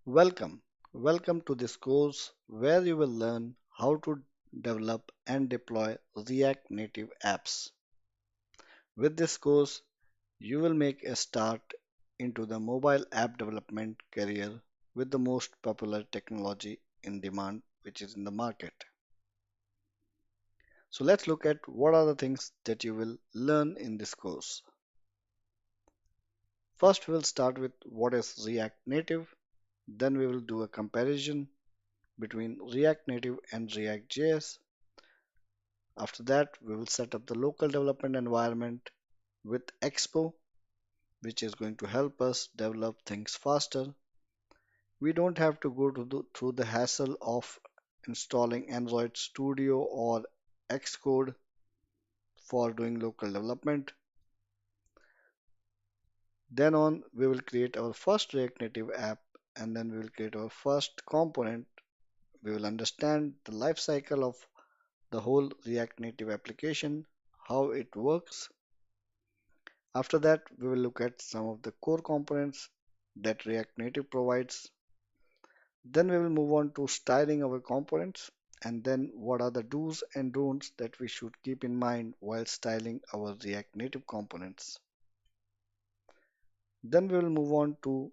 Welcome. Welcome to this course where you will learn how to develop and deploy React Native apps. With this course, you will make a start into the mobile app development career with the most popular technology in demand, which is in the market. So let's look at what are the things that you will learn in this course. First, we'll start with what is React Native. Then we will do a comparison between React Native and React.js. After that, we will set up the local development environment with Expo, which is going to help us develop things faster. We don't have to go through the hassle of installing Android Studio or Xcode for doing local development. Then on, we will create our first React Native app and then we will create our first component. We will understand the life cycle of the whole React Native application, how it works. After that, we will look at some of the core components that React Native provides. Then we will move on to styling our components and then what are the do's and don'ts that we should keep in mind while styling our React Native components. Then we will move on to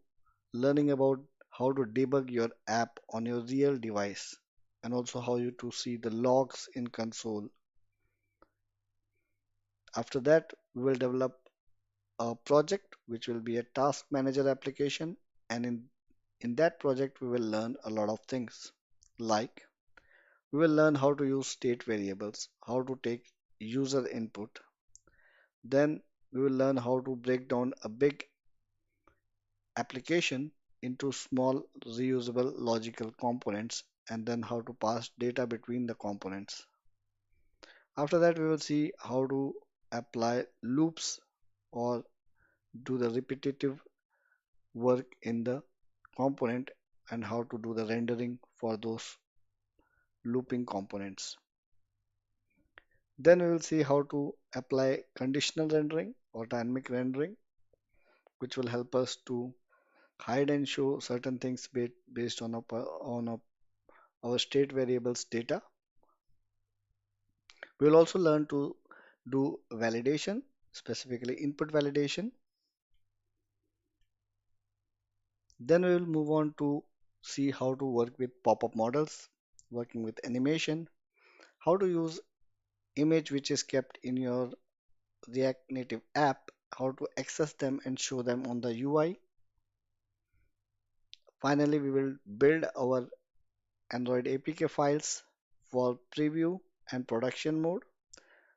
learning about how to debug your app on your real device and also how you to see the logs in console. After that, we will develop a project which will be a task manager application, and in that project we will learn a lot of things like we will learn how to use state variables, how to take user input. Then we will learn how to break down a big application into small reusable logical components and then how to pass data between the components. After that, we will see how to apply loops or do the repetitive work in the component and how to do the rendering for those looping components. Then we will see how to apply conditional rendering or dynamic rendering, which will help us to hide and show certain things based on, our state variables data. We will also learn to do validation, specifically input validation. Then we will move on to see how to work with pop-up models, working with animation, how to use image which is kept in your React Native app, how to access them and show them on the UI. Finally, we will build our Android APK files for preview and production mode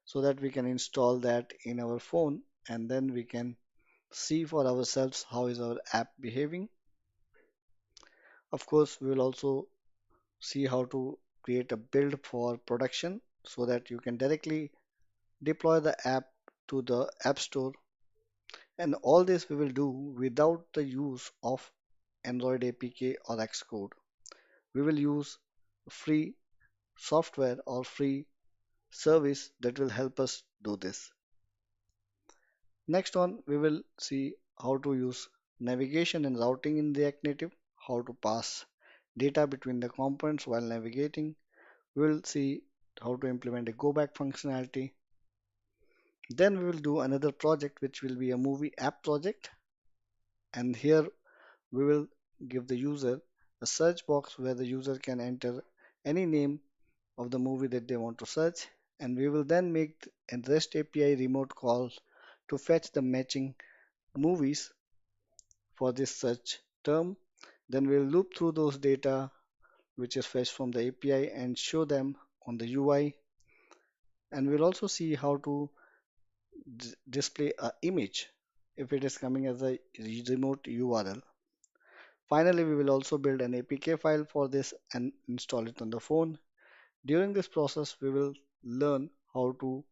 so that we can install that in our phone and then we can see for ourselves how is our app behaving. Of course, we will also see how to create a build for production so that you can directly deploy the app to the App Store. And all this we will do without the use of Android APK or Xcode. We will use free software or free service that will help us do this. Next on, we will see how to use navigation and routing in React Native, how to pass data between the components while navigating. We will see how to implement a go back functionality. Then we will do another project which will be a movie app project, and here we will give the user a search box where the user can enter any name of the movie that they want to search, and we will then make a REST API remote call to fetch the matching movies for this search term. Then we'll loop through those data which is fetched from the API and show them on the UI. And we'll also see how to display an image if it is coming as a remote URL. Finally, we will also build an APK file for this and install it on the phone. During this process, we will learn how to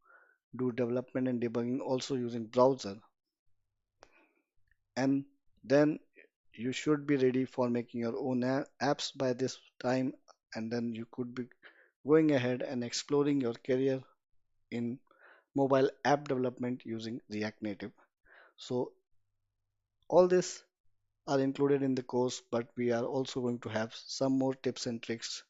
do development and debugging also using browser. And then you should be ready for making your own apps by this time, and then you could be going ahead and exploring your career in mobile app development using React Native. So all this are included in the course, but we are also going to have some more tips and tricks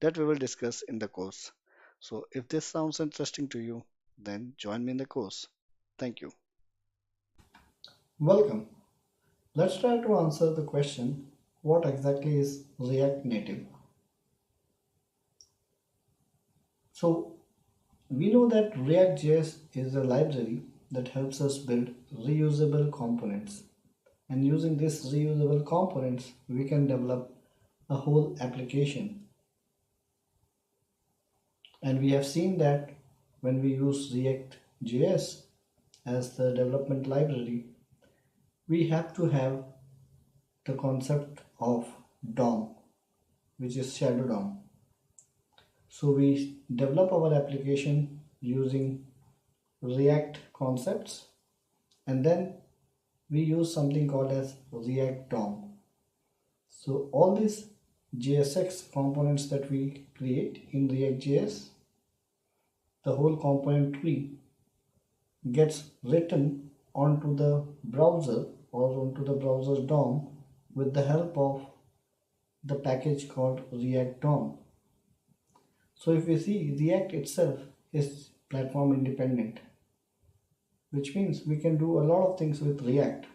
that we will discuss in the course. So if this sounds interesting to you, then join me in the course. Thank you. Welcome. Let's try to answer the question, what exactly is React Native? So we know that React.js is a library that helps us build reusable components. And using these reusable components, we can develop a whole application. And we have seen that when we use React.js as the development library, we have to have the concept of DOM, which is shadow DOM. So we develop our application using React concepts, and then we use something called as React DOM. So all these JSX components that we create in React.js, the whole component tree gets written onto the browser or onto the browser's DOM with the help of the package called React DOM. So if we see, React itself is platform independent, which means we can do a lot of things with React.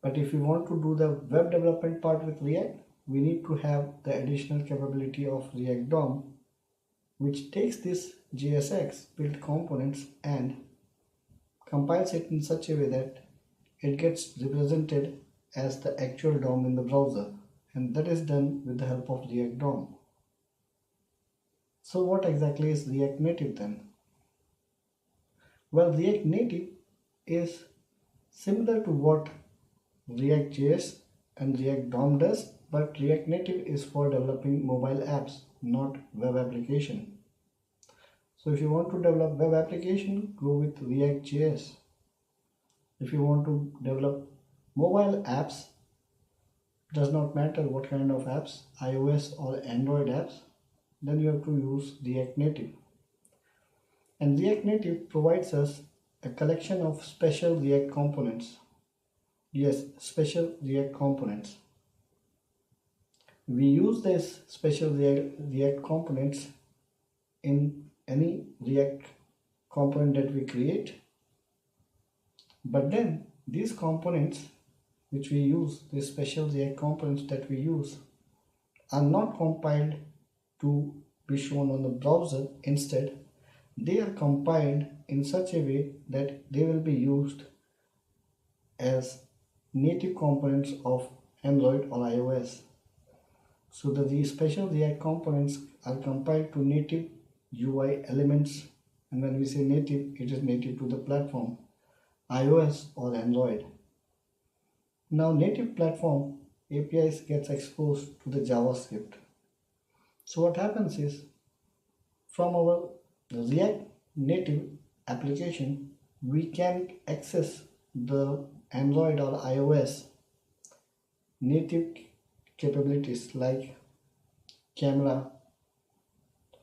But if we want to do the web development part with React, we need to have the additional capability of React DOM, which takes this JSX built components and compiles it in such a way that it gets represented as the actual DOM in the browser, and that is done with the help of React DOM. So what exactly is React Native then? Well, React Native is similar to what React.js and React DOM does, but React Native is for developing mobile apps, not web application. So if you want to develop web application, go with React.js. If you want to develop mobile apps, does not matter what kind of apps, iOS or Android apps, then you have to use React Native. And React Native provides us a collection of special React components. Yes, special React components. We use these special React components in any React component that we create. But then these components which we use, these special React components that we use, are not compiled to be shown on the browser. Instead, they are compiled in such a way that they will be used as native components of Android or iOS. So these special React components are compiled to native UI elements, and when we say native, it is native to the platform, iOS or Android. Now native platform APIs gets exposed to the JavaScript. So what happens is, from our React native application, we can access the Android or iOS native capabilities like camera,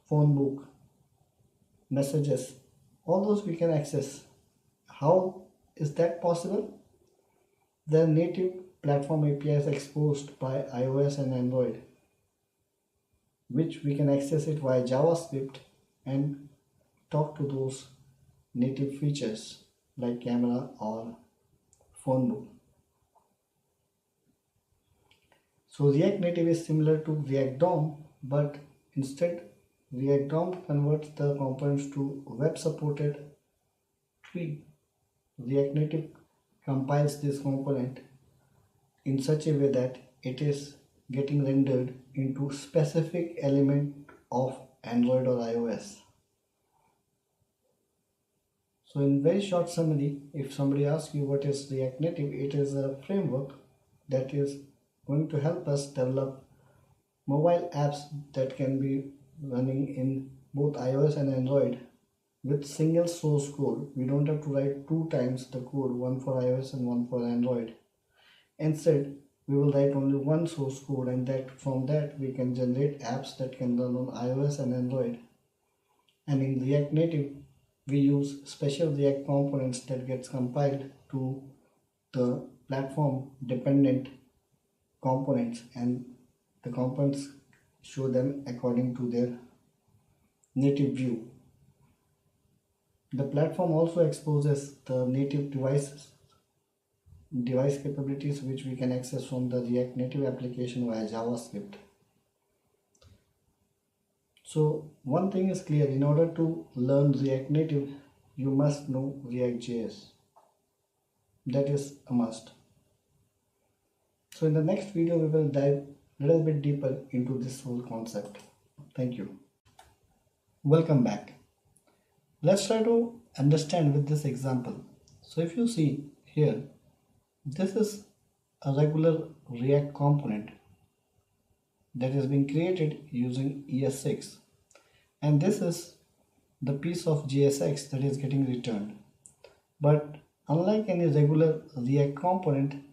phone book, messages, all those we can access. How is that possible? The native platform API is exposed by iOS and Android, which we can access it via JavaScript and talk to those native features like camera or phone book. So React Native is similar to React DOM, but instead React DOM converts the components to web supported tree. React Native compiles this component in such a way that it is getting rendered into specific element of Android or iOS. So in very short summary, if somebody asks you what is React Native, it is a framework that is going to help us develop mobile apps that can be running in both iOS and Android with single source code. We don't have to write two times the code, one for iOS and one for Android. Instead, we will write only one source code, and from that we can generate apps that can run on iOS and Android. And in React Native, we use special React components that gets compiled to the platform dependent components, and the components show them according to their native view. The platform also exposes the native device capabilities which we can access from the React Native application via JavaScript. So one thing is clear, in order to learn React Native, you must know React.js. That is a must. So in the next video, we will dive a little bit deeper into this whole concept. Thank you. Welcome back. Let's try to understand with this example. So if you see here, this is a regular React component that has been created using ES6, and this is the piece of JSX that is getting returned. But unlike any regular React component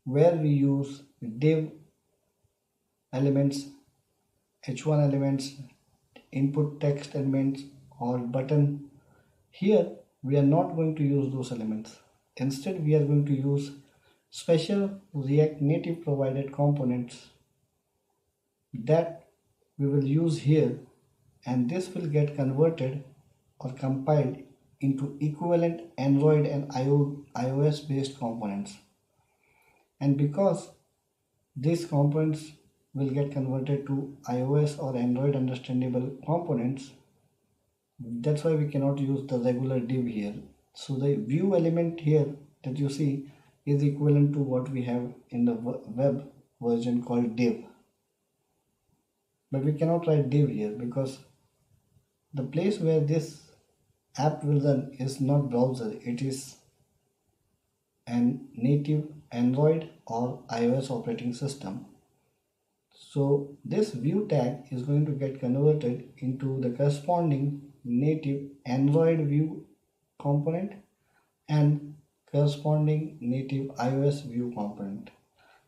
where we use div elements, h1 elements, input text elements, or button, here we are not going to use those elements. Instead, we are going to use special React Native provided components that we will use here, and this will get converted or compiled into equivalent Android and iOS based components. And because these components will get converted to iOS or Android understandable components, that's why we cannot use the regular div here. So the view element here that you see is equivalent to what we have in the web version called div. But we cannot write div here because the place where this app will run is not browser, it is an native Android or iOS operating system. So this view tag is going to get converted into the corresponding native Android view component and corresponding native iOS view component.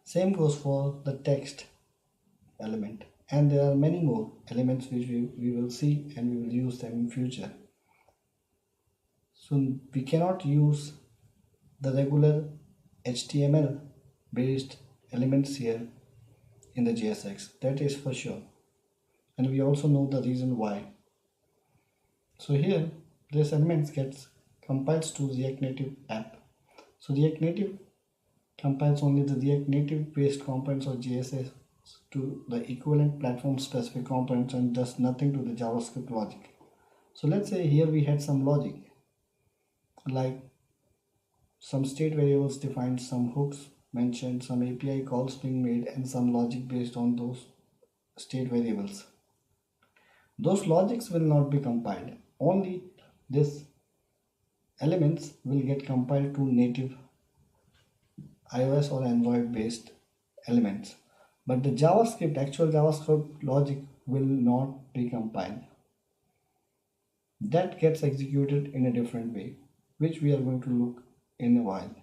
Same goes for the text element, and there are many more elements which we will see and we will use them in future. So we cannot use the regular HTML based elements here in the JSX, that is for sure, and we also know the reason why. So here this elements gets compiles to React Native app. So React Native compiles only the React Native based components of JSX to the equivalent platform specific components and does nothing to the JavaScript logic. So let's say here we had some logic like some state variables defined, some hooks mentioned, some API calls being made, and some logic based on those state variables. Those logics will not be compiled. Only this elements will get compiled to native iOS or Android based elements. But the JavaScript, actual JavaScript logic will not be compiled. That gets executed in a different way, which we are going to look in a while.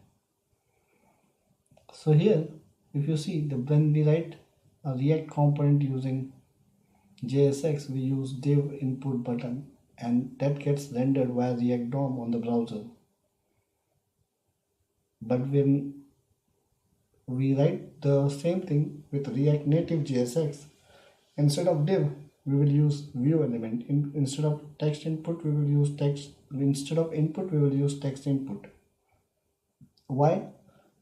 So here, if you see, when we write a React component using JSX, we use div input button, and that gets rendered via React DOM on the browser. But when we write the same thing with React Native JSX, instead of div, we will use view element. Instead of text input, we will use text. Instead of input, we will use text input. Why?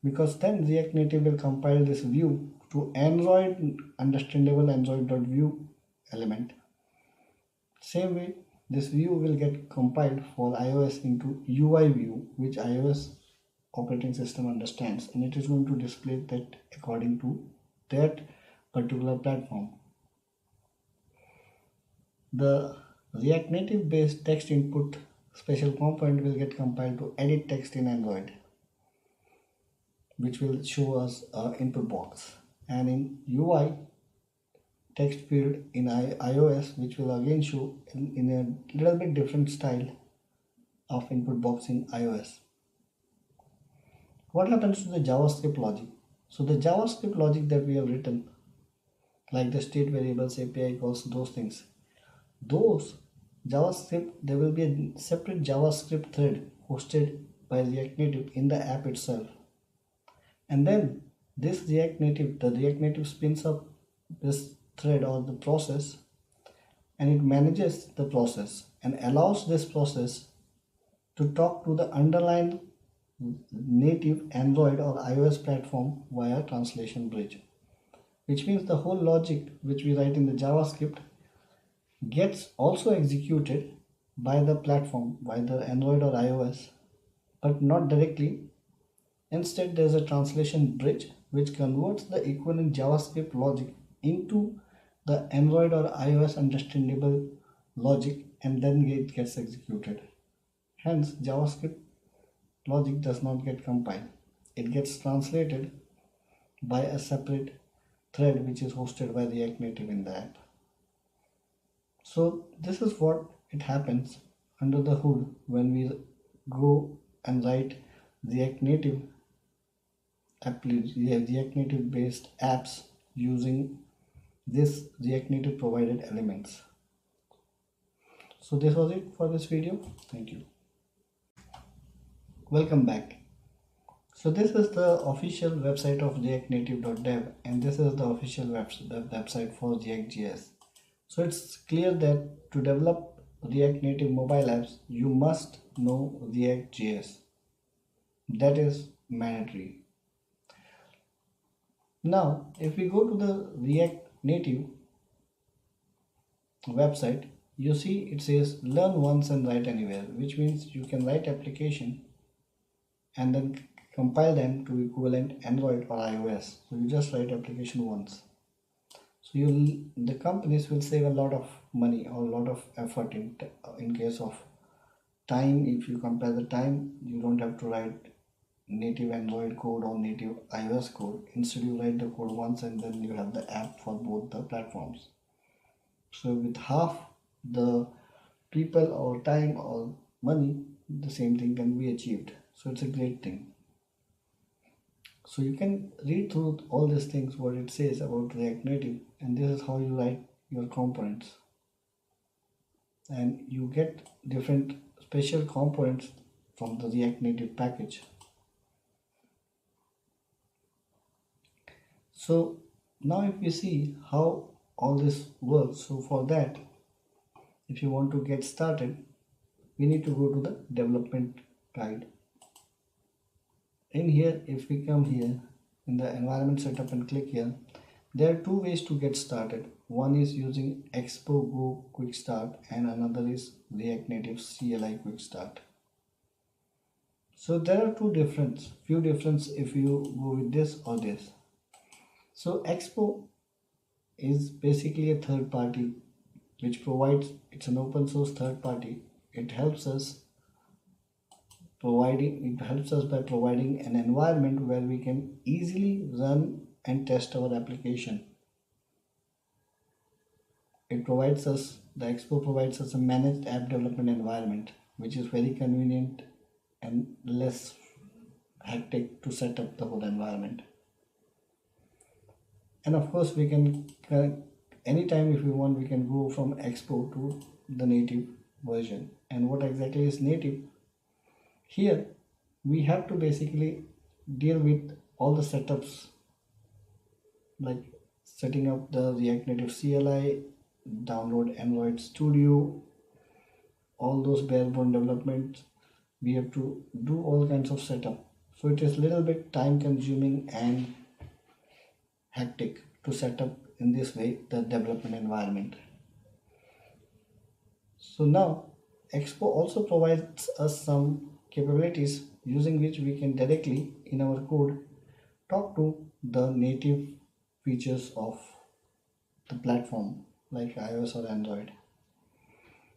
Because then React Native will compile this view to Android understandable Android.view element. Same way, this view will get compiled for iOS into UI view, which iOS operating system understands, and it is going to display that according to that particular platform. The React Native based text input special component will get compiled to edit text in Android, which will show us an input box, and in UI text field in iOS, which will again show in a little bit different style of input box in iOS. What happens to the JavaScript logic? So the JavaScript logic that we have written, like the state variables, API calls, those things, those JavaScript, there will be a separate JavaScript thread hosted by React Native in the app itself. And then this the React Native spins up this thread or the process, and it manages the process and allows this process to talk to the underlying native Android or iOS platform via translation bridge, which means the whole logic which we write in the JavaScript gets also executed by the platform, by the Android or iOS, but not directly. Instead, there's a translation bridge which converts the equivalent JavaScript logic into the Android or iOS understandable logic, and then it gets executed. Hence, JavaScript logic does not get compiled. It gets translated by a separate thread which is hosted by React Native in the app. So this is what it happens under the hood when we go and write React Native based apps using this React Native provided elements. So this was it for this video. Thank you. Welcome back. So this is the official website of reactnative.dev, and this is the official website for React.js. So it's clear that to develop React Native mobile apps, you must know React.js. That is mandatory. Now, if we go to the React Native website, you see it says learn once and write anywhere, which means you can write application and then compile them to equivalent Android or iOS. So you just write application once. So the companies will save a lot of money or a lot of effort in case of time. If you compare the time, you don't have to write native Android code or native iOS code. Instead, you write the code once and then you have the app for both the platforms. So with half the people or time or money, the same thing can be achieved. So it's a great thing. So you can read through all these things, what it says about React Native, and this is how you write your components. And you get different special components from the React Native package. So now if we see how all this works, so for that, if you want to get started, we need to go to the development guide. In here, if we come here in the environment setup and click here, there are two ways to get started. One is using Expo Go Quick Start and another is React Native CLI Quick Start. So there are few difference if you go with this or this. So Expo is basically a third party which provides, it's an open source third party. It helps us by providing an environment where we can easily run and test our application. The Expo provides us a managed app development environment, which is very convenient and less hectic to set up the whole environment. And of course, we can anytime if we want, we can go from Expo to the native version. And what exactly is native? Here we have to basically deal with all the setups, like setting up the React Native CLI, download Android Studio, all those bare-bone developments. We have to do all kinds of setup. So it is a little bit time consuming and hectic to set up in this way the development environment. So now Expo also provides us some capabilities using which we can directly in our code talk to the native features of the platform like iOS or Android.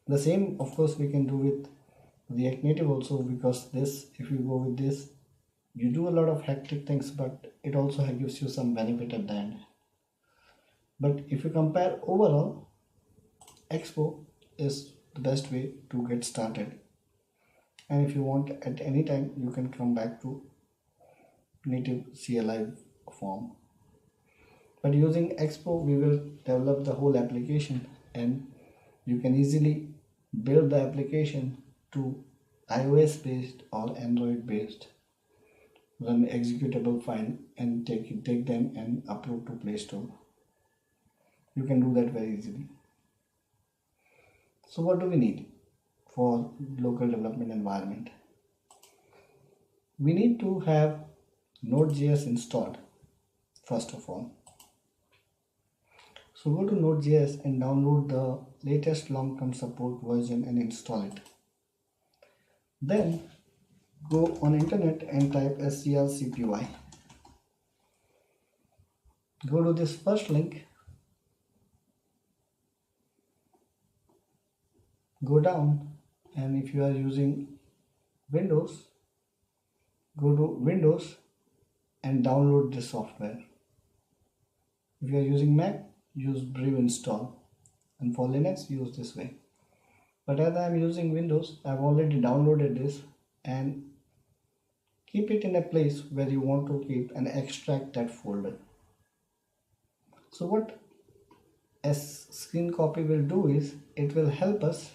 The same of course we can do with React Native also, because this, if you go with this, you do a lot of hectic things, but it also gives you some benefit at the end. But if you compare overall, Expo is the best way to get started. And if you want at any time, you can come back to native CLI form. But using Expo, we will develop the whole application and you can easily build the application to iOS based or Android based. run executable file and take them and upload to Play Store. You can do that very easily. So what do we need for local development environment? We need to have Node.js installed first of all. So go to Node.js and download the latest long-term support version and install it. Then go on internet and type strcpy. Go to this first link, go down, and if you are using Windows, go to Windows and download this software. If you are using Mac, use brew install, and for Linux use this way. But as I am using Windows, I have already downloaded this, and keep it in a place where you want to keep and extract that folder. So what a screen copy will do is it will help us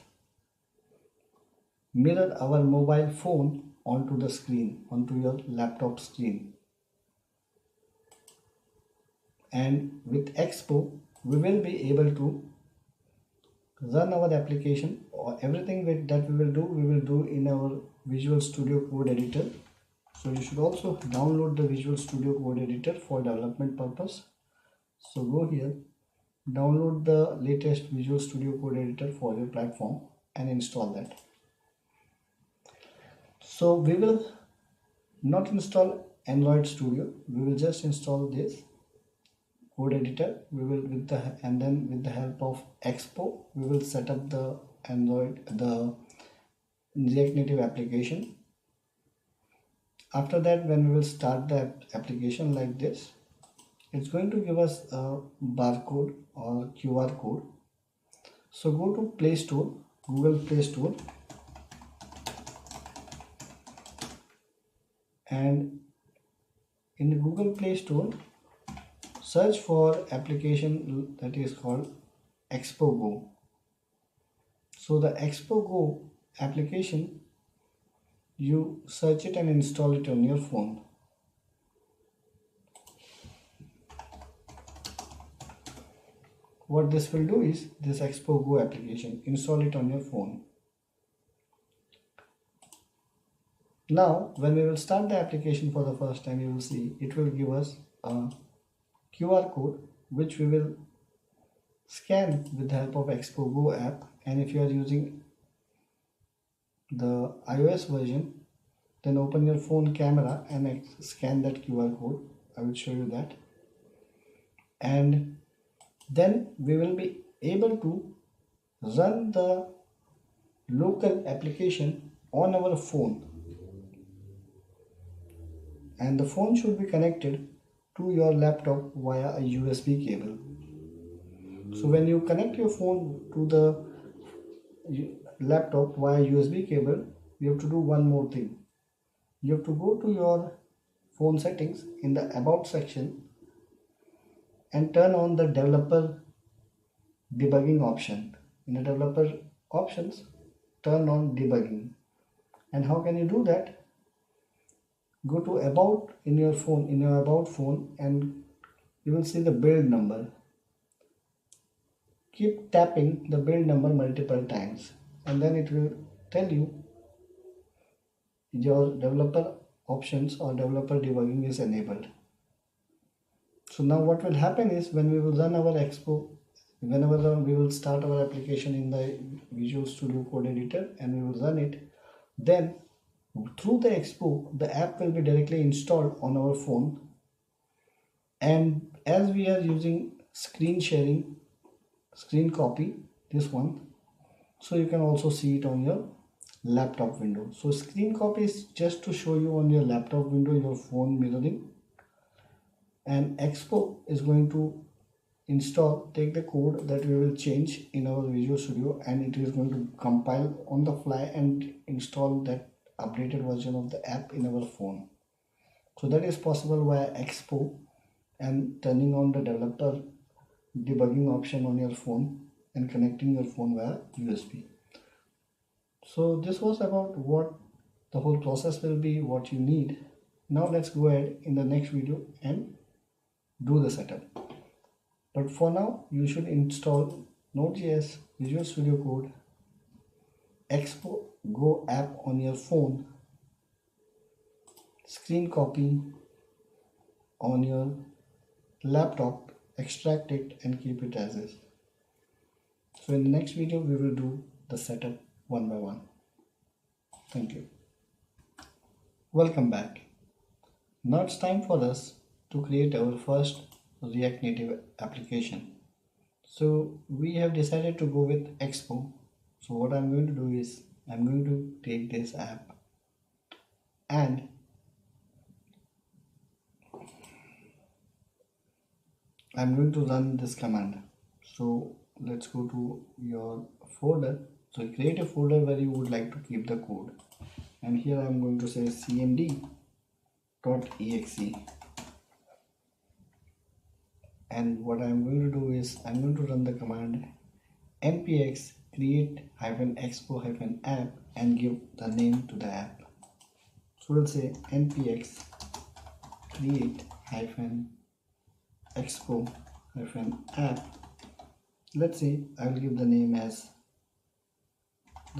mirror our mobile phone onto the screen, onto your laptop screen. And with Expo, we will be able to run our application, or everything that we will do in our Visual Studio Code editor. So you should also download the Visual Studio Code editor for development purpose. So go here, download the latest Visual Studio Code editor for your platform and install that. So we will not install Android Studio, we will just install this code editor. We will and then with the help of Expo, we will set up the React Native application. After that, when we will start the application like this, it's going to give us a barcode or QR code. So go to Play Store, Google Play Store, and in the Google Play Store, search for application that is called Expo Go. So the Expo Go application, you search it and install it on your phone. What this will do is this Expo Go application, install it on your phone. Now when we will start the application for the first time, you will see it will give us a QR code which we will scan with the help of Expo Go app. And if you are using the iOS version, then open your phone camera and scan that QR code. I will show you that. And then we will be able to run the local application on our phone. And the phone should be connected to your laptop via a USB cable. So when you connect your phone to the laptop via USB cable, you have to do one more thing. You have to go to your phone settings in the About section and turn on the developer debugging option. In the developer options, turn on debugging. And how can you do that? Go to About in your About phone, and you will see the build number. Keep tapping the build number multiple times, and then it will tell you your developer options or developer debugging is enabled. So now what will happen is when we will run our Expo, whenever we will start our application in the Visual Studio Code editor and we will run it, then through the Expo, the app will be directly installed on our phone. And as we are using screen sharing, screen copy, this one, so you can also see it on your laptop window. So screen copy is just to show you on your laptop window your phone mirroring, and Expo is going to take the code that we will change in our Visual Studio, and it is going to compile on the fly and install that updated version of the app in our phone. So that is possible via Expo and turning on the developer debugging option on your phone and connecting your phone via USB. So this was about what the whole process will be, what you need. Now let's go ahead in the next video and do the setup. But for now, you should install Node.js, Visual Studio Code, Expo Go app on your phone, screen copy on your laptop, extract it and keep it as is. So in the next video, we will do the setup one by one. Thank you. Welcome back. Now it's time for us to create our first React Native application. So we have decided to go with Expo. So what I'm going to do is I'm going to take this app and I'm going to run this command. So let's go to your folder. So create a folder where you would like to keep the code. And here I'm going to say cmd.exe. And what I'm going to do is I'm going to run the command npx create-expo-app and give the name to the app. So we'll say npx create-expo-app. Let's say I will give the name as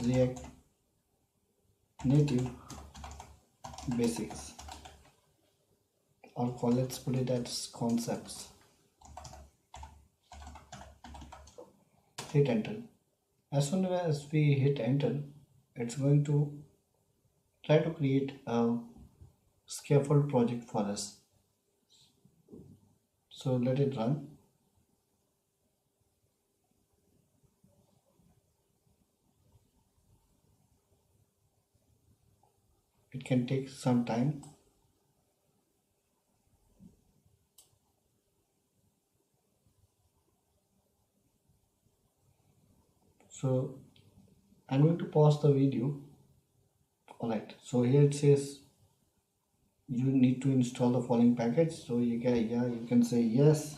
React Native Basics, or let's put it as concepts. Hit enter. As soon as we hit enter, it's going to try to create a scaffold project for us. So let it run. It can take some time. So I'm going to pause the video. Alright, so here it says you need to install the following package. So you can say yes.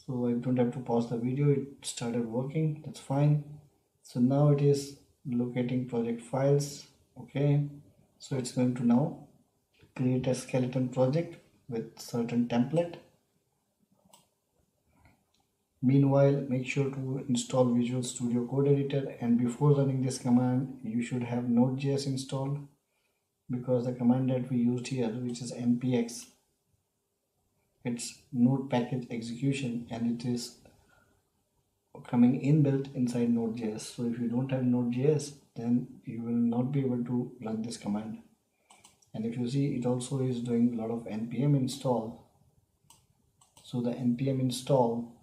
So I don't have to pause the video. It started working. That's fine. So now it is locating project files. Okay, so it's going to now create a skeleton project with certain template. Meanwhile, make sure to install Visual Studio Code Editor, and before running this command you should have Node.js installed, because the command that we used here, which is npx, it's node package execution and it is coming inbuilt inside Node.js. So if you don't have Node.js, then you will not be able to run this command. And if you see, it also is doing a lot of npm install. So the npm install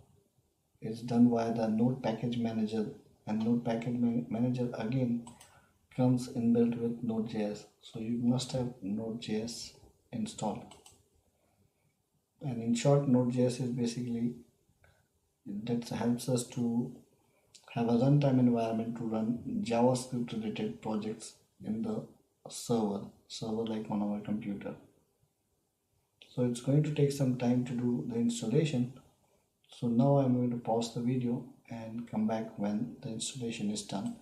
is done via the node package manager, and node package manager again comes inbuilt with Node.js. So you must have Node.js installed. And in short, Node.js is basically that helps us to have a runtime environment to run JavaScript related projects in the server like on our computer. So it's going to take some time to do the installation. So now I'm going to pause the video and come back when the installation is done.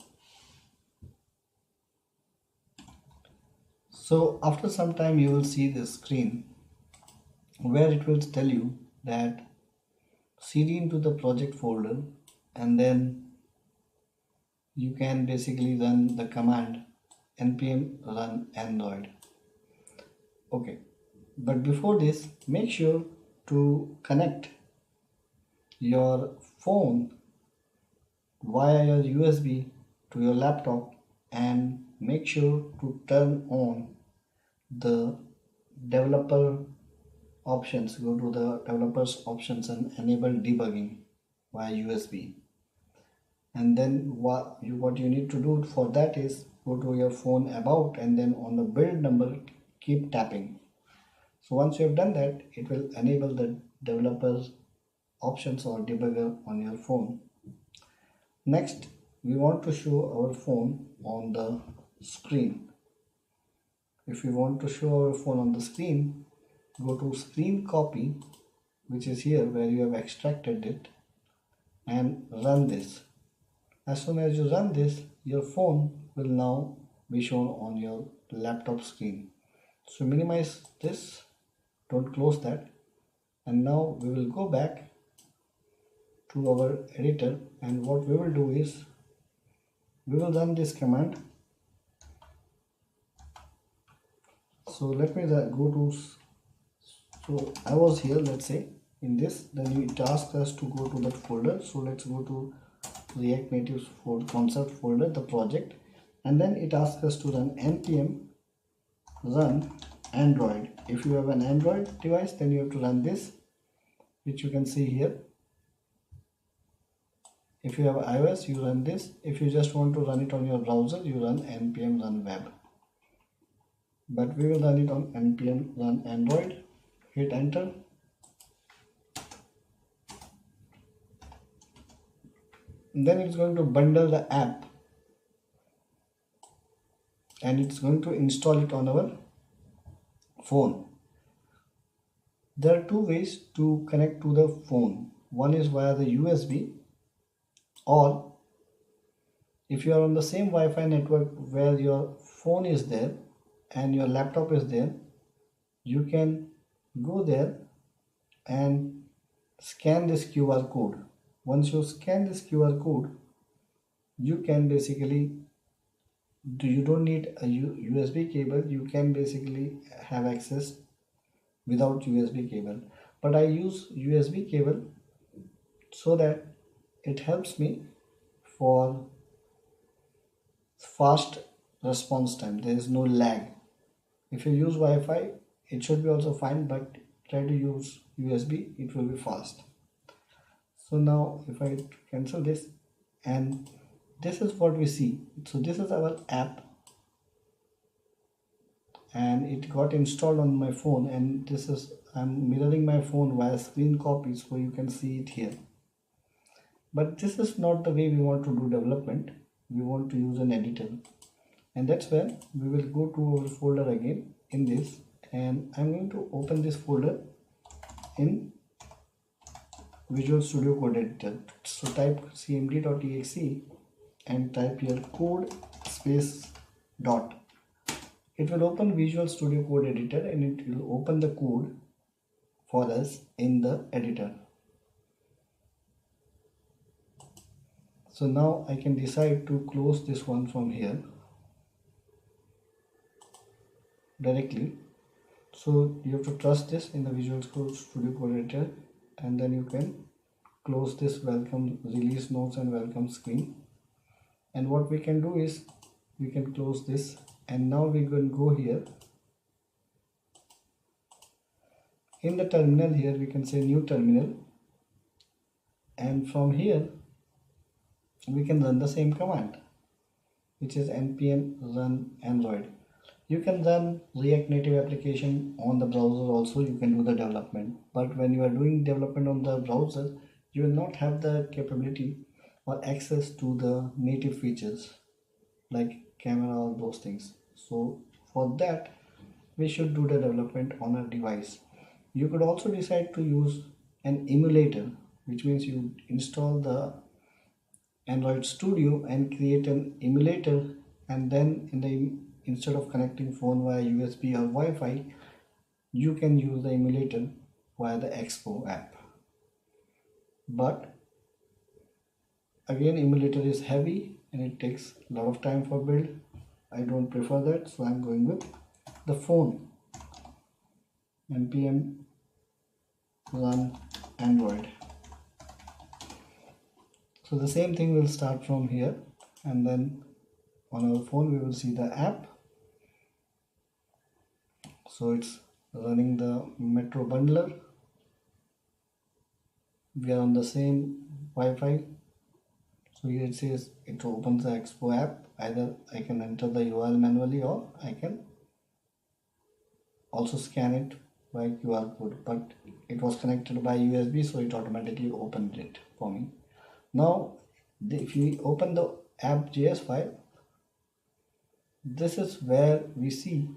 So after some time you will see the screen where it will tell you that cd into the project folder, and then you can basically run the command npm run android. Okay, but before this, make sure to connect your phone via your USB to your laptop, and make sure to turn on the developer options. Go to the developers options and enable debugging via USB. And then what you need to do for that is go to your phone about, and then on the build number keep tapping. So once you have done that, it will enable the developers options or debugger on your phone. Next, we want to show our phone on the screen. If you want to show our phone on the screen, go to screen copy, which is here where you have extracted it, and run this. As soon as you run this, your phone will now be shown on your laptop screen. So minimize this, don't close that, and now we will go back to our editor, and what we will do is we will run this command. So let me go to, so I was here, let's say in this, then it asks us to go to that folder. So let's go to React Native concept folder, the project, and then it asks us to run npm run Android. If you have an Android device, then you have to run this, which you can see here. If you have iOS, you run this. If you just want to run it on your browser, you run npm run web. But we will run it on npm run Android. Hit enter. And then it's going to bundle the app, and it's going to install it on our phone. There are two ways to connect to the phone. One is via the USB, or if you are on the same Wi-Fi network where your phone is there and your laptop is there, you can go there and scan this QR code. Once you scan this QR code, you can basically, you don't need a USB cable, you can basically have access without USB cable. But I use USB cable so that it helps me for fast response time. There is no lag. If you use Wi-Fi, it should be also fine, but try to use USB, it will be fast. So now if I cancel this, and this is what we see. So this is our app, and it got installed on my phone, and this is, I'm mirroring my phone via screen copy, so you can see it here. But this is not the way we want to do development. We want to use an editor, and that's where we will go to our folder again in this, and I'm going to open this folder in Visual Studio Code Editor. So type cmd.exe and type here code space dot. It will open Visual Studio Code Editor, and it will open the code for us in the editor. So now I can decide to close this one from here directly. So you have to trust this in the Visual Studio Code Editor, and then you can close this welcome release notes and welcome screen. And what we can do is we can close this, and now we can go here in the terminal. Here we can say new terminal, and from here we can run the same command, which is npm run Android. You can run React Native application on the browser also, you can do the development, but when you are doing development on the browser, you will not have the capability or access to the native features like camera or those things. So for that, we should do the development on a device. You could also decide to use an emulator, which means you install the Android Studio and create an emulator, and then instead of connecting phone via USB or Wi-Fi, you can use the emulator via the Expo app. But again, emulator is heavy and it takes a lot of time for build. I don't prefer that, so I'm going with the phone npm run Android. So the same thing will start from here, and then on our phone we will see the app. So it's running the Metro bundler. We are on the same Wi-Fi. So here it says it opens the Expo app. Either I can enter the URL manually, or I can also scan it by QR code, but it was connected by USB, so it automatically opened it for me. Now if we open the app.js file, this is where we see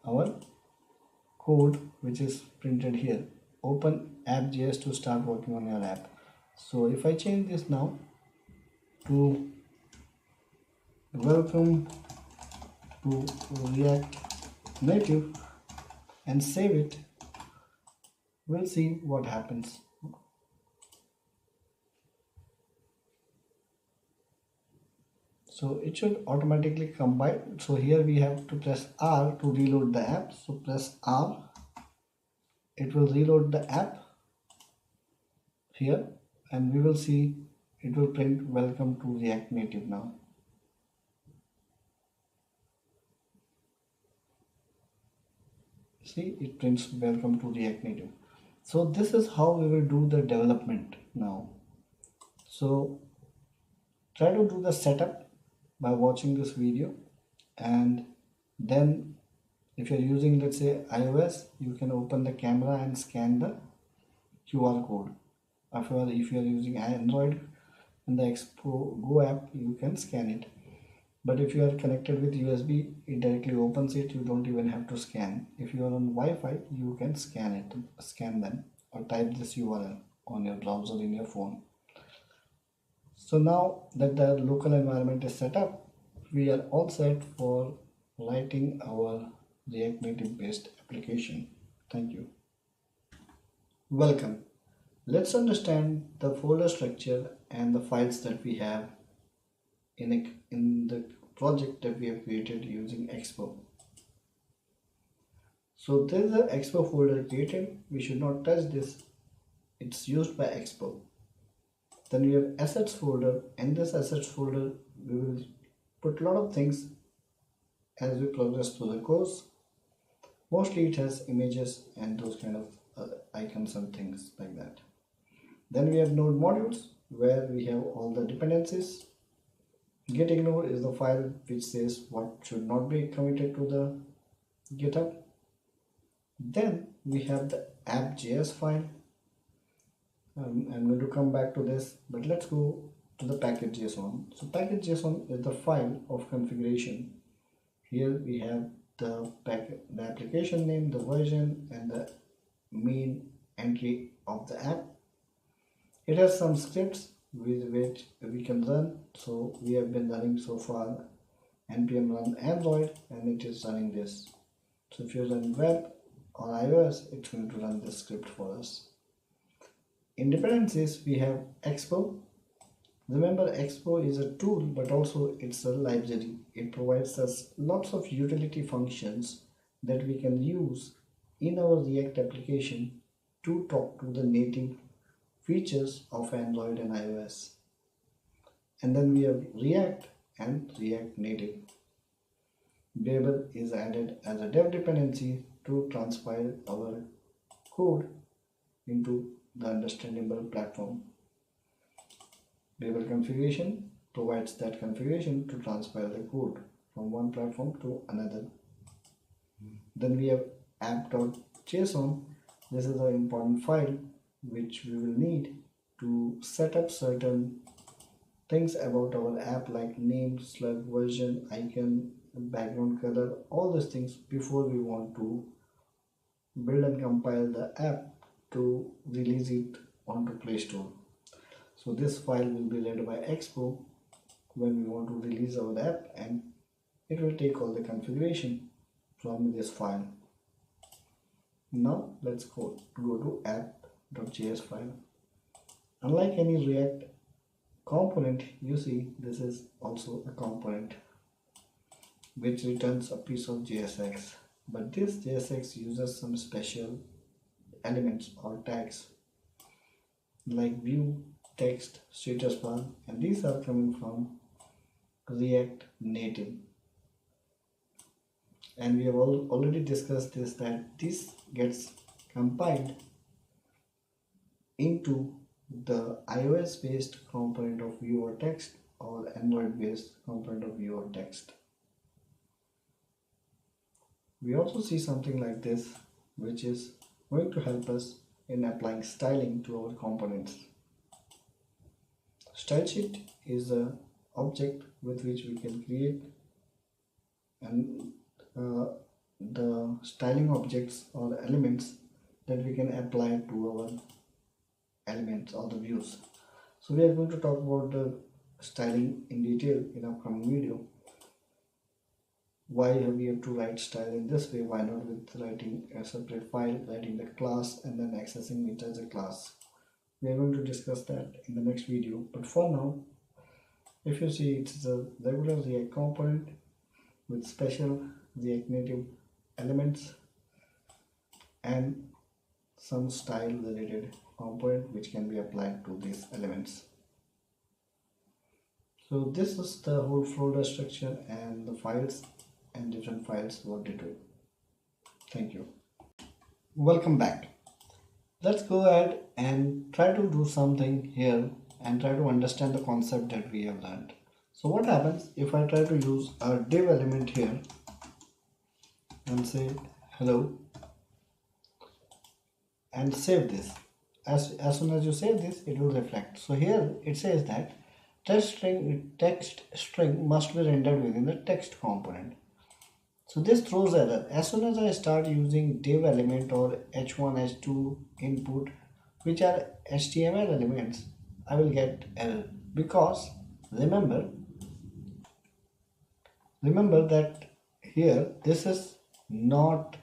our code, which is printed here. Open app.js to start working on your app. So if I change this now to welcome to React Native, and save it, we'll see what happens. So it should automatically compile. So here we have to press R to reload the app. So press R, it will reload the app here, and we will see it will print welcome to React Native now. See, it prints welcome to React Native. So this is how we will do the development now. So try to do the setup by watching this video, and then if you're using, let's say, iOS, you can open the camera and scan the QR code. If you're using Android and the Expo Go app, you can scan it. But if you are connected with USB, it directly opens it. You don't even have to scan. If you are on Wi-Fi, you can scan them, or type this URL on your browser in your phone. So now that the local environment is set up, we are all set for writing our React Native based application. Thank you. Welcome. Let's understand the folder structure and the files that we have in the project that we have created using Expo. So there is an Expo folder created. We should not touch this. It's used by Expo. Then we have assets folder. In this assets folder, we will put a lot of things as we progress through the course. Mostly it has images and those kind of icons and things like that. Then we have node modules, where we have all the dependencies. 𝐤𝐞𝐬𝐭 is the file which says what should not be committed to the GitHub. Then we have the app.js file. I'm going to come back to this, but let's go to the package.json. So package.json is the file of configuration. Here we have the application name, the version, and the main entry of the app. It has some scripts with which we can run. So we have been running so far npm run Android, and it is running this. So if you run web or iOS, it's going to run this script for us. In dependencies, we have Expo. Remember, Expo is a tool, but also it's a library. It provides us lots of utility functions that we can use in our React application to talk to the native features of Android and iOS. And then we have React and React Native. Babel is added as a dev dependency to transpile our code into the understandable platform. Babel configuration provides that configuration to transpile the code from one platform to another. Then we have app.json. This is an important file which we will need to set up certain things about our app, like name, slug, version, icon, background color, all these things before we want to build and compile the app to release it onto Play Store. So this file will be read by Expo when we want to release our app, and it will take all the configuration from this file. Now let's go to app.js file. Unlike any React component, you see this is also a component which returns a piece of JSX. But this JSX uses some special elements or tags like view, text, status bar, and these are coming from React Native. And we have already discussed this, that this gets compiled into the iOS based component of view or text, or Android based component of view or text. We also see something like this, which is going to help us in applying styling to our components. Style sheet is an object with which we can create and the styling objects or elements that we can apply to our elements or the views. So we are going to talk about the styling in detail in upcoming video. why we have to write style in this way? Why not with writing a separate file, writing the class and then accessing it as a class? We are going to discuss that in the next video. But for now, if you see, it's a regular React component with special React Native elements and some style related component which can be applied to these elements. So this is the whole folder structure and the files and different files what they do. Thank you. Welcome back. Let's go ahead and try to do something here and try to understand the concept that we have learned. So what happens if I try to use a div element here and say hello and save this? As soon as you save this, it will reflect. So here it says that text string must be rendered within the text component. So this throws error. As soon as I start using div element or h1, h2 input, which are HTML elements, I will get error, because remember that here this is not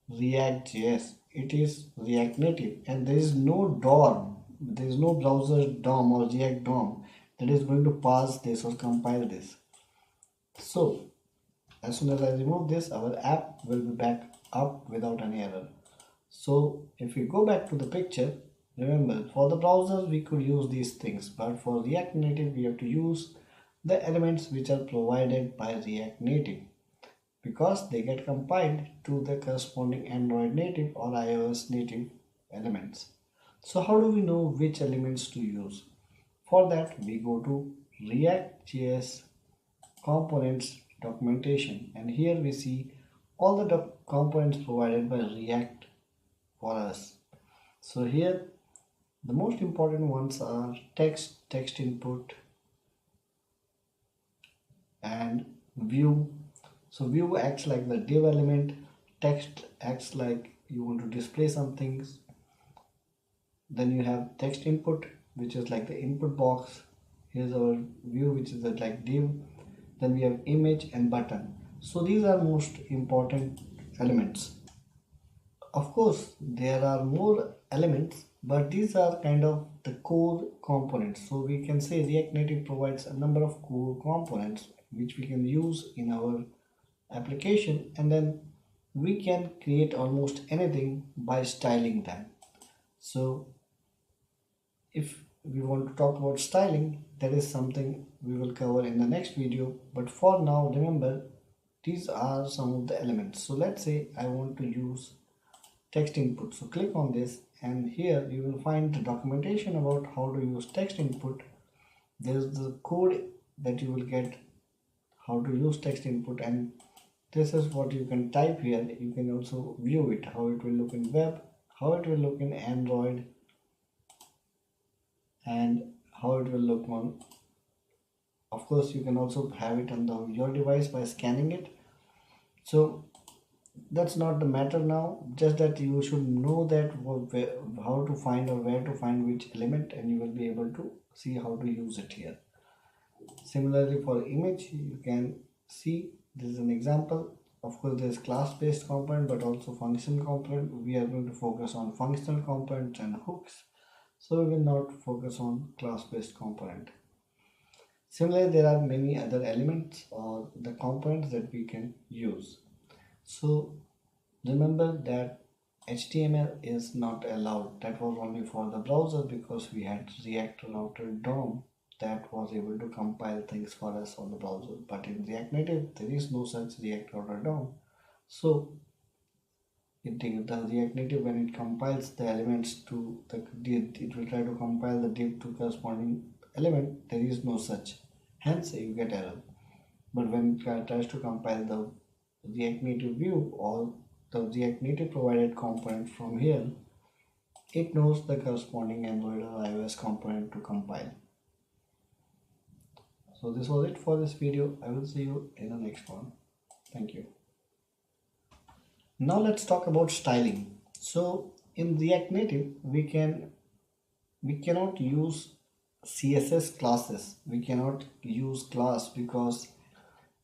React.js, it is React Native, and there is no DOM, there is no browser DOM or React DOM that is going to parse this or compile this. So as soon as I remove this, our app will be back up without any error. So if we go back to the picture, remember, for the browser we could use these things, but for React Native we have to use the elements which are provided by React Native, because they get compiled to the corresponding Android native or iOS native elements. So how do we know which elements to use? For that we go to React.js components documentation, and here we see all the components provided by React for us. So here the most important ones are text input, and view. So view acts like the div element, text acts like you want to display some things. Then you have text input, which is like the input box. Here's our view, which is like div. Then we have image and button. So these are most important elements. Of course there are more elements, but these are kind of the core components. So we can say React Native provides a number of core components which we can use in our application, and then we can create almost anything by styling them. So if we want to talk about styling, that is something we will cover in the next video. But for now, remember, these are some of the elements. So let's say I want to use text input. So click on this, and here you will find the documentation about how to use text input. There is the code that you will get how to use text input, and this is what you can type here. You can also view it, how it will look in web, how it will look in Android, and how it will look on, of course you can also have it on your device by scanning it. So that's not the matter now, just that you should know that how to find or where to find which element, and you will be able to see how to use it here. Similarly for image, you can see this is an example. Of course there is class based component but also function component. We are going to focus on functional components and hooks, so we will not focus on class based component. Similarly, there are many other elements or the components that we can use. So remember that HTML is not allowed. That was only for the browser, because we had React Router DOM that was able to compile things for us on the browser. But in React Native, there is no such React Router DOM. So the React Native, when it compiles the elements to the div, it will try to compile the div to corresponding element. There is no such, hence you get error. But when it tries to compile the React Native view or the React Native provided component from here, it knows the corresponding Android or iOS component to compile. So this was it for this video. I will see you in the next one. Thank you. Now let's talk about styling. So in React Native, we cannot use CSS classes. We cannot use class because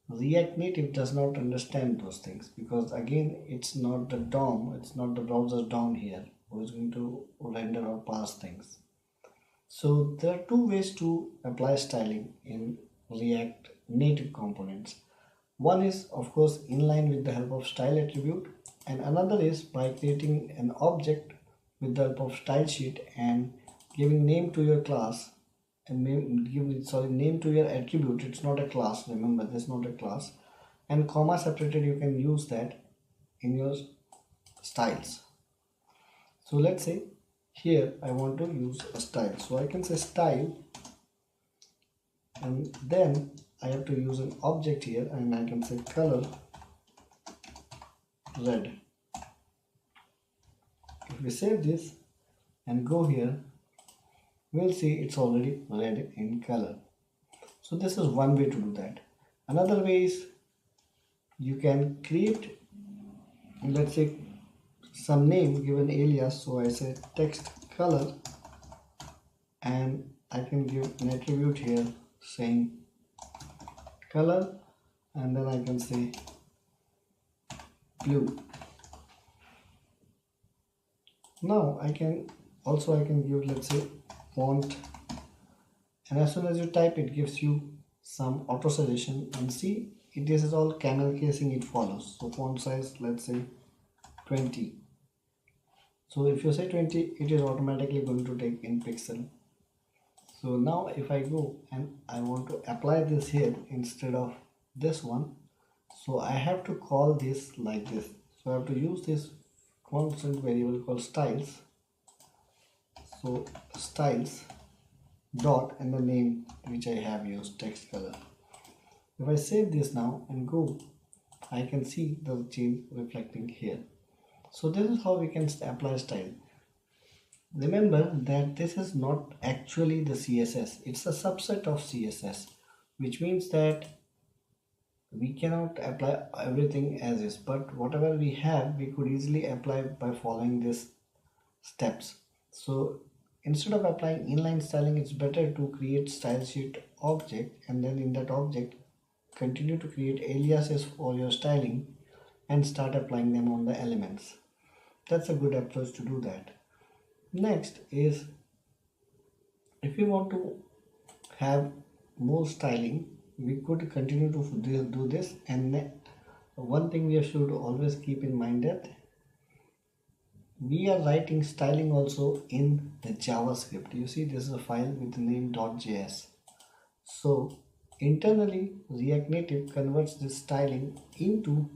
React Native does not understand those things, because again it's not the DOM, it's not the browser DOM here who is going to render or parse things. So there are two ways to apply styling in React Native components. One is of course inline with the help of style attribute, and another is by creating an object with the help of style sheet and giving name to your class and name to your attribute. It's not a class, remember this is not a class, and comma separated. You can use that in your styles. So let's say here I want to use a style, so I can say style, and then I have to use an object here, and I can say color red. If we save this and go here, we'll see it's already red in color. So this is one way to do that. Another way is you can create, let's say, some name, give an alias. So I say text color, and I can give an attribute here saying color, and then I can say blue. Now I can give, let's say, font, and as soon as you type it gives you some auto suggestion, and see this is all camel casing, it follows. So font size, let's say 20. So if you say 20, it is automatically going to take in pixel. So now if I go and I want to apply this here instead of this one, so I have to call this like this. So I have to use this constant variable called styles. So styles dot and the name which I have used, text color. If I save this now and go, I can see the change reflecting here. So this is how we can apply style. Remember that this is not actually the CSS, it's a subset of CSS, which means that we cannot apply everything as is, but whatever we have we could easily apply by following these steps. So instead of applying inline styling, it's better to create style sheet object, and then in that object continue to create aliases for your styling and start applying them on the elements. That's a good approach to do that. Next is, if we want to have more styling, we could continue to do this. And one thing we should always keep in mind that we are writing styling also in the JavaScript. You see this is a file with the name .js. So internally React Native converts this styling into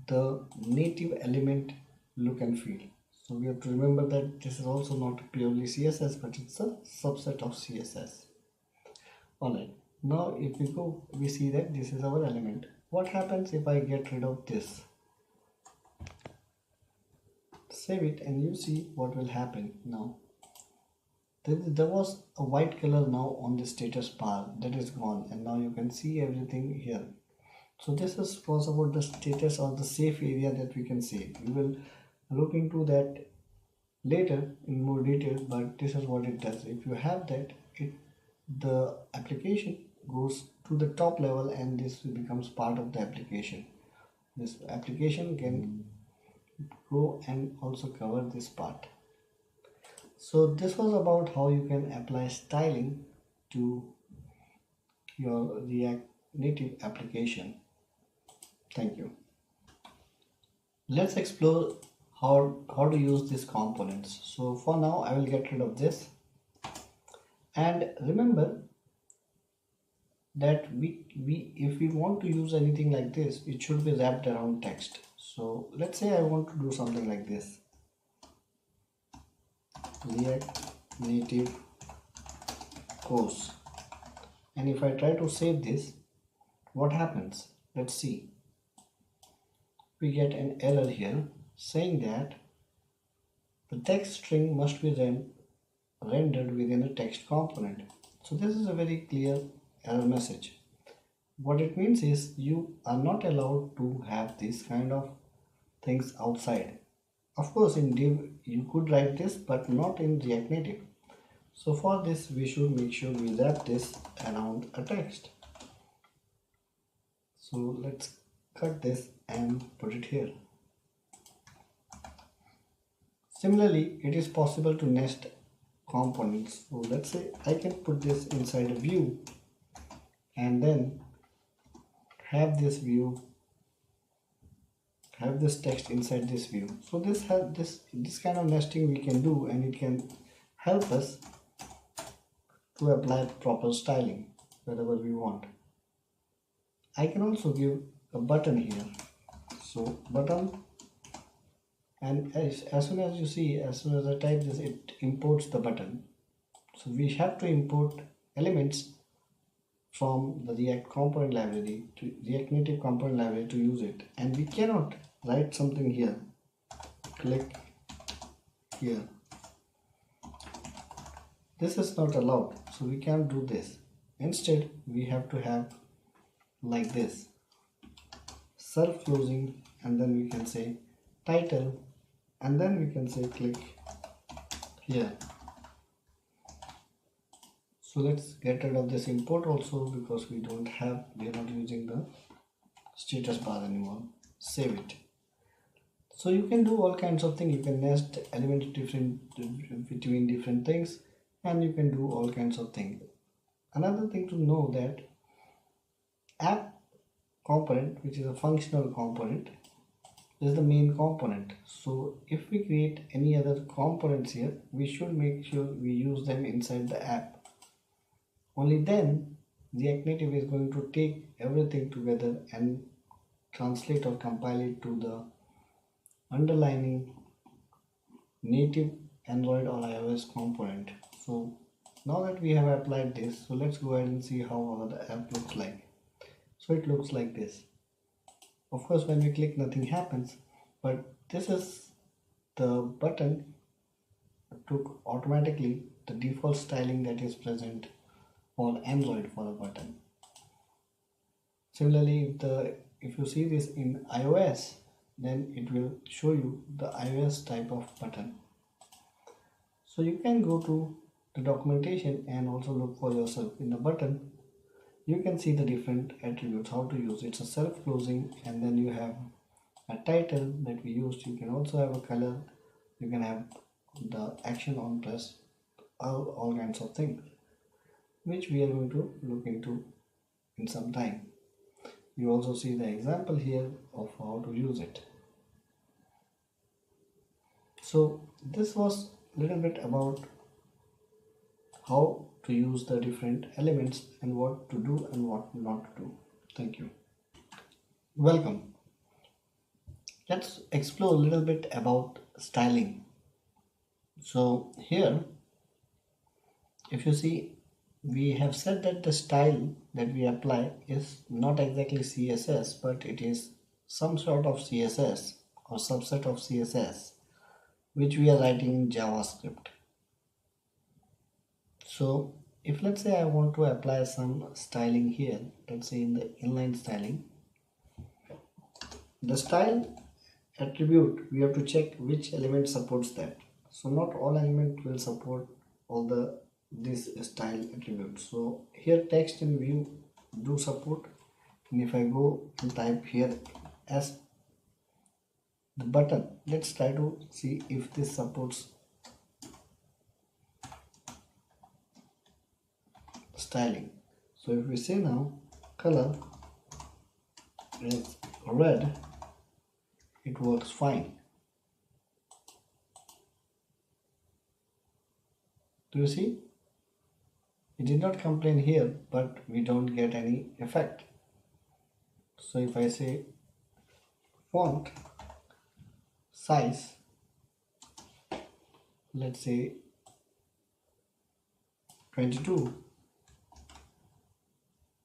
the native element look and feel. So we have to remember that this is also not purely CSS, but it's a subset of CSS. Alright, now if we go, we see that this is our element. What happens if I get rid of this? Save it and you see what will happen now. There was a white color now on the status bar, that is gone, and now you can see everything here. So this was about the status or the safe area that we can save. We will look into that later in more detail, but this is what it does. If you have that, the application goes to the top level and this becomes part of the application. This application can go and also cover this part. So this was about how you can apply styling to your React Native application. Thank you. Let's explore how to use these components. So for now I will get rid of this, and remember that if we want to use anything like this, it should be wrapped around text. So let's say I want to do something like this, React Native course, and if I try to save this, what happens? Let's see. We get an error here saying that the text string must be rendered within a text component. So this is a very clear error message. What it means is you are not allowed to have these kind of things outside. Of course in div you could write this, but not in React Native. So for this we should make sure we wrap this around a text. So let's cut this and put it here. Similarly, it is possible to nest components. So let's say I can put this inside a view and then have this view, have this text inside this view. So this kind of nesting we can do, and it can help us to apply proper styling wherever we want. I can also give a button here. So button, and as soon as you see, as soon as I type this, it imports the button. So we have to import elements from the React component library to React Native component library to use it, and we cannot write something here, click here. This is not allowed, so we can't do this. Instead, we have to have like this, self-closing, and then we can say title, and then we can say click here. So let's get rid of this import also, because we are not using the status bar anymore. Save it. So you can do all kinds of things. You can nest elements between different things, and you can do all kinds of things. Another thing to know that app component, which is a functional component, is the main component. So if we create any other components here, we should make sure we use them inside the app. Only then React Native is going to take everything together and translate or compile it to the underlying native Android or iOS component. So now that we have applied this, so let's go ahead and see how the app looks like. So it looks like this. Of course, when we click, nothing happens, but this is the button took automatically the default styling that is present for Android for a button. Similarly, if you see this in iOS, then it will show you the iOS type of button. So you can go to the documentation and also look for yourself. In the button, you can see the different attributes, how to use it. It's a self-closing, and then you have a title that we used. You can also have a color. You can have the action on press, all kinds of things, which we are going to look into in some time. You also see the example here of how to use it. So this was a little bit about how to use the different elements and what to do and what not to do. Thank you. Welcome. Let's explore a little bit about styling. So here, if you see, we have said that the style that we apply is not exactly CSS, but it is some sort of CSS or subset of CSS, which we are writing in JavaScript. So if let's say I want to apply some styling here, let's say in the inline styling, the style attribute, we have to check which element supports that. So not all element will support all this style attributes. So here text and view do support, and if I go and type here as the button, let's try to see if this supports styling. So if we say now color is red, it works fine. Do you see? It did not complain here, but we don't get any effect. So if I say font size, let's say 22,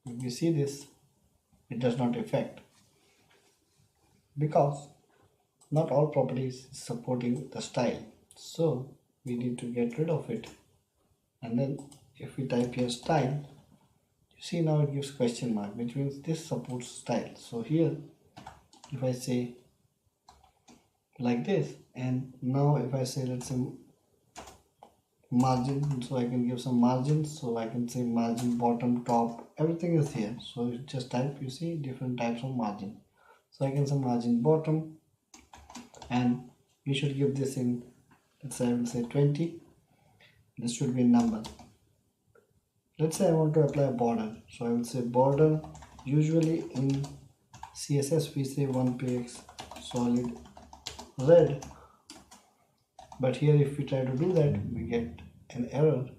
if we see this, it does not affect, because not all properties is supporting the style. So we need to get rid of it, and then if we type here style, you see now it gives question mark, which means this supports style. So here if I say like this, and now if I say let's say margin, so I can give some margins. So I can say margin bottom, top, everything is here. So you just type, you see different types of margin. So I can say margin bottom, and we should give this in, let's say I will say 20. This should be a number. Let's say I want to apply a border, so I will say border. Usually in CSS we say 1px solid red, but here if we try to do that we get an error.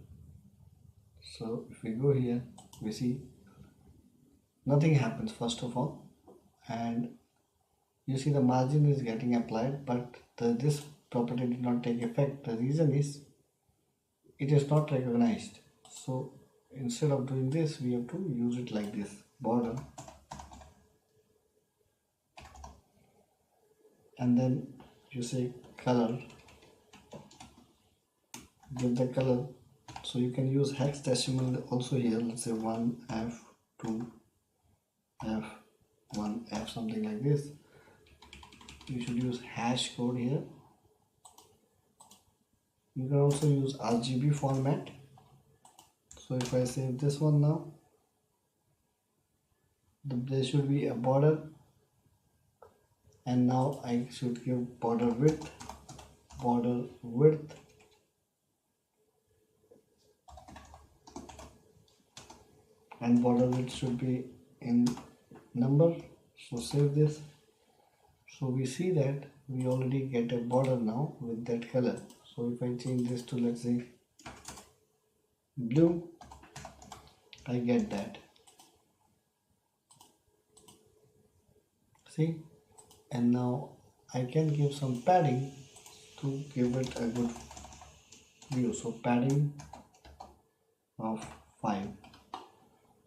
So if we go here, we see nothing happens first of all, and you see the margin is getting applied, but this property did not take effect. The reason is it is not recognized. So instead of doing this, we have to use it like this, border, and then you say color, give the color. So you can use hexadecimal also here. Let's say 1f, 2f, 1f, something like this. You should use hash code here. You can also use RGB format. So if I save this one now, there should be a border, and now I should give border width, and border width should be in number. So save this. So we see that we already get a border now with that color. So if I change this to, let's say, blue, I get that. See? And now I can give some padding to give it a good view. So padding of 5.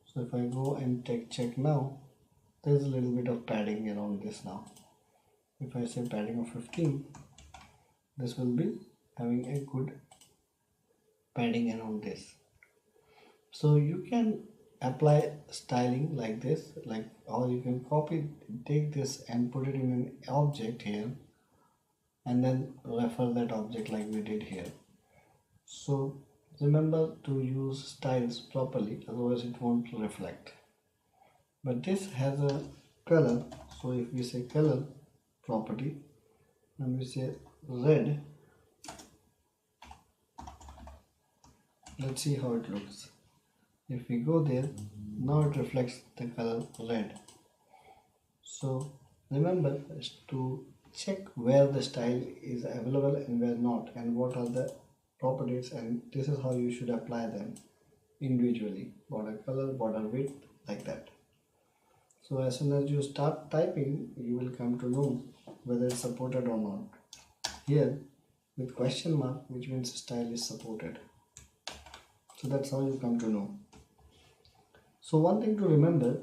So if I go and check now, there's a little bit of padding around this now. If I say padding of 15, this will be having a good padding around this. So you can apply styling like this, or you can take this and put it in an object here, and then refer that object like we did here. So remember to use styles properly, otherwise it won't reflect. But this has a color, so if we say color property and we say red, let's see how it looks. If we go there, now it reflects the color red. So remember to check where the style is available and where not, and what are the properties, and this is how you should apply them individually. Border color, border width, like that. So as soon as you start typing, you will come to know whether it's supported or not. Here with question mark, which means style is supported. So that's how you come to know. So one thing to remember,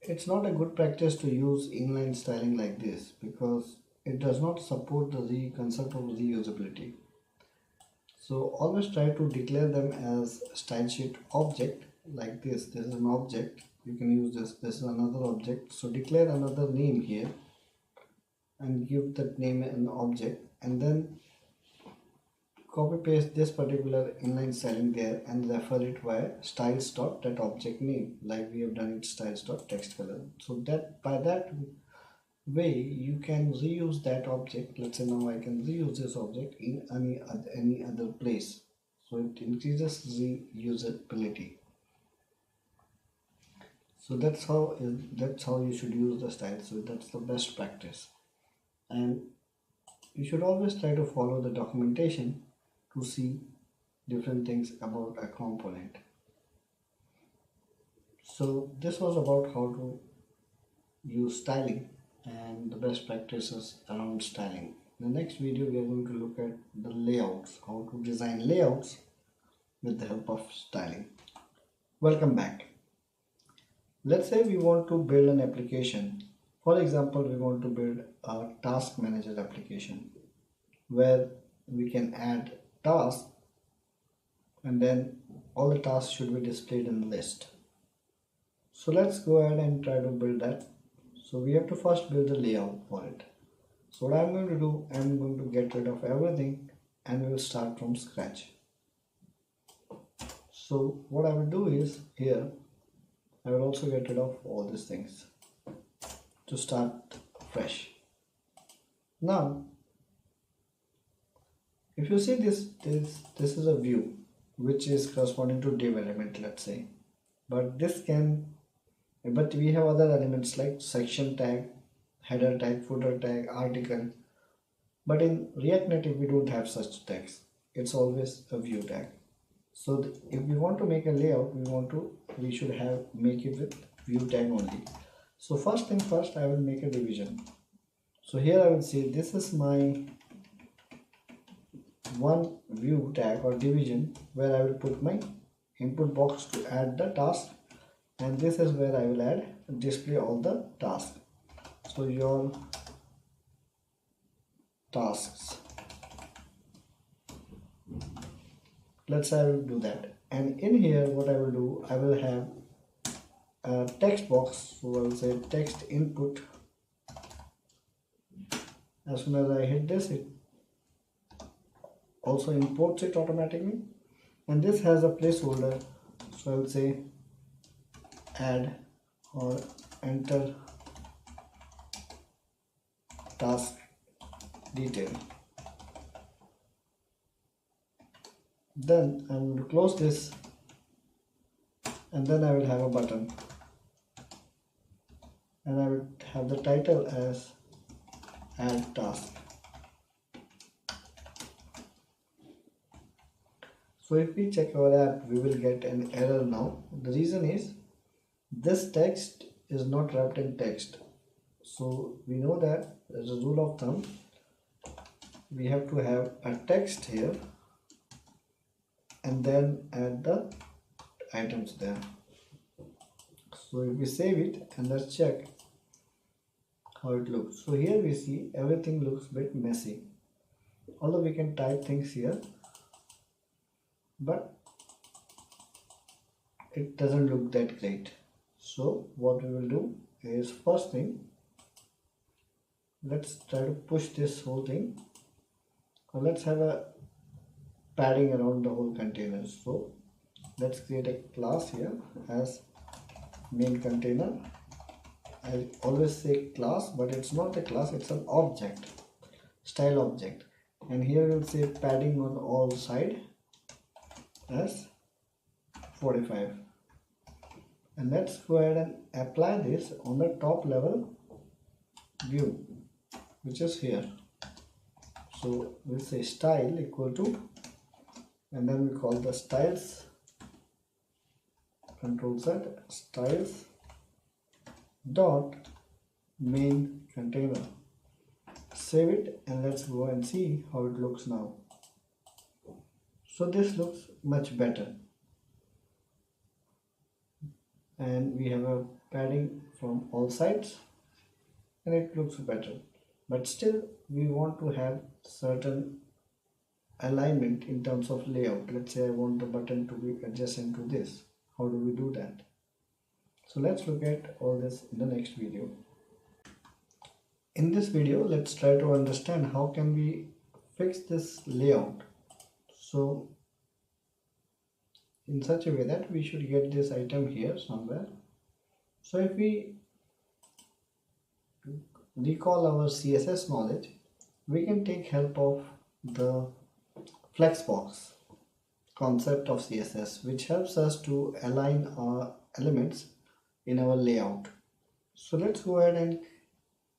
it's not a good practice to use inline styling like this because it does not support the concept of reusability. So always try to declare them as style sheet object like this. This is an object. You can use this. This is another object. So declare another name here and give that name an object, and then copy paste this particular inline styling there and refer it via styles.object name, like we have done it styles.textcolor. So that by that way you can reuse that object. Let's say now I can reuse this object in any other place, so it increases reusability. So that's how you should use the style. So that's the best practice, and you should always try to follow the documentation to see different things about a component. So this was about how to use styling and the best practices around styling. In the next video we are going to look at the layouts, how to design layouts with the help of styling. Welcome back. Let's say we want to build an application. For example, we want to build a task manager application where we can add tasks, and then all the tasks should be displayed in the list. So let's go ahead and try to build that. So we have to first build the layout for it. So what I'm going to do, I'm going to get rid of everything and we will start from scratch. So what I will do is here I will also get rid of all these things to start fresh. Now if you see this is a view which is corresponding to div element, let's say, but we have other elements like section tag, header tag, footer tag, article, but in React Native we don't have such tags. It's always a view tag. So if we want to make a layout, we should make it with view tag only. So first thing first, I will make a division. So here I will say this is my one view tag or division where I will put my input box to add the task, and this is where I will add display all the tasks. So your tasks, let's say I will do that, and in here what I will do, I will have a text box. So I will say text input. As soon as I hit this, it also imports it automatically, and this has a placeholder. So I will say add or enter task detail. Then I will close this, and then I will have a button, and I will have the title as add task. So if we check our app, we will get an error now. The reason is this text is not wrapped in text. So we know that as a rule of thumb, we have to have a text here and then add the items there. So if we save it and let's check how it looks. So here we see everything looks a bit messy. Although we can type things here, but it doesn't look that great. So what we will do is, first thing, let's try to push this whole thing, or let's have a padding around the whole container. So let's create a class here as main container. I always say class, but it's not a class, it's an object, style object, and here we'll say padding on all side as 45, and let's go ahead and apply this on the top level view, which is here. So we'll say style equal to, and then we call the styles, control Z, styles dot main container. Save it and let's go and see how it looks now. So this looks much better, and we have a padding from all sides and it looks better, but still we want to have certain alignment in terms of layout. Let's say I want the button to be adjacent to this. How do we do that? So let's look at all this in the next video. In this video, let's try to understand how can we fix this layout. So in such a way that we should get this item here somewhere. So if we recall our CSS knowledge, we can take help of the flexbox concept of CSS, which helps us to align our elements in our layout. So let's go ahead and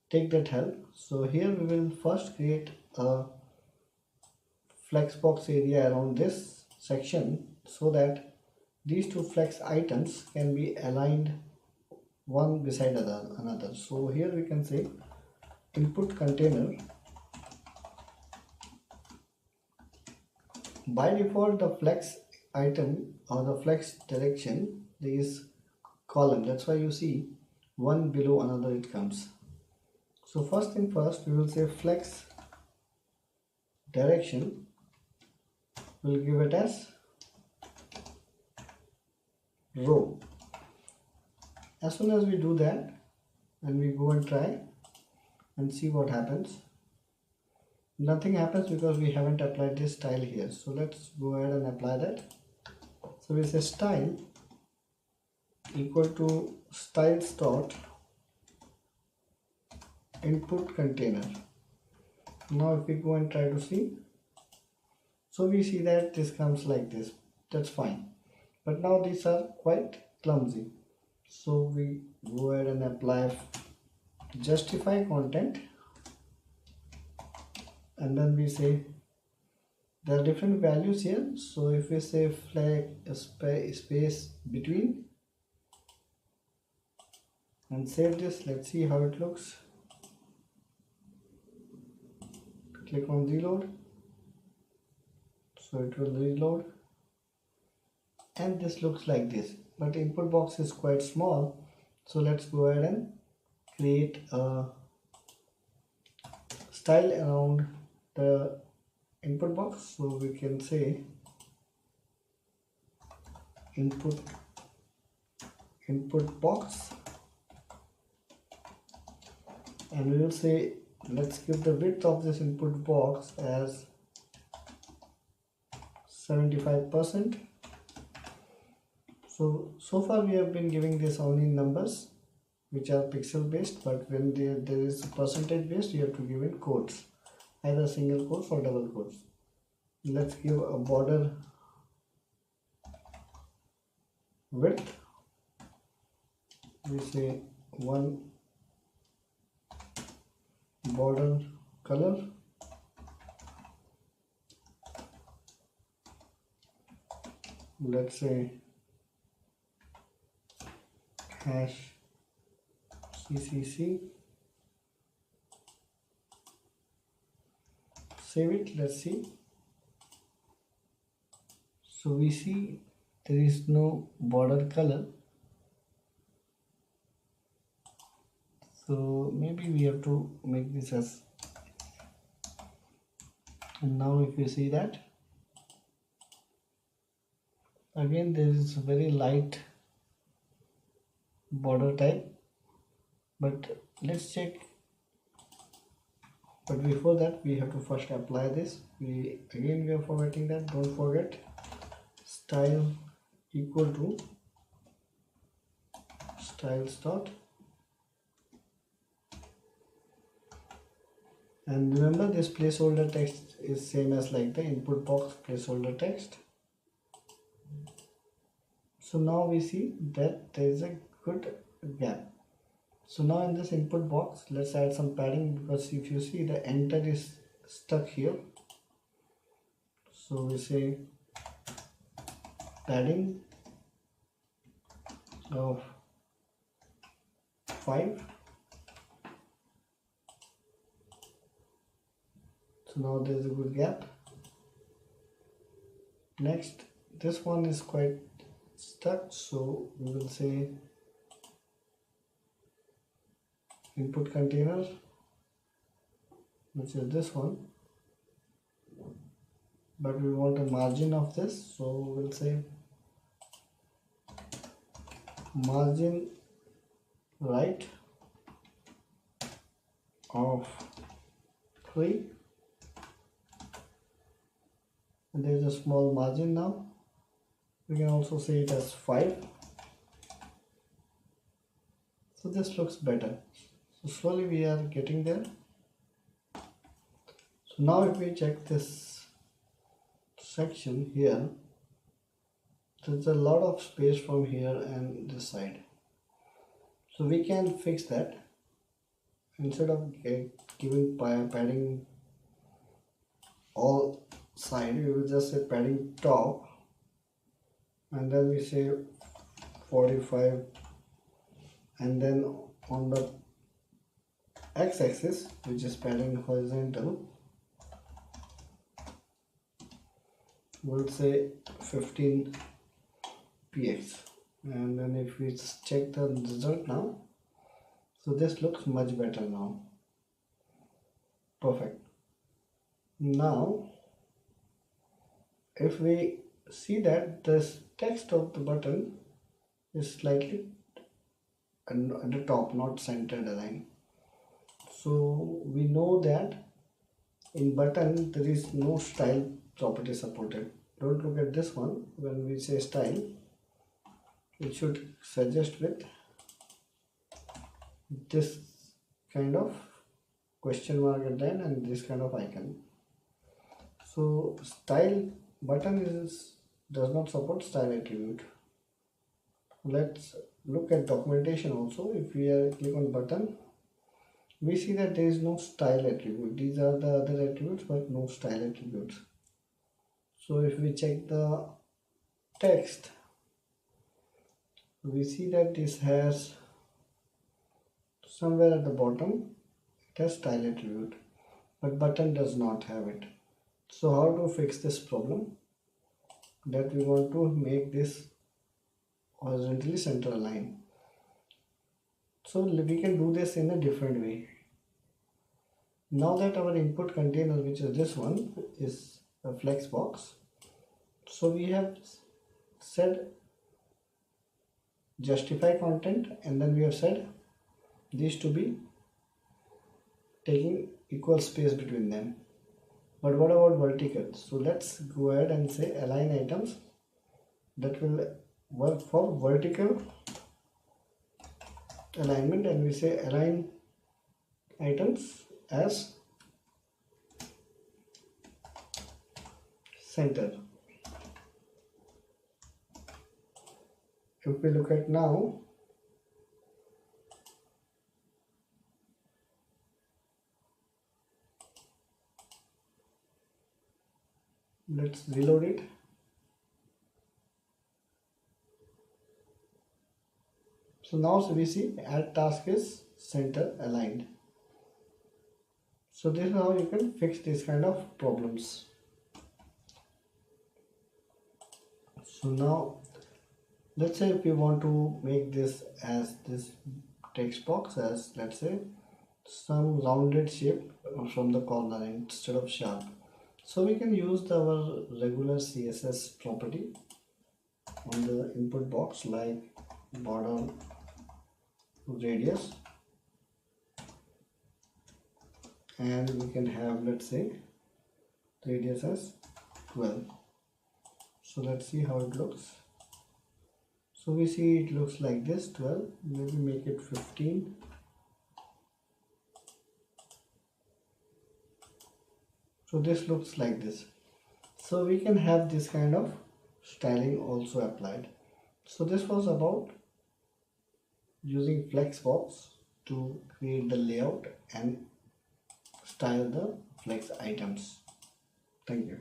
take that help. So here we will first create a flexbox area around this section so that these two flex items can be aligned one beside another. So here we can say input container. By default, the flex item or the flex direction is column. That's why you see one below another it comes. So first thing first, we will say flex direction. We'll give it as row. As soon as we do that and we go and try and see what happens, nothing happens because we haven't applied this style here. So let's go ahead and apply that. So we say style equal to styles dot input container. Now if we go and try to see, so we see that this comes like this. That's fine. But now these are quite clumsy. So we go ahead and apply justify content, and then we say there are different values here. So if we say flag space between and save this, let's see how it looks. Click on reload, so it will reload, and this looks like this, but input box is quite small. So let's go ahead and create a style around the input box. So we can say input box, and we will say let's give the width of this input box as 75%. So far we have been giving this only numbers which are pixel based, but when there is percentage based, you have to give in quotes, either single quotes or double quotes. Let's give a border width, we say 1 border color, let's say hash CCC, save it. Let's see. So we see there is no border color, so maybe we have to make this as, and now if you see that, again there is a very light border type, but let's check. But before that we have to first apply this. We are formatting that, don't forget. Style equal to styles dot, and remember this placeholder text is same as like the input box placeholder text. So now we see that there is a good gap. So now in this input box, let's add some padding, because if you see the enter is stuck here. So we say padding of 5. So now there is a good gap. Next, this one is quite stuck, so we will say input container, which is this one, but we want a margin of this, so we'll say margin right of 3, and there is a small margin. Now we can also say it as 5. So this looks better. So slowly we are getting there. So now if we check this section here, there's a lot of space from here and this side. So we can fix that. Instead of giving padding all side, we will just say padding top, and then we say 45, and then on the x-axis, which is padding horizontal, we'll say 15 px, and then if we check the result now, so this looks much better now. Perfect. Now if we see that this text of the button is slightly at the top, not centered align, so we know that in button there is no style property supported. don't look at this one. When we say style, it should suggest with this kind of question mark at the end and this kind of icon. So style button does not support style attribute. Let's look at documentation also. If we click on button, we see that there is no style attribute. These are the other attributes but no style attributes. So if we check the text, we see that this has somewhere at the bottom it has style attribute, but button does not have it. So how to fix this problem? That we want to make this horizontally center aligned. So we can do this in a different way. Now that our input container, which is this one, is a flex box, so we have said justify content, and then we have said these to be taking equal space between them. But what about vertical? So let's go ahead and say align items. That will work for vertical alignment, and we say align items as center. If we look at now, let's reload it. So now we see add task is center aligned. So this is how you can fix this kind of problems. So now let's say if we want to make this as this text box as, let's say, some rounded shape from the corner instead of sharp. So we can use our regular CSS property on the input box like border radius, and we can have, let's say, radius as 12. So let's see how it looks. So we see it looks like this, 12, maybe make it 15. So this looks like this. So we can have this kind of styling also applied. So this was about using Flexbox to create the layout and style the flex items. Thank you.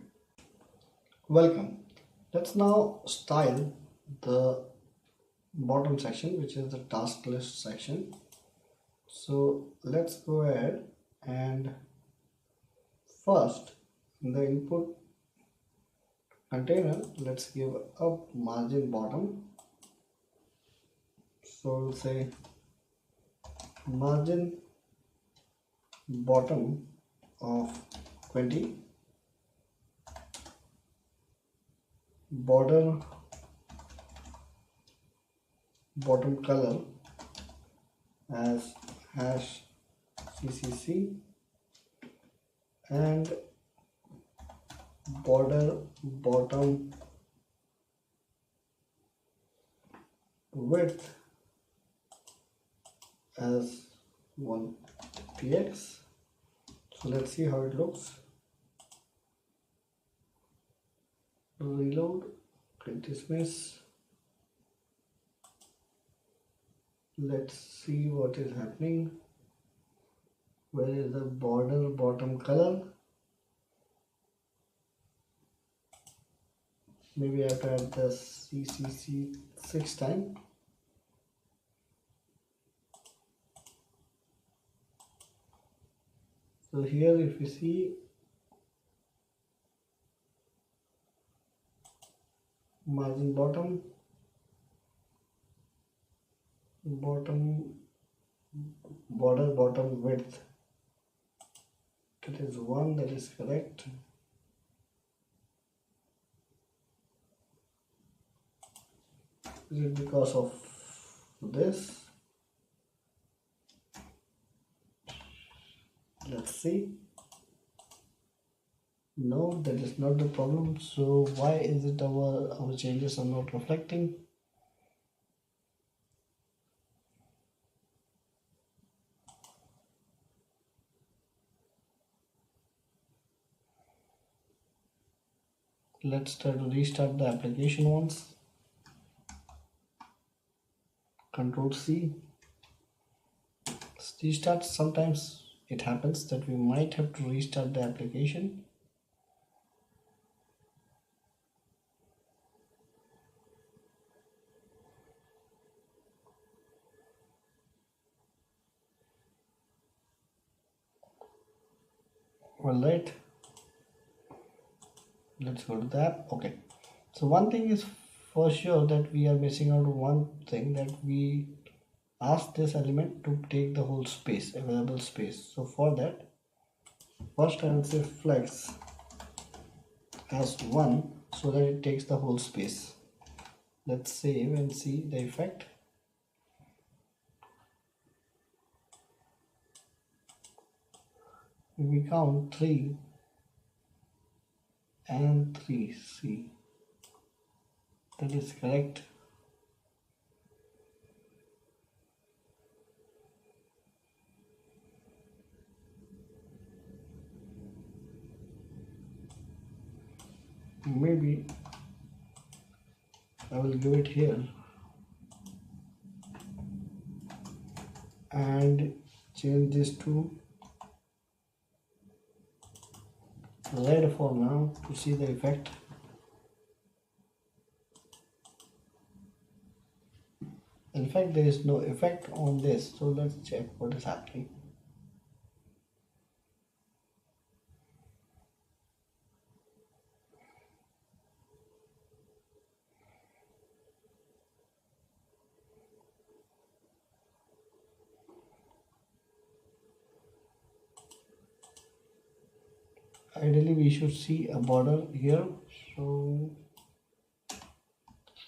Welcome. Let's now style the bottom section, which is the task list section. So let's go ahead and first in the input container, let's give a margin bottom. So we'll say margin bottom of 20, border bottom color as hash ccc, and border bottom width as 1px. So let's see how it looks. Reload, click dismiss. Let's see what is happening. Where is the border bottom color? Maybe I have to add the CCC 6 times. So here if you see margin bottom border bottom width, that is 1, that is correct. Is it because of this? Let's see. No, that is not the problem. So why is it our changes are not reflecting? Let's try to restart the application once. Control C. Restart. Sometimes it happens that we might have to restart the application. Alright, let's go to the app. Okay, so one thing is for sure that we are missing out one thing, that we ask this element to take the whole space, available space. So for that, first I will say flex as 1 so that it takes the whole space. Let's save and see the effect. We count 3 and 3. See, that is correct. Maybe I will give it here and change this to red for now to see the effect. In fact, there is no effect on this, so let's check what is happening. Ideally we should see a border here, so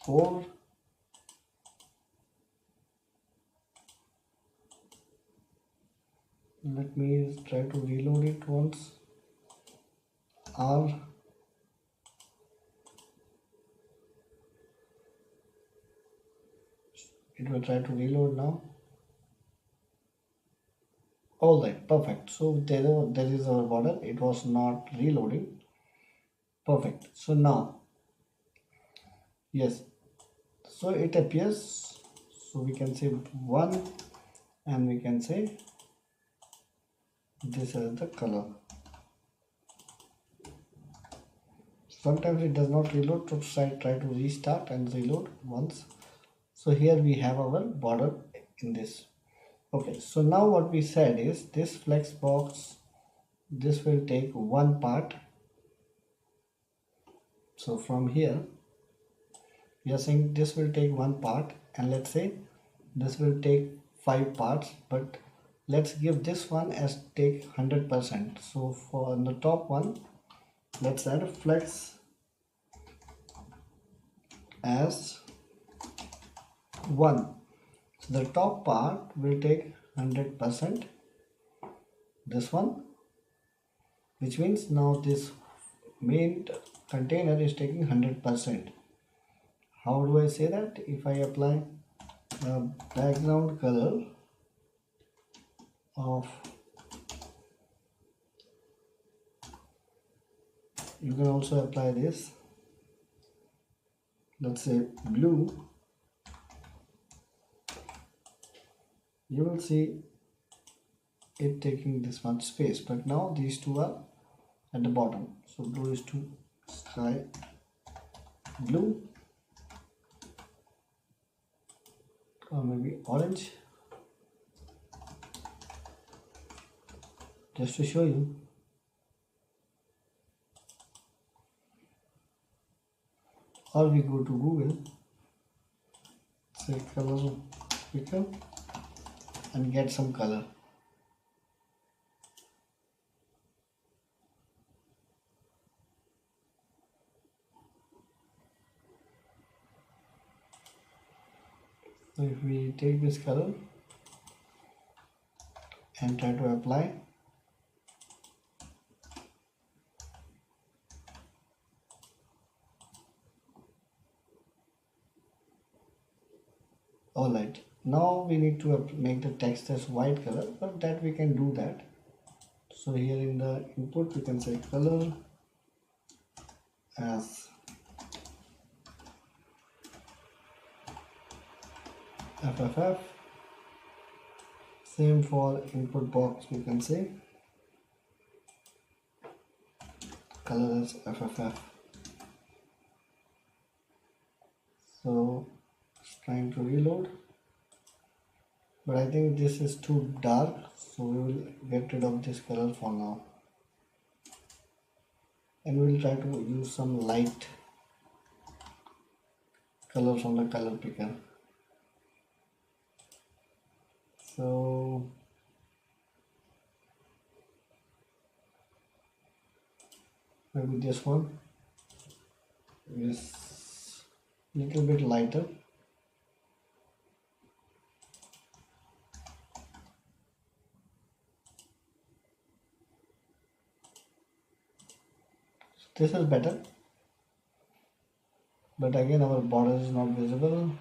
4. Let me try to reload it once. R. It will try to reload now. Alright, perfect. So there is our border. It was not reloading. Perfect. So now, yes, so it appears. So we can say 1 and we can say this is the color. Sometimes it does not reload, so try to restart and reload once. So here we have our border in this. Okay, so now what we said is this flex box, this will take one part. So from here we are saying this will take one part, and let's say this will take 5 parts, but let's give this one as take 100%. So for the top one, let's add flex as 1. So the top part will take 100%, this one, which means now this main container is taking 100%. How do I say that? If I apply the background color of, you can also apply this, let's say blue, you will see it taking this much space, but now these two are at the bottom. So blue is to sky blue, or maybe orange, just to show you. Or we go to Google, say color picker, and get some color. So if we take this color and try to apply, Alright, now we need to make the text as white color, but that we can do that. So here in the input we can say color as FFF. Same for input box, we can say color as FFF. So it's trying to reload, but I think this is too dark, so we will get rid of this color for now, and we will try to use some light color from the color picker. So maybe this one is little bit lighter. This is better, but again our border is not visible,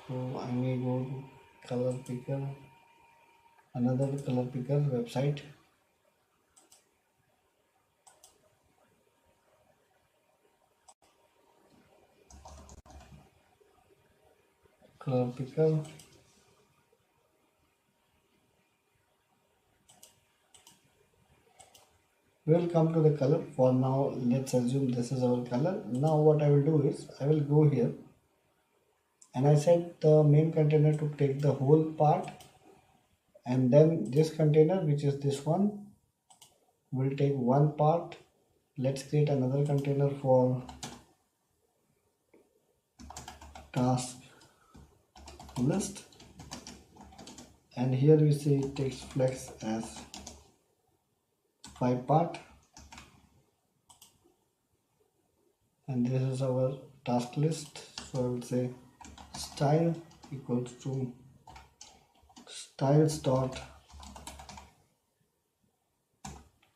so I may go to color picker, another color picker website. Color picker. We will come to the color. For now, let's assume this is our color. Now what I will do is I will go here, and I set the main container to take the whole part, and then this container, which is this one, will take one part. Let's create another container for task list, and here we say text flex as 5 part, and this is our task list. So I will say style equals to styles dot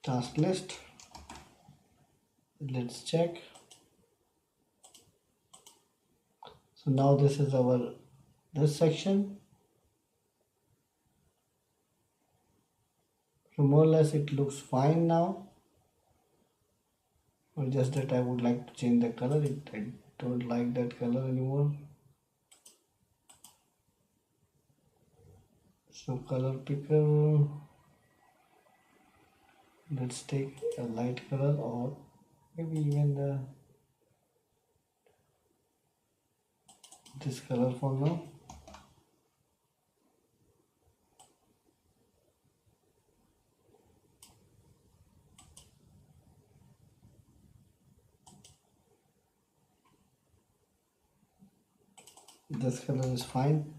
task list. Let's check. So now this is our this section. So more or less it looks fine now, or just that I would like to change the color. I don't like that color anymore. So color picker, let's take a light color, or maybe even this color for now. This color is fine.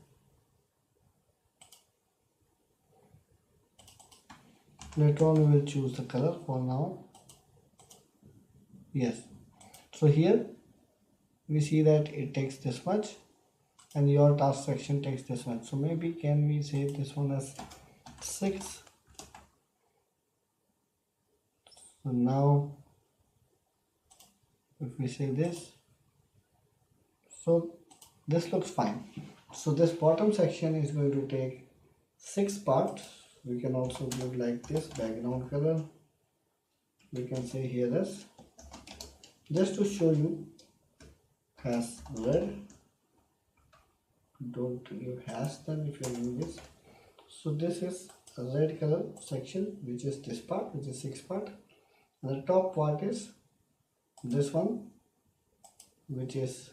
Later on we will choose the color. For now, yes. So here we see that it takes this much, and your task section takes this much. So maybe can we say this one as 6. So now if we say this, so this looks fine. So this bottom section is going to take 6 parts. We can also give like this background color. We can say here as, just to show you, has red. Don't give hash then if you're doing this. So this is a red color section, which is this part, which is 6 part. And the top part is this one, which is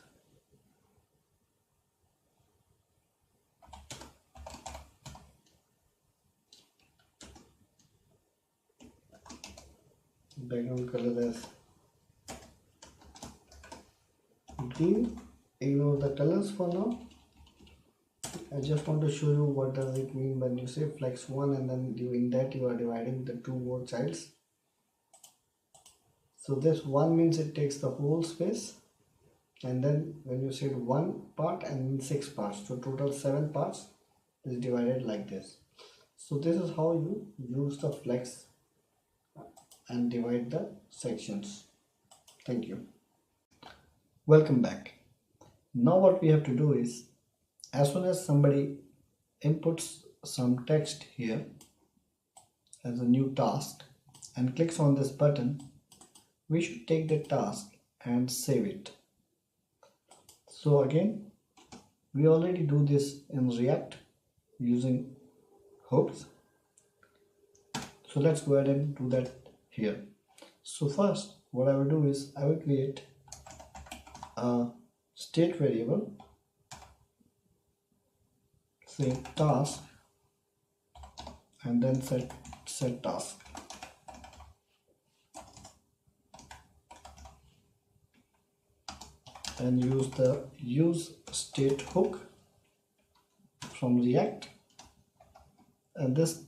background color as green. Ignore the colors for now. I just want to show you what does it mean when you say flex 1, and then in that you are dividing the 2 more childs. So this 1 means it takes the whole space, and then when you said 1 part and 6 parts, so total 7 parts is divided like this. So this is how you use the flex and divide the sections. Thank you. Welcome back. Now what we have to do is as soon as somebody inputs some text here as a new task and clicks on this button, we should take the task and save it. So again, we already do this in React using hooks. So let's go ahead and do that here. So first, what I will do is I will create a state variable, say task, and then set task. And use the use state hook from React, and this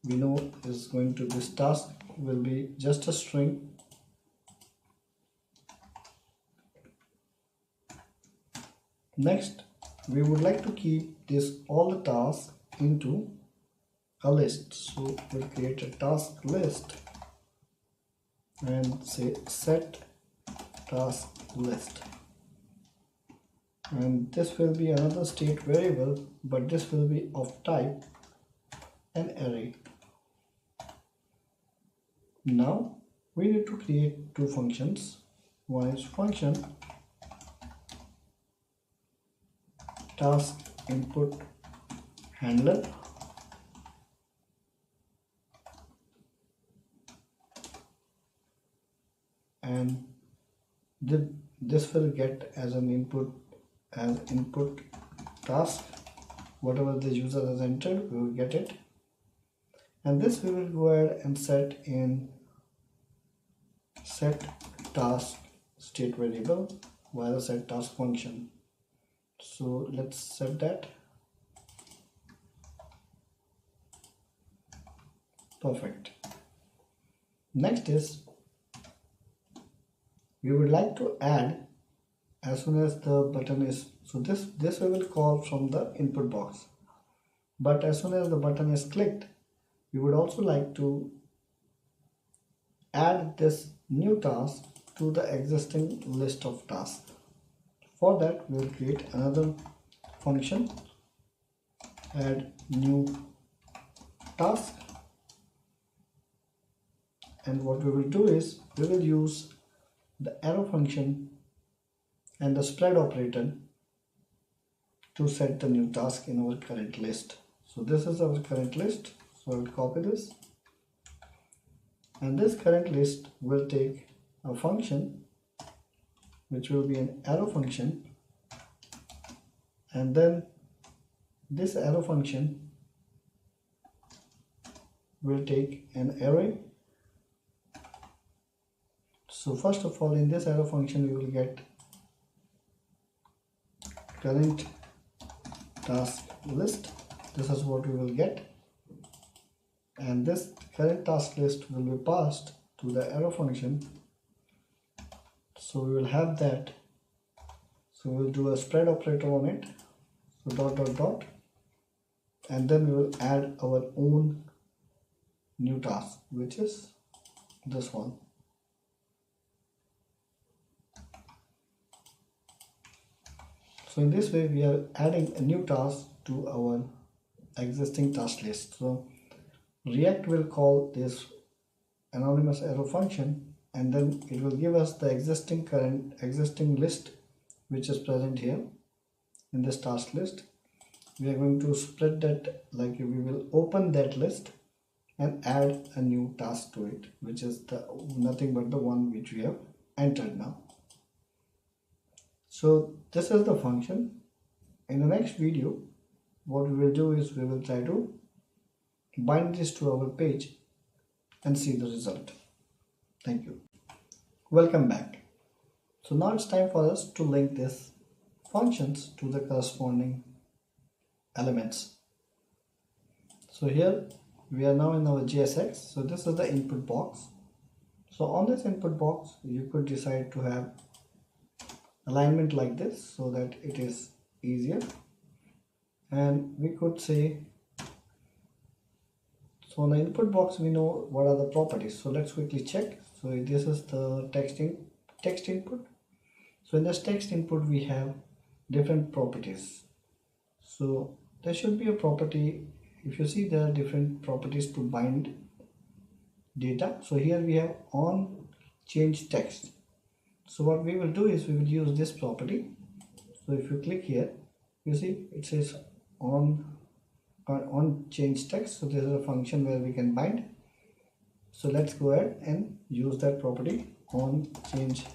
we know is going to, this task will be just a string. Next, we would like to keep this all the tasks into a list, so we'll create a task list and say set task list, and this will be another state variable, but this will be of type an array. Now we need to create two functions. One is function task input handler, and this will get as an input task whatever the user has entered, we will get it, and this we will go ahead and set in set task state variable via the set task function. So let's set that. Perfect. Next is we would like to add as soon as the button is, so this we will call from the input box, but as soon as the button is clicked, we would also like to add this new task to the existing list of tasks. For that, we will create another function, add new task, and what we will do is we will use the arrow function and the spread operator to set the new task in our current list. So this is our current list, so I will copy this, and this current list will take a function which will be an arrow function, and then this arrow function will take an array. So first of all, in this arrow function we will get current task list. This is what we will get, and this current task list will be passed to the arrow function. So we will have that, so we will do a spread operator on it, so dot dot dot, and then we will add our own new task, which is this one. So in this way we are adding a new task to our existing task list. So React will call this anonymous arrow function, and then it will give us the existing list which is present here in this task list. We are going to split that, like we will open that list and add a new task to it, which is nothing but the one which we have entered now. So this is the function. In the next video, what we will do is we will try to bind this to our page and see the result. Thank you. Welcome back. So now it's time for us to link these functions to the corresponding elements. So here we are now in our JSX. So this is the input box. So on this input box, you could decide to have alignment like this so that it is easier, and we could say, so on the input box we know what are the properties, so let's quickly check. So this is the text input. So in this text input we have different properties. So there should be a property. If you see, there are different properties to bind data. So here we have on change text. So what we will do is we will use this property. So if you click here, you see it says on change text. So this is a function where we can bind. So let's go ahead and use that property on change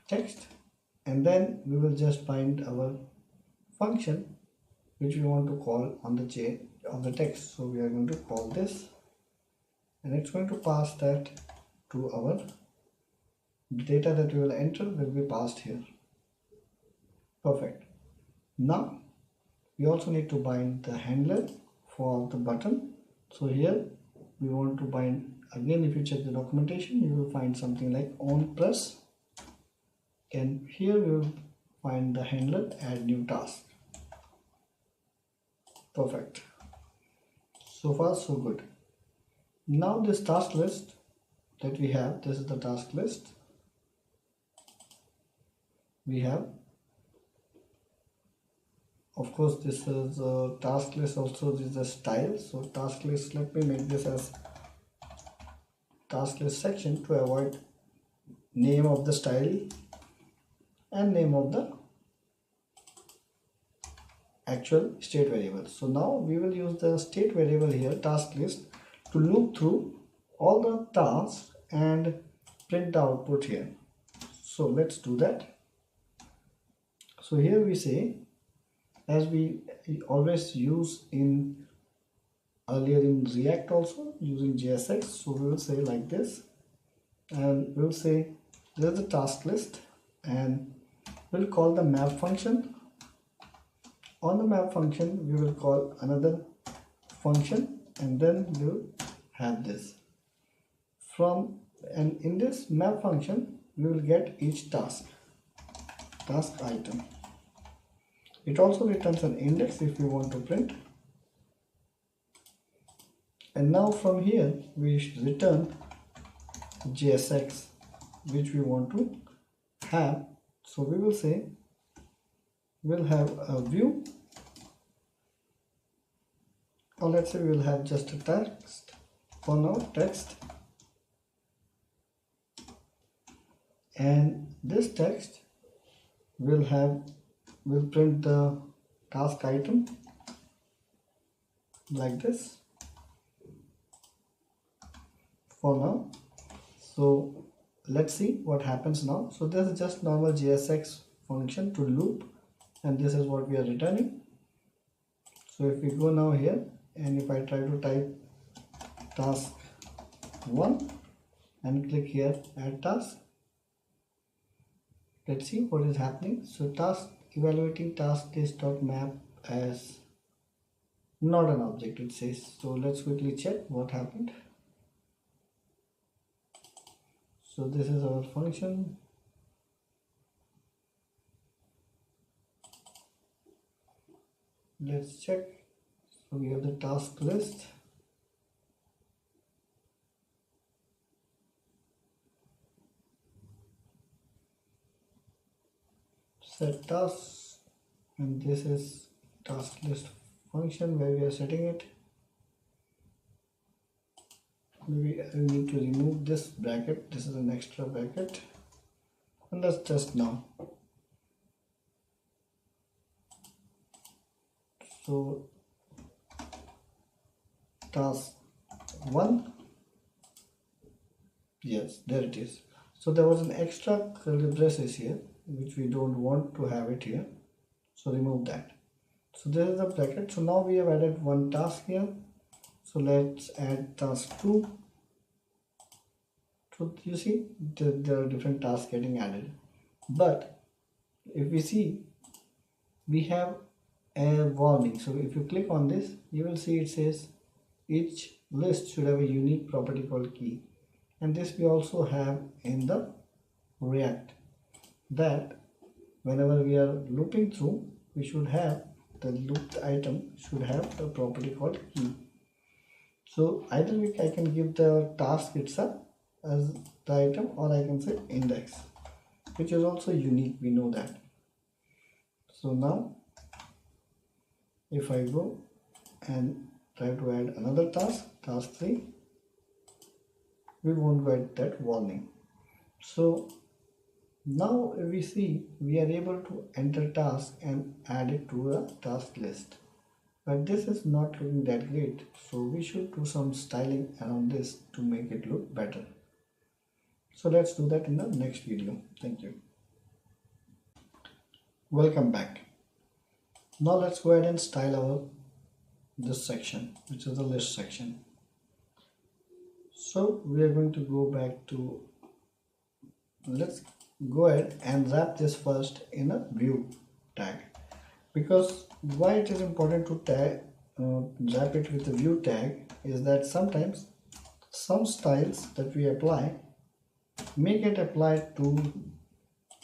text, and then we will just bind our function which we want to call on the change of the text. So we are going to call this, and it's going to pass that to our data that we will enter will be passed here. Perfect. Now we also need to bind the handler for the button. So here we want to bind, again if you check the documentation you will find something like on press, and here we will find the handler add new task. Perfect. So far so good. Now this task list that we have, this is the task list. We have, of course this is a task list, also this is a style. So task list, let me make this as task list section to avoid name of the style and name of the actual state variable. So now we will use the state variable here, task list, to loop through all the tasks and print the output here. So let's do that. So here we say, as we always use in earlier in React also using JSX, so we will say like this, and we'll say there's a task list, and we'll call the map function. On the map function we will call another function, and then we'll have this from, and in this map function we will get each task item. It also returns an index if we want to print, and now from here we return JSX which we want to have. So we will say we'll have a view, or let's say we will have just a text for now, text, and this text will print the task item like this for now. So let's see what happens now. So this is just normal JSX function to loop, and this is what we are returning. So if we go now here, and if I try to type task 1 and click here add task, let's see what is happening. So task evaluating task is.map as not an object, it says. So let's quickly check what happened. So this is our function. Let's check. So we have the task list. Set tasks, and this is task list function where we are setting it. Maybe I need to remove this bracket. This is an extra bracket, and let's test now. So task 1, yes, there it is. So there was an extra curly braces here which we don't want to have it here, so remove that. So there is the bracket. So now we have added one task here. So let's add task 2. So you see there are different tasks getting added, but if we see, we have a warning. So if you click on this, you will see it says each list should have a unique property called key, and this we also have in the React, that whenever we are looping through, we should have the looped item should have the property called key. So either I can give the task itself as the item, or I can say index, which is also unique, we know that. So now if I go and try to add another task, task 3, we won't get that warning. So now we see we are able to enter task and add it to a task list. But this is not looking that great, so we should do some styling around this to make it look better. So let's do that in the next video. Thank you. Welcome back. Now let's go ahead and style our this section, which is the list section. So we are going to go back to, let's go ahead and wrap this first in a view tag, because why it is important to wrap it with a view tag is that sometimes some styles that we apply may get applied to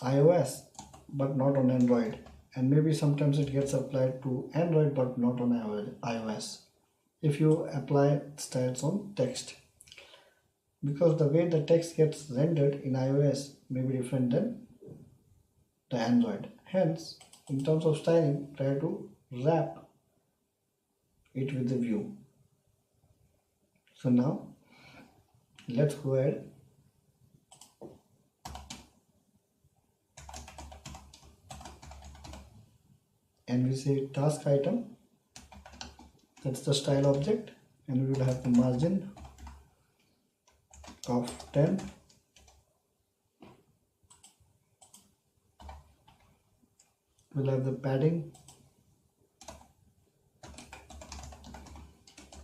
iOS but not on Android, and maybe sometimes it gets applied to Android but not on iOS if you apply styles on text, because the way the text gets rendered in iOS may be different than the Android. Hence, in terms of styling, try to wrap it with the view. So now let's go ahead and we say task item, that's the style object, and we will have the margin of 10, we'll have the padding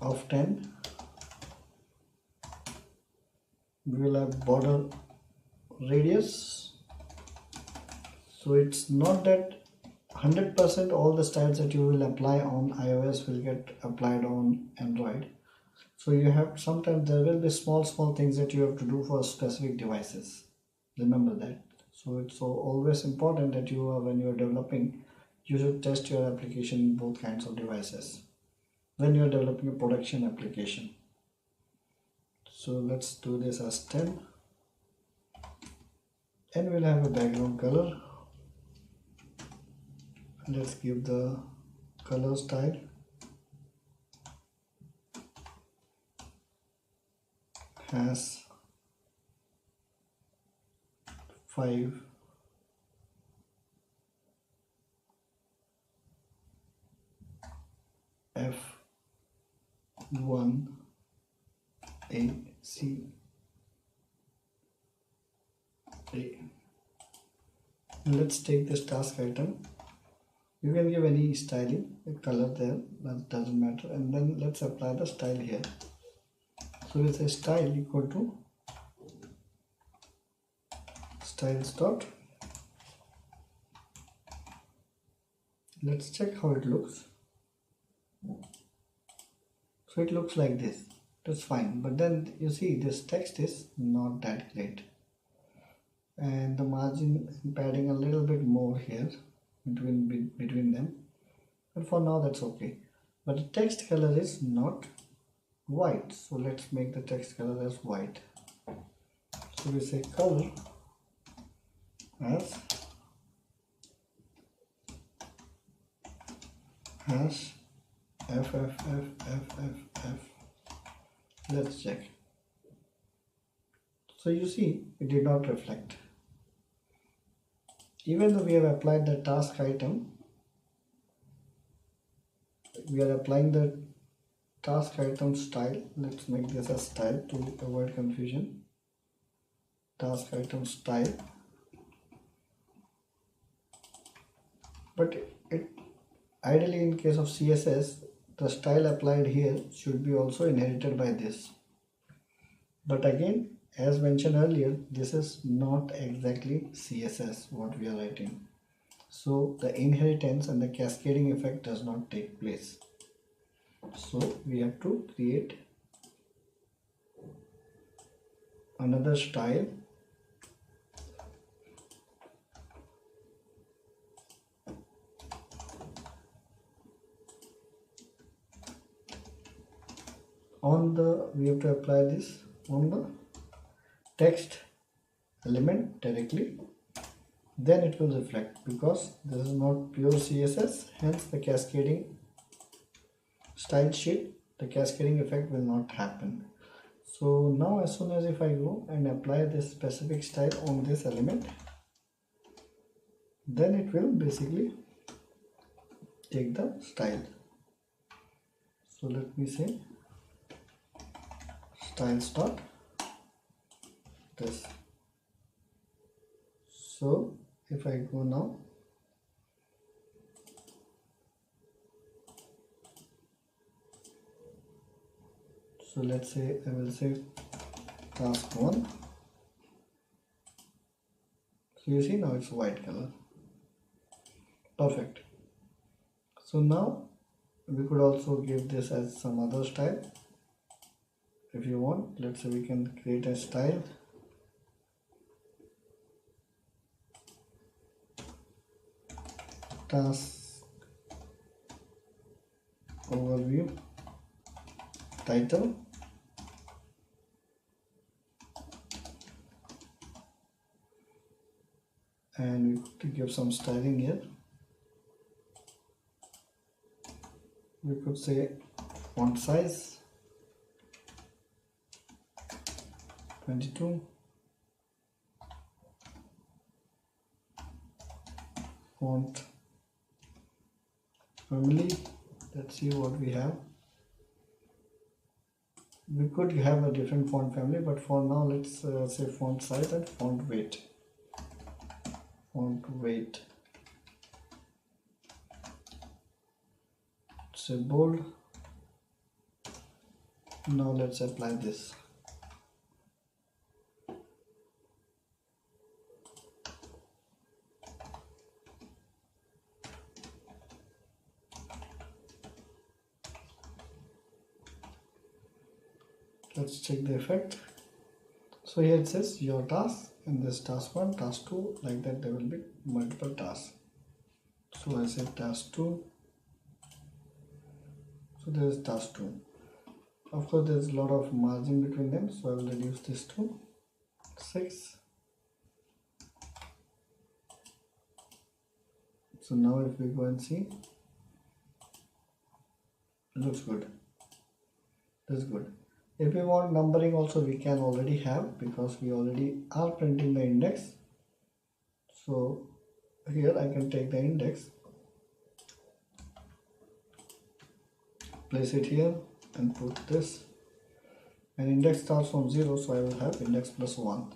of 10, we will have border radius, so it's not that 100% all the styles that you will apply on iOS will get applied on Android. So you have, sometimes there will be small things that you have to do for specific devices. Remember that. So it's always important that you are, when you are developing, you should test your application in both kinds of devices when you are developing a production application. So let's do this as 10, and we'll have a background color. Let's give the color style has 5 F1 AC A. Let's take this task item. You can give any styling, a color there, that doesn't matter, and then let's apply the style here. So we'll say style equal to styles dot. Let's check how it looks. So it looks like this. That's fine, but then you see this text is not that great, and the margin and padding a little bit more here between them, but for now that's okay. But the text color is not white, so let's make the text color as white. So we say color as hash FFFFFF. Let's check. So you see it did not reflect. Even though we have applied the task item, we are applying the task item style. Let's make this a style to avoid confusion. Task item style. But it ideally, in case of CSS, the style applied here should be also inherited by this. But again, as mentioned earlier, this is not exactly CSS what we are writing. So the inheritance and the cascading effect does not take place. So we have to create another style on the, we have to apply this on the text element directly, then it will reflect, because this is not pure CSS, hence the cascading style sheet, the cascading effect will not happen. So now as soon as if I go and apply this specific style on this element, then it will basically take the style. So let me say styles dot this. So if I go now, so let's say I will say task 1. So you see now it's white color. Perfect. So now we could also give this as some other style if you want. Let's say we can create a style task overview title, and we could give some styling here. We could say font size 22, font family. Let's see what we have. We could have a different font family, but for now let's say font size and font weight. Font weight, say bold. Now let's apply this. Let's check the effect. So here it says your task, and this task 1, task 2, like that there will be multiple tasks. So I say task 2. So there is task 2. Of course there is a lot of margin between them, so I will reduce this to 6. So now if we go and see, it looks good. That's good. If we want numbering also, we can already have, because we already are printing the index. So here I can take the index, place it here and put this, and index starts from 0, so I will have index plus 1,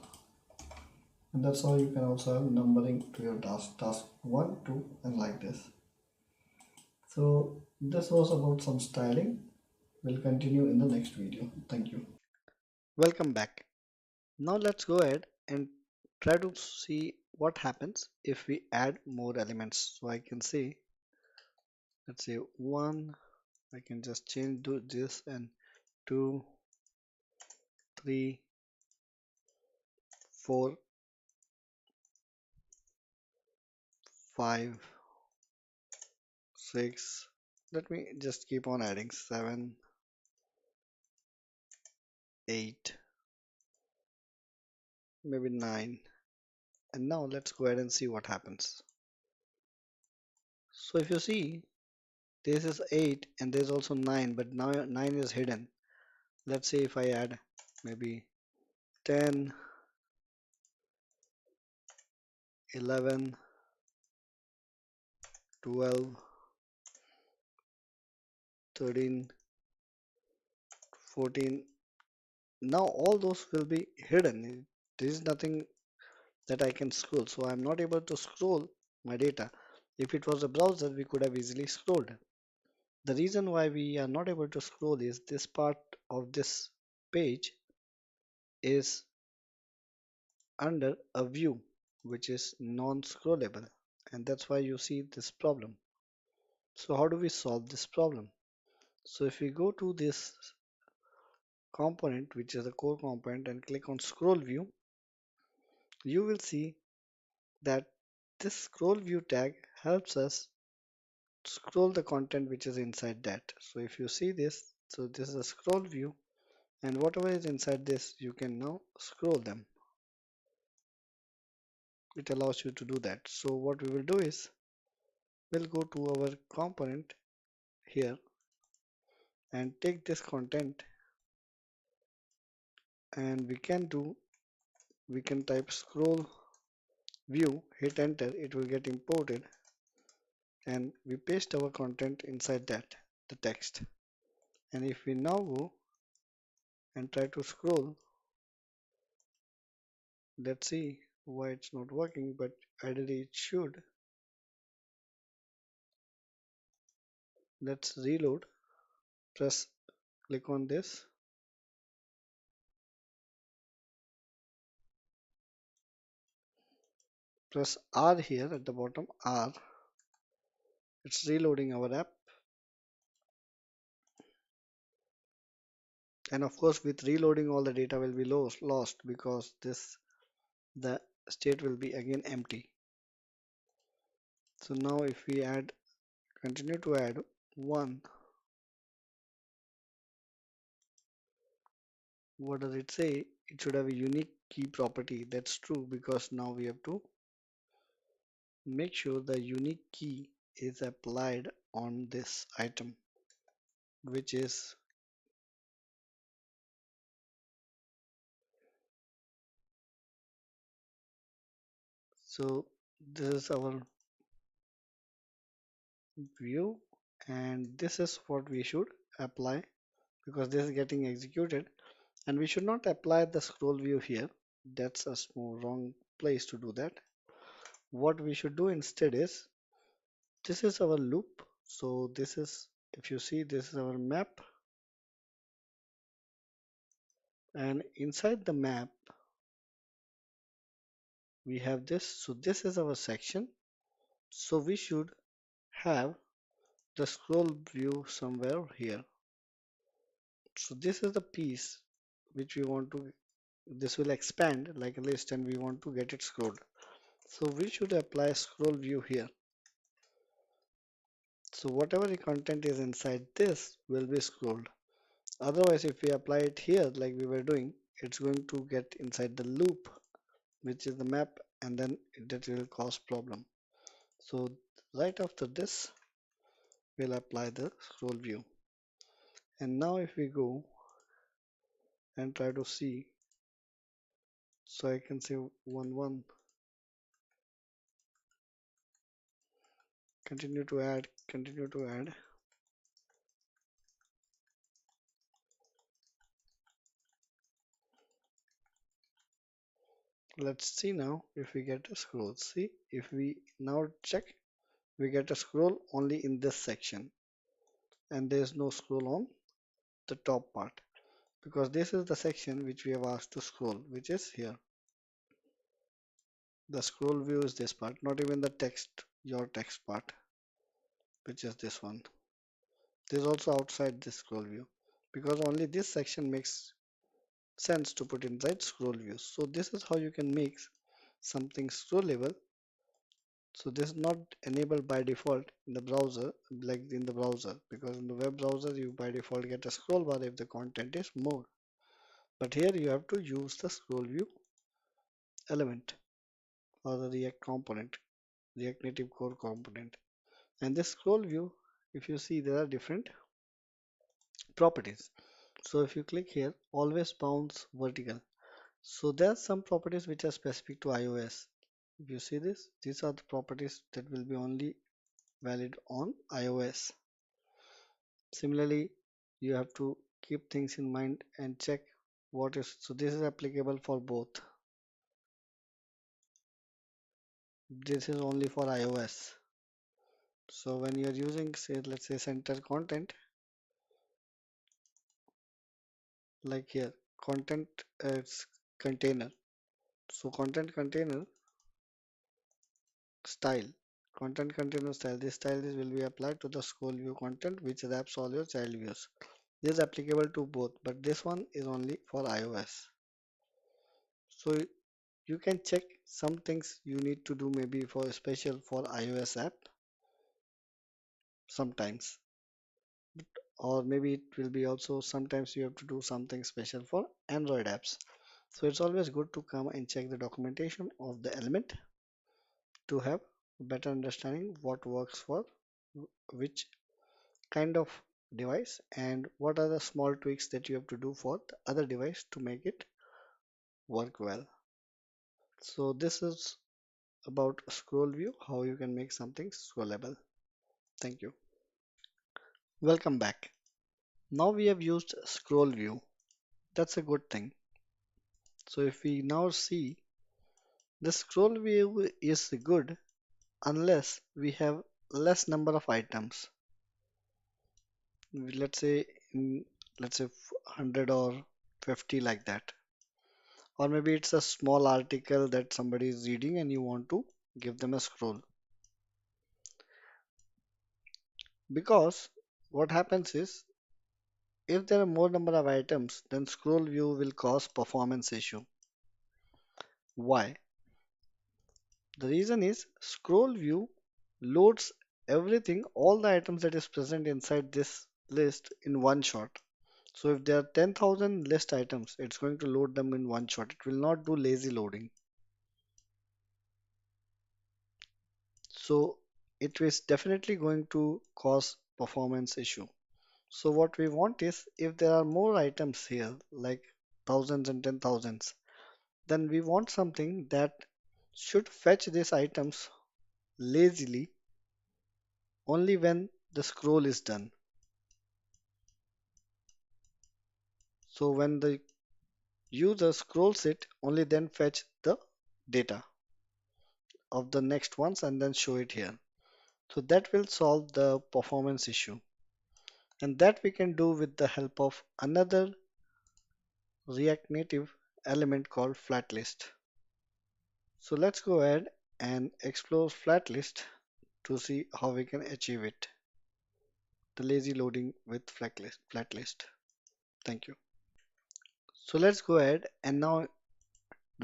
and that's how you can also have numbering to your task 1, 2, and like this. So this was about some styling. We'll continue in the next video. Thank you. Welcome back. Now let's go ahead and try to see what happens if we add more elements. So I can say, let's say 1, I can just change to this, and 2, 3, 4, 5, 6. Let me just keep on adding 7, 8, maybe 9. And now let's go ahead and see what happens. So if you see, this is 8 and there's also 9, but now 9 is hidden. Let's say if I add maybe 10, 11, 12, 13, 14. Now all those will be hidden. There is nothing that I can scroll. So I'm not able to scroll my data. If it was a browser, we could have easily scrolled. The reason why we are not able to scroll is this part of this page is under a view which is non-scrollable, and that's why you see this problem. So how do we solve this problem? So if we go to this component, which is a core component, and click on scroll view, you will see that this scroll view tag helps us scroll the content which is inside that. So if you see this, so this is a scroll view, and whatever is inside this, you can now scroll them. It allows you to do that. So what we will do is, we'll go to our component here, and take this content, and we can type scroll view, hit enter, it will get imported, and we paste our content inside that, the text. And if we now go and try to scroll, let's see why it's not working, but ideally it should. Let's reload, press, click on this, press R here at the bottom, R, it's reloading our app. And of course with reloading all the data will be lost because the state will be again empty. So now if we continue to add one, what does it say? It should have a unique key property. That's true, because now we have to make sure the unique key is applied on this item, which is, so this is our view, and this is what we should apply, because this is getting executed, and we should not apply the scroll view here. That's a wrong place to do that. What we should do instead is, this is our loop. So this is, if you see, this is our map, and inside the map we have this. So this is our section. So we should have the scroll view somewhere here. So this is the piece which we want to, this will expand like a list, and we want to get it scrolled. So we should apply scroll view here. So whatever the content is inside this will be scrolled. Otherwise, if we apply it here like we were doing, it's going to get inside the loop, which is the map, and then that will cause problem. So right after this, we'll apply the scroll view. And now if we go and try to see, so I can say 1 continue to add, continue to add. Let's see now if we get a scroll. See, if we now check, we get a scroll only in this section, and there is no scroll on the top part, because this is the section which we have asked to scroll, which is here. The scroll view is this part, not even the text, your text part, which is this one. This is also outside this scroll view, because only this section makes sense to put inside scroll views. So this is how you can make something scrollable. So this is not enabled by default in the browser, like in the browser, because in the web browser you by default get a scroll bar if the content is more. But here you have to use the scroll view element or the React component, React Native Core component. And this scroll view, if you see, there are different properties. So if you click here, always bounce vertical. So there are some properties which are specific to iOS. If you see this, these are the properties that will be only valid on iOS. Similarly, you have to keep things in mind and check what is, so this is applicable for both. This is only for iOS. So when you are using, say, let's say center content, like here, content container. So content container style, content container style, this style will be applied to the scroll view content which wraps all your child views. This is applicable to both, but this one is only for iOS. So you can check some things you need to do maybe for special for iOS app sometimes, or maybe it will be also sometimes you have to do something special for Android apps. So it's always good to come and check the documentation of the element to have a better understanding what works for which kind of device and what are the small tweaks that you have to do for the other device to make it work well. So this is about scroll view, how you can make something scrollable. Thank you. Welcome back. Now we have used scroll view. That's a good thing. So if we now see, the scroll view is good unless we have less number of items. Let's say in, let's say 100 or 50 like that. Or maybe it's a small article that somebody is reading and you want to give them a scroll. Because what happens is if there are more number of items, then scroll view will cause performance issue. Why? The reason is scroll view loads everything, all the items that is present inside this list in one shot. So if there are 10,000 list items, it's going to load them in one shot. It will not do lazy loading. So it is definitely going to cause performance issue. So what we want is if there are more items here, like thousands and 10,000s, then we want something that should fetch these items lazily only when the scroll is done. So when the user scrolls it, only then fetch the data of the next ones and then show it here. So that will solve the performance issue. And that we can do with the help of another React Native element called flatlist. So let's go ahead and explore flatlist to see how we can achieve it. The lazy loading with flatlist. Thank you. So let's go ahead and now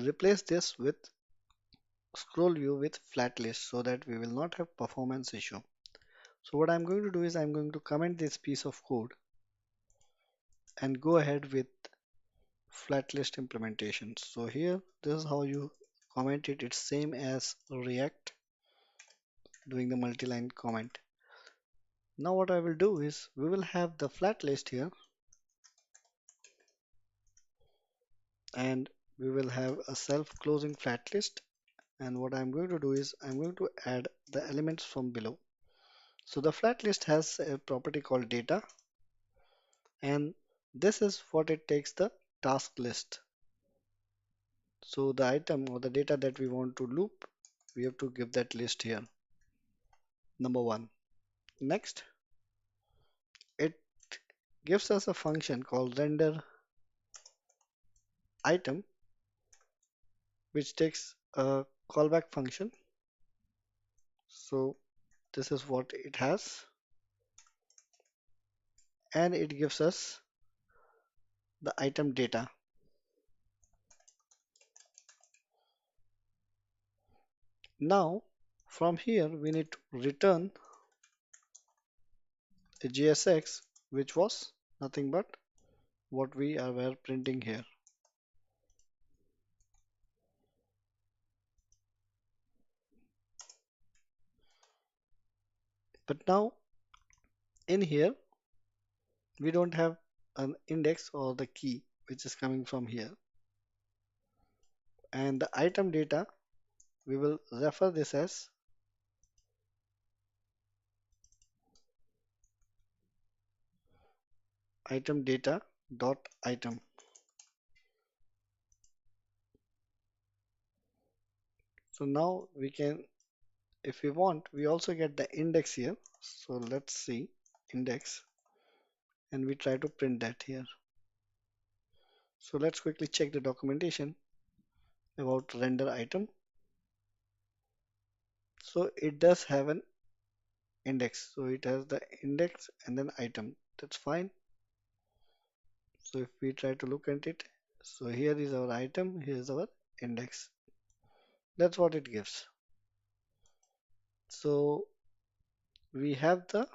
replace this with scroll view with flatlist so that we will not have performance issue. So what I'm going to do is I'm going to comment this piece of code and go ahead with flatlist implementation. So here, this is how you comment it. It's same as React doing the multi-line comment. Now what I will do is we will have the flatlist here and we will have a self-closing flatlist. And what I'm going to do is I'm going to add the elements from below. So the flatlist has a property called data, and this is what it takes the task list. So the item or the data that we want to loop, we have to give that list here. Number one. Next, it gives us a function called render item, which takes a callback function. So this is what it has, and it gives us the item data. Now, from here, we need to return a JSX, which was nothing but what we were printing here. But now, in here, we don't have an index or the key, which is coming from here. And the item data, we will refer this as item data dot item. So now we can, if we want, we also get the index here. So let's see index and we try to print that here. So let's quickly check the documentation about render item. So it does have an index. So it has the index and then item. That's fine. So if we try to look at it, so here is our item, here is our index. That's what it gives. So we have the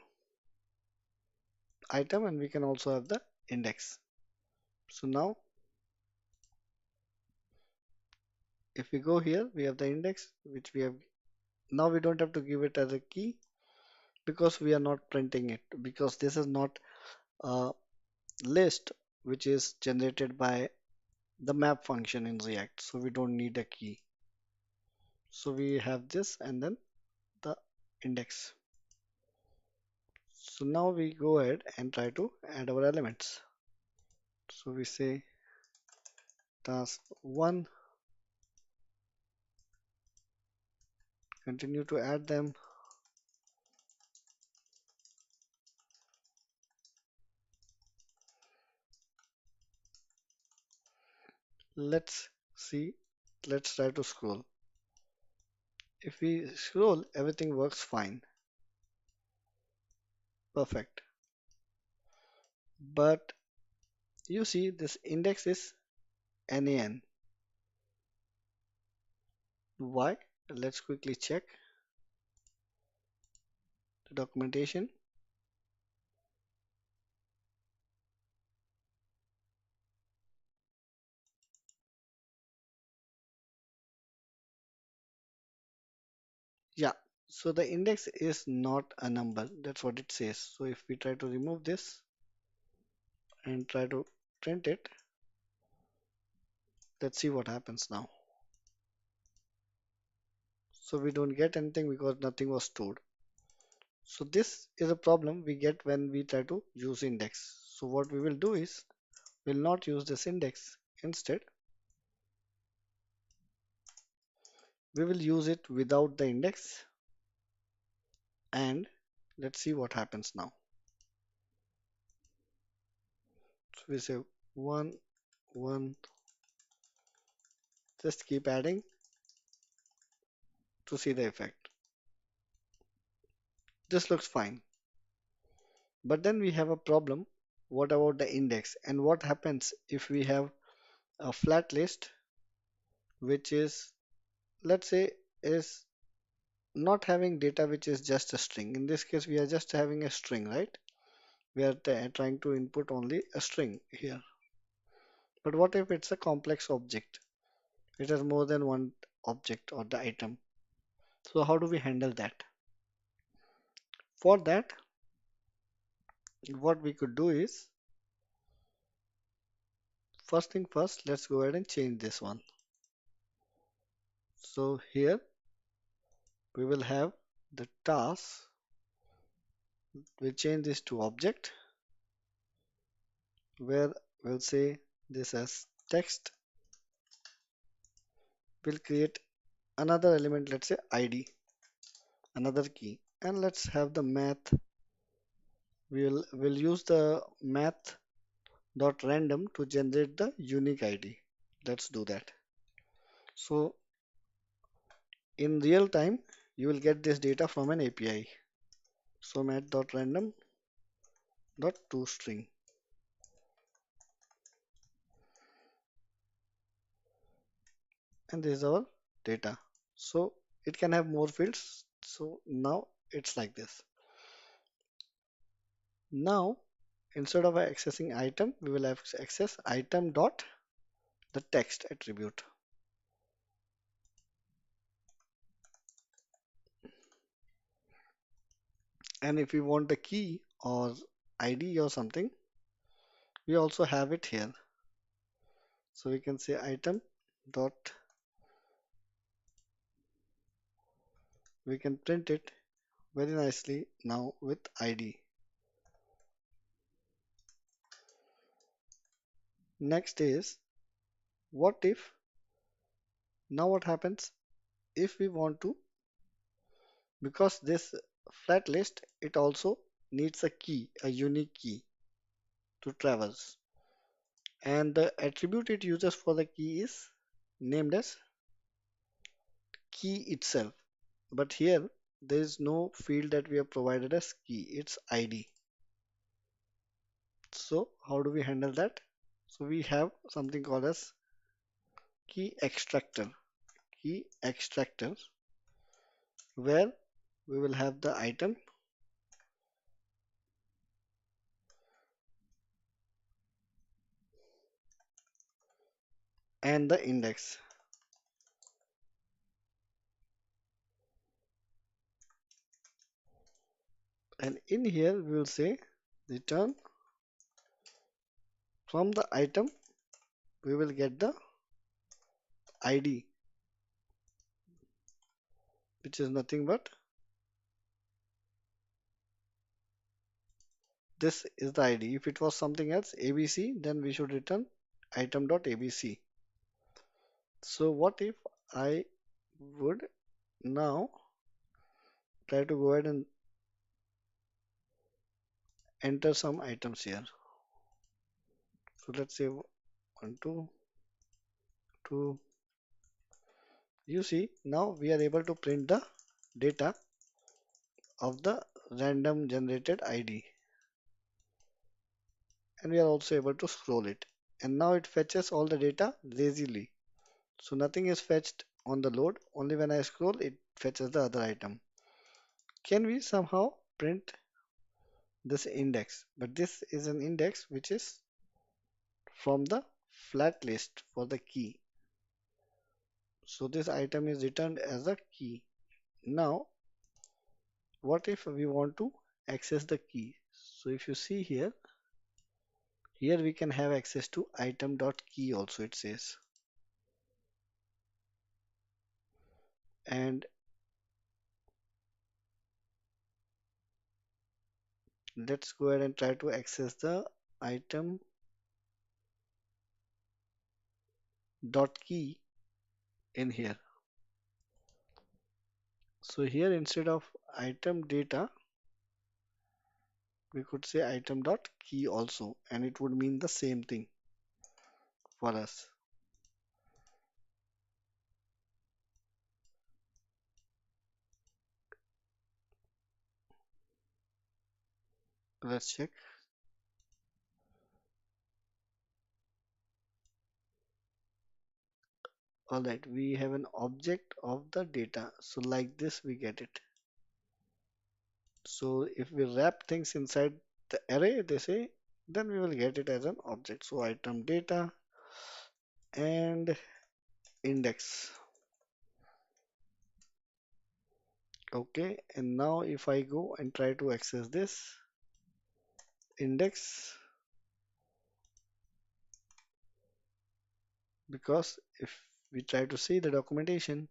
item and we can also have the index. So now if we go here, we have the index which we have. Now we don't have to give it as a key because we are not printing it, because this is not a list which is generated by the map function in React. So we don't need a key. So we have this and then the index. So now we go ahead and try to add our elements. So we say task 1, continue to add them. Let's see, let's try to scroll. If we scroll, everything works fine. Perfect. But you see, this index is NaN. Why? Let's quickly check the documentation. Yeah, so the index is not a number. That's what it says. So if we try to remove this and try to print it, let's see what happens now. So we don't get anything because nothing was stored. So this is a problem we get when we try to use index. So what we will do is we'll not use this index. Instead, we will use it without the index and let's see what happens now. So we say 1, 1, just keep adding to see the effect. This looks fine. But then we have a problem. What about the index? And what happens if we have a flat list which is, let's say, is not having data which is just a string. In this case, we are just having a string, right? We are trying to input only a string here. But what if it's a complex object? It has more than one object or the item. So how do we handle that? For that, what we could do is, first thing first, let's go ahead and change this one. So here we will have the task. We'll change this to object where we'll say this as text. We'll create another element, let's say ID, another key, and let's have the math. We'll use the math dot random to generate the unique ID. Let's do that. So in real time, you will get this data from an API. So math dot random dot toString, and this is our data. So it can have more fields. So now it's like this. Now instead of accessing item, we will access item dot the text attribute. And if we want the key or ID or something, we also have it here. So we can say item dot, we can print it very nicely now with ID. Next is, what if, now what happens if we want to, because this flat list, it also needs a key, a unique key to traverse. And the attribute it uses for the key is named as key itself. But here there is no field that we have provided as key, it's ID. So how do we handle that? So we have something called as key extractor. Key extractor where we will have the item and the index. And in here we will say return From the item, we will get the ID, which is nothing but this is the ID. If it was something else, ABC, then we should return item.abc. So what if I would now try to go ahead and enter some items here. So let's say 1, 2, 2. You see, now we are able to print the data of the random generated ID, and we are also able to scroll it. And now it fetches all the data lazily. So nothing is fetched on the load, only when I scroll it fetches the other item. Can we somehow print this index? But this is an index which is from the flat list for the key. So this item is returned as a key. Now, what if we want to access the key? So if you see here, we can have access to item.key also, it says. And let's go ahead and try to access the item.key in here. So here instead of item data, we could say item.key also, and it would mean the same thing for us. Let's check. Alright, we have an object of the data. So like this we get it. So if we wrap things inside the array, they say, then we will get it as an object. So item data and index. Okay, and now if I go and try to access this index, because if we try to see the documentation,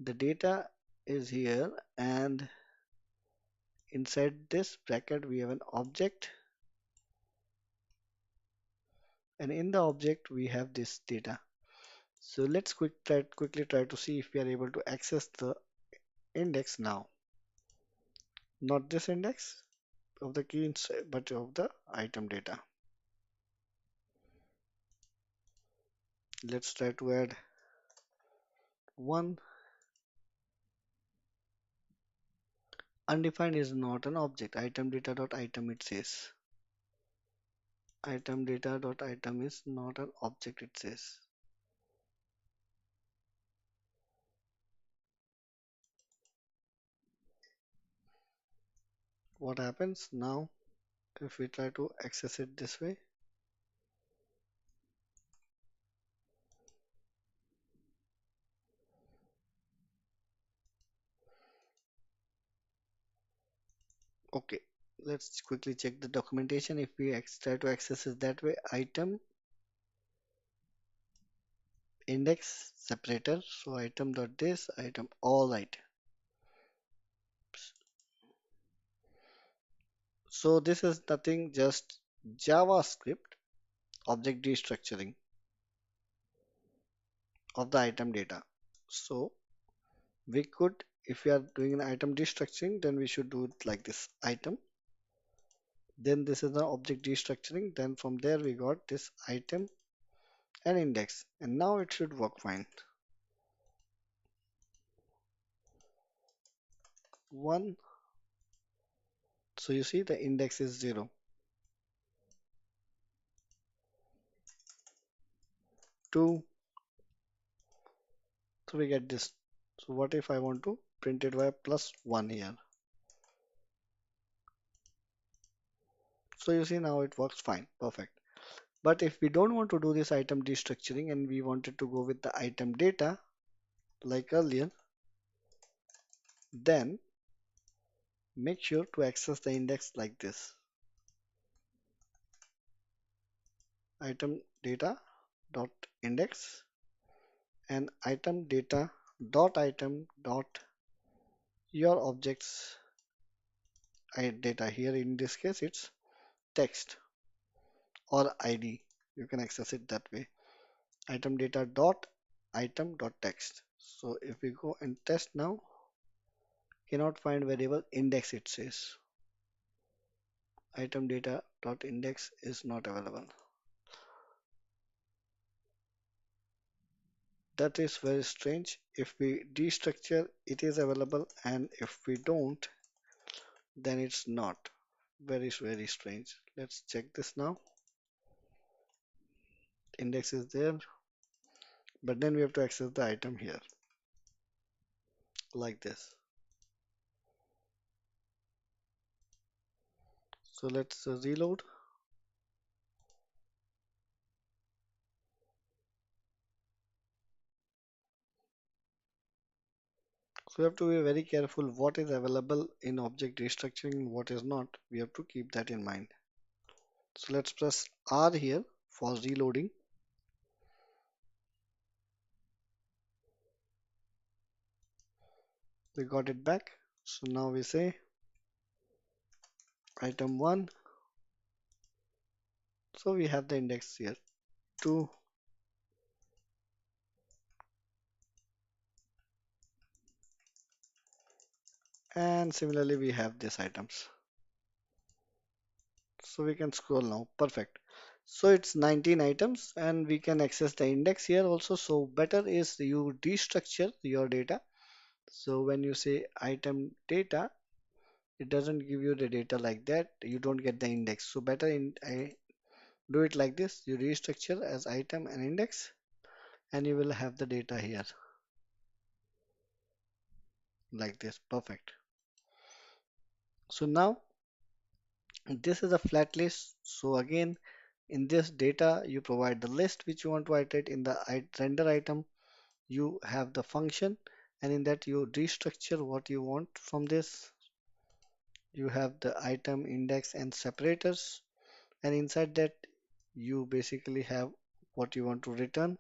the data is here, and inside this bracket we have an object, and in the object we have this data. So let's quickly try to see if we are able to access the index now. Not this index of the key inside, but of the item data. Let's try to add one. Undefined is not an object. Item data dot item, it says. Item data dot item is not an object, it says. What happens now if we try to access it this way? Okay, let's quickly check the documentation. If we try to access it that way, item index separator, so item dot this item, all right. So this is nothing, just JavaScript object destructuring of the item data. So we could, if we are doing an item destructuring, then we should do it like this: item, then this is the object destructuring, then from there we got this item and index, and now it should work fine. 1, so you see the index is 0. 2, so we get this. So what if I want to print it by +1 here? So you see now it works fine, perfect. But if we don't want to do this item destructuring and we wanted to go with the item data like earlier, then make sure to access the index like this. item data dot index and item data dot item dot your objects data. Here in this case it's text or ID. You can access it that way. Item data dot item dot text. So if we go and test now, cannot find variable index, it says item data dot index is not available. That is very strange. If we destructure, it is available, and if we don't, then it's not. Very strange. Let's check this now. Index is there, but then we have to access the item here like this. So let's reload. So we have to be very careful what is available in object restructuring, what is not. We have to keep that in mind. So let's press R here for reloading. We got it back. So now we say item 1. So we have the index here 2, and similarly we have these items. So we can scroll now. Perfect. So it's 19 items and we can access the index here also. So better is you destructure your data. So when you say item data, it doesn't give you the data like that. You don't get the index. So better do it like this. You restructure as item and index and you will have the data here like this. Perfect. So now this is a flat list. So again, in this data, you provide the list which you want to iterate. In the render item, you have the function, and in that you restructure what you want from this. You have the item, index, and separators, and inside that you basically have what you want to return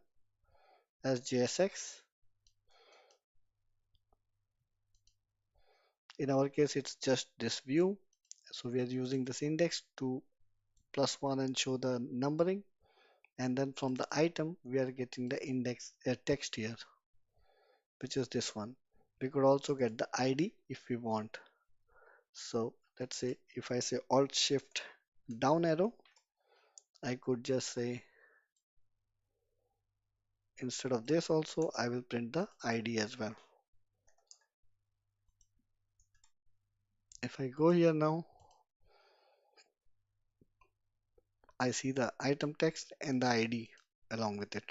as JSX. In our case, it's just this view. So we are using this index to +1 and show the numbering. And then from the item, we are getting the index text here, which is this one. We could also get the ID if we want. So let's say if I say Alt Shift down arrow, I could just say instead of this also, I will print the ID as well. If I go here now, I see the item text and the ID along with it.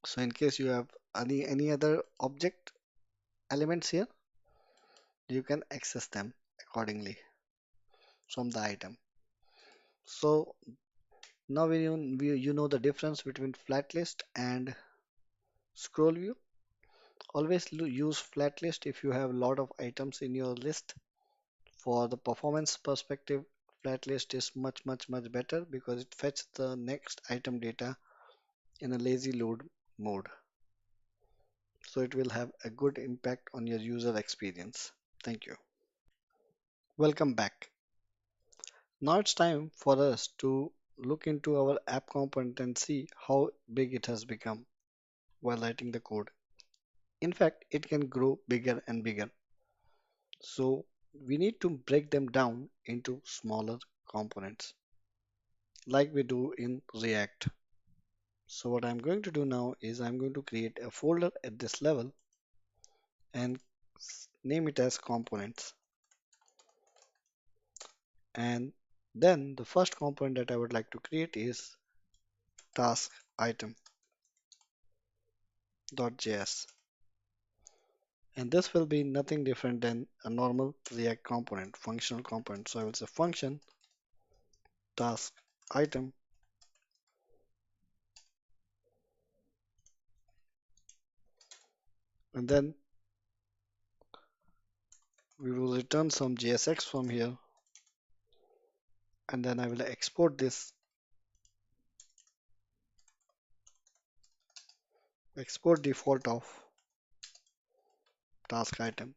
So in case you have any other object elements here, you can access them accordingly from the item. So now you know the difference between flat list and scroll view. Always use flat list if you have a lot of items in your list. For the performance perspective, flat list is much better because it fetches the next item data in a lazy load mode. So it will have a good impact on your user experience. Thank you. Welcome back. Now it's time for us to look into our app component and see how big it has become while writing the code. In fact, it can grow bigger and bigger. So we need to break them down into smaller components like we do in React. So what I'm going to do now is I'm going to create a folder at this level and name it as components. And then the first component that I would like to create is task item.js. And this will be nothing different than a normal React component, functional component. So I will say function task item, and then we will return some JSX from here, and then I will export this export default of task item.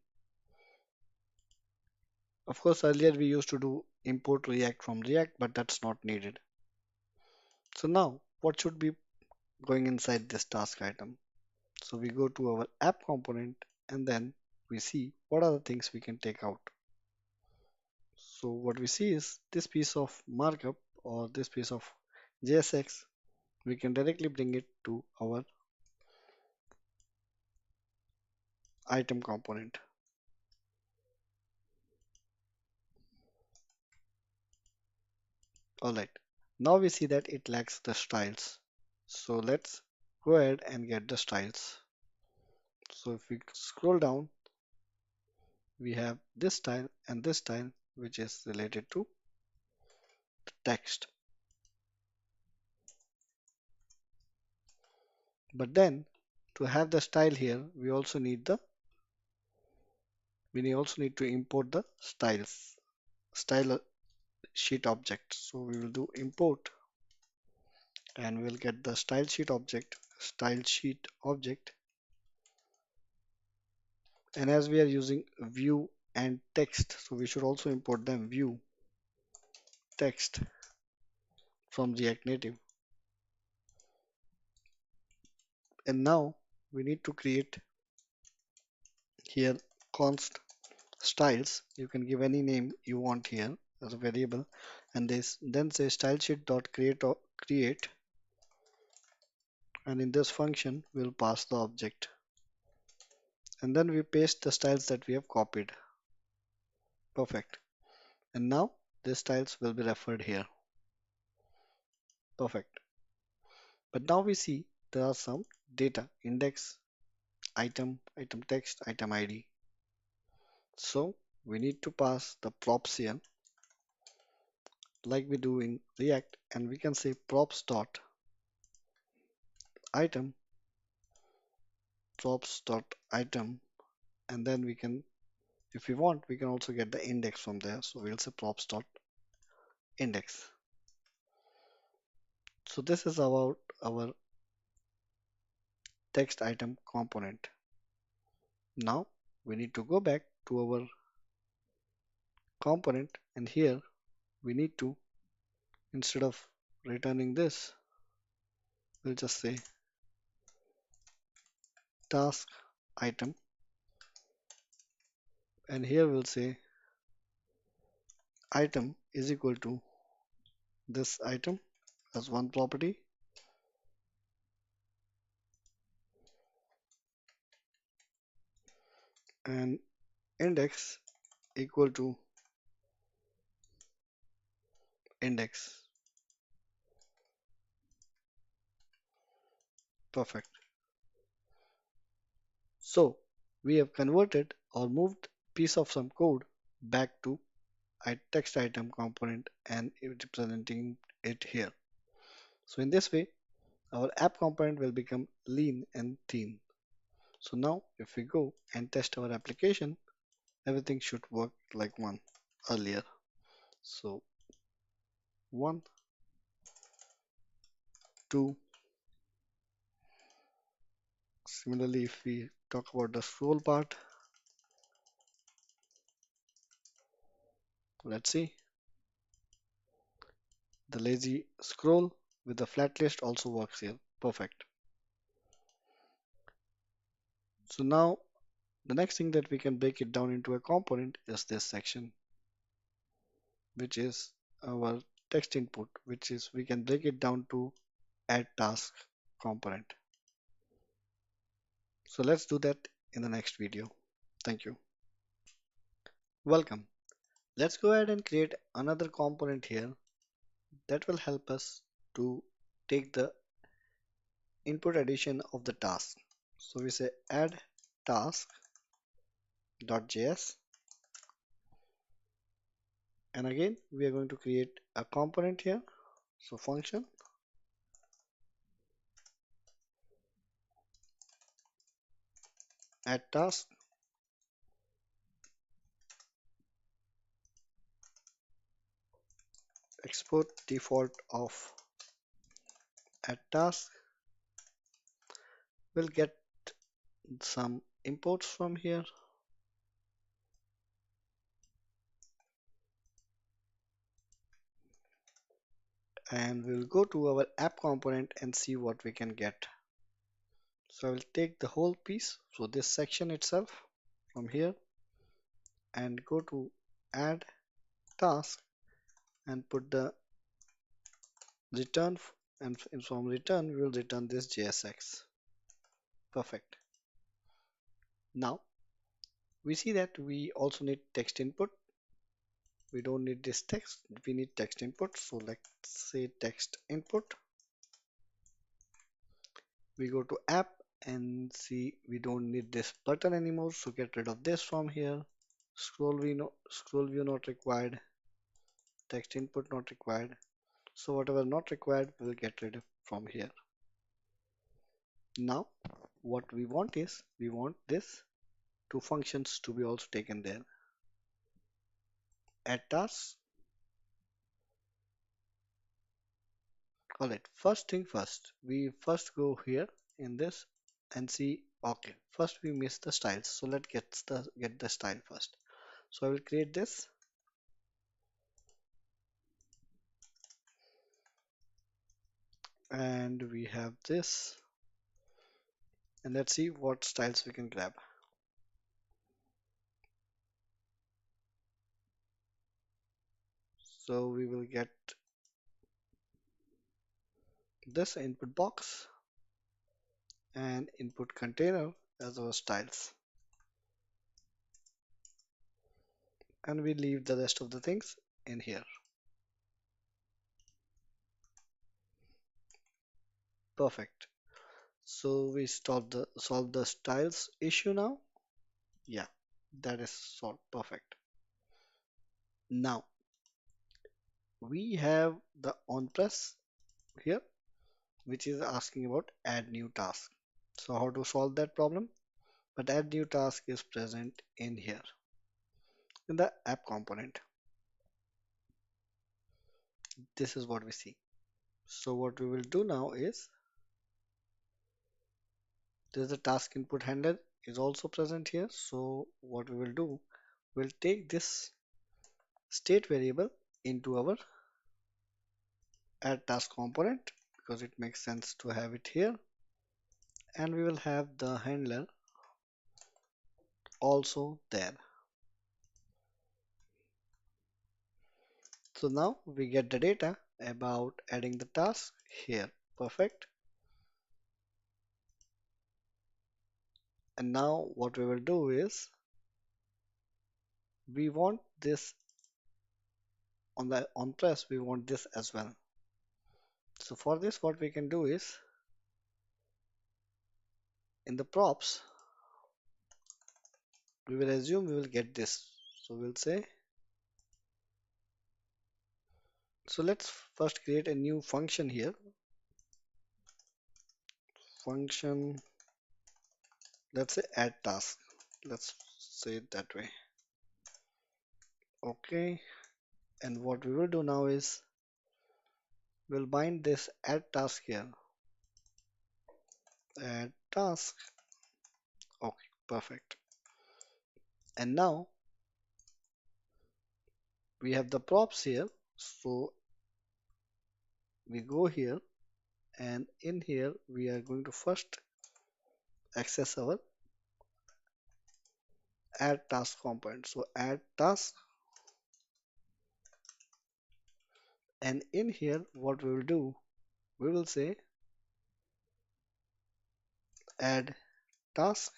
Of course, earlier we used to do import React from React, but that's not needed. So now, what should be going inside this task item? So we go to our app component and then we see what are the things we can take out. So what we see is this piece of markup or this piece of JSX, we can directly bring it to our item component. Alright, now we see that it lacks the styles. So let's go ahead and get the styles. So if we scroll down, we have this style and this style, which is related to the text. But then to have the style here, we also need to import the style sheet object. So we will do import and we'll get the style sheet object. And as we are using view and text, so we should also import them view text from React Native. And now we need to create here const styles. You can give any name you want here as a variable, and this then say style sheet dot create, and in this function we'll pass the object, and then we paste the styles that we have copied. Perfect. And now these styles will be referred here. Perfect. But now we see there are some data index, item text, item ID. So we need to pass the props here like we do in React, and we can say props dot item, props dot item, and then we can, if we want, we can also get the index from there. So we'll say props dot index. So this is about our text item component. Now we need to go back to our component, and here we need to, instead of returning this, we'll just say task item, and here we'll say item is equal to this item as one property, and index equal to index. Perfect. So we have converted or moved piece of some code back to a text item component and representing it here. So in this way, our app component will become lean and thin. So now if we go and test our application, everything should work like one earlier. So 1, 2. Similarly, if we talk about the scroll part, let's see. The lazy scroll with the flat list also works here. Perfect. So now the next thing that we can break it down into a component is this section, which is our text input, which is we can break it down to add task component. So let's do that in the next video. Thank you. Welcome. Let's go ahead and create another component here that will help us to take the input addition of the task. So we say add task.js, and again we are going to create a component here. So function add task, export default of add task, We'll get some imports from here, and we'll go to our app component and see what we can get. So I will take the whole piece, so this section itself from here, and go to add task and put the return and from return we will return this JSX. Perfect. Now we see that we also need text input. We don't need this text, we need text input. So let's say text input. We go to app and see we don't need this button anymore, so get rid of this from here. Scroll view not required, text input not required. So whatever not required we'll get rid of from here. Now what we want is we want this two functions to be also taken there. Add tasks. Alright, first thing first, we first go here in this and see, okay, first we miss the styles, so let's get the style first. So I will create this, and we have this, and let's see what styles we can grab. So we will get this input box and input container as our styles, and we leave the rest of the things in here. Perfect. So we solve the styles issue now. Yeah, that is solved. Perfect. Now we have the on press here, which is asking about add new task. So how to solve that problem? But add new task is present in here in the app component. This is what we see. So what we will do now is there's a task input handler is also present here. So what we will do, we'll take this state variable into our add task component because it makes sense to have it here, and we will have the handler also there. So now we get the data about adding the task here. Perfect. And now what we will do is we want this on the on press, we want this as well. So for this what we can do is in the props we will assume we will get this. So we'll say, so let's first create a new function here. Function, let's say add task. Let's say it that way. Okay. And what we will do now is we'll bind this add task here. Add task. Okay, perfect. And now we have the props here. So we go here, and in here we are going to first access our add task component. So add task, and in here what we will do, we will say add task,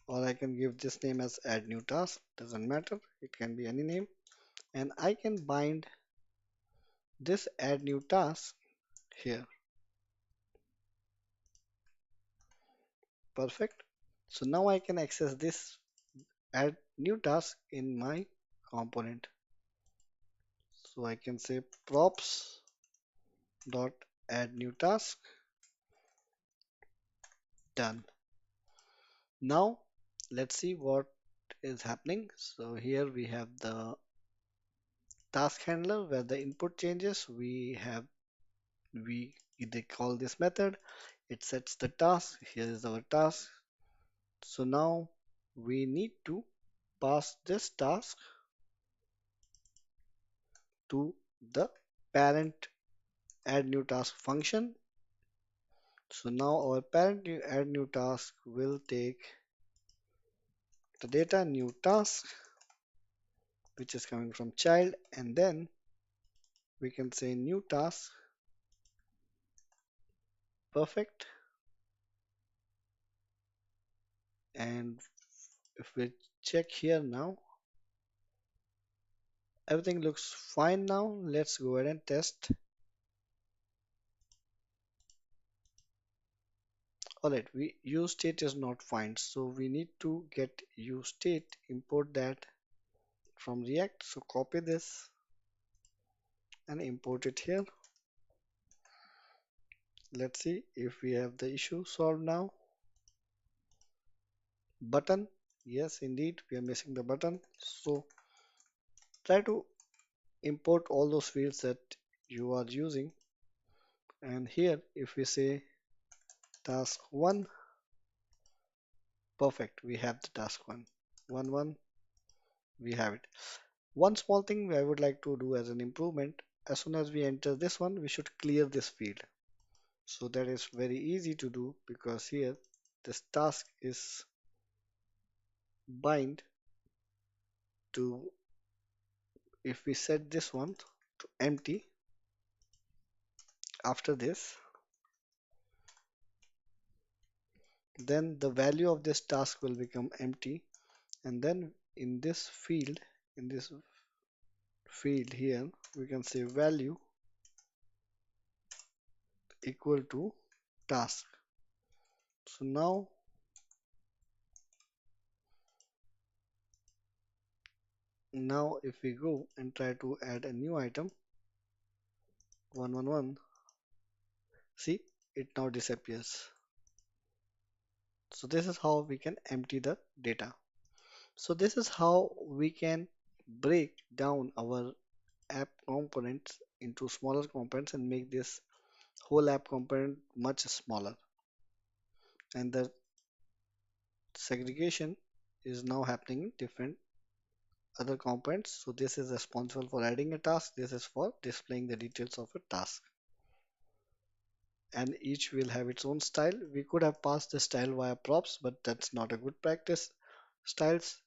or I can give this name as add new task, doesn't matter, it can be any name, and I can bind this add new task here. Perfect. So now I can access this add new task in my component. So I can say props dot add new task. Done. Now let's see what is happening. So here we have the task handler where the input changes. We have we either call this method, it sets the task. Here is our task. So now we need to pass this task to the parent add new task function. So now our parent new add new task will take the data new task, which is coming from child, and then we can say new task. Perfect. And if we check here now, everything looks fine now. Let's go ahead and test. Alright, we use state is not fine, so we need to get use state, import that from React. So copy this and import it here. Let's see if we have the issue solved now. Button, yes, indeed, we are missing the button. So try to import all those fields that you are using. And here, if we say task 1, perfect, we have the task 1. 1, 1, we have it. One small thing I would like to do as an improvement, as soon as we enter this one, we should clear this field. So that is very easy to do because here this task is bind to, if we set this one to empty after this, then the value of this task will become empty, and then in this field here, we can say value equal to task. So now if we go and try to add a new item 111, see, it now disappears. So this is how we can empty the data. So this is how we can break down our app components into smaller components and make this whole app component much smaller. And the segregation is now happening in different other components. So this is responsible for adding a task. This is for displaying the details of a task. And each will have its own style. We could have passed the style via props, but that's not a good practice. Styles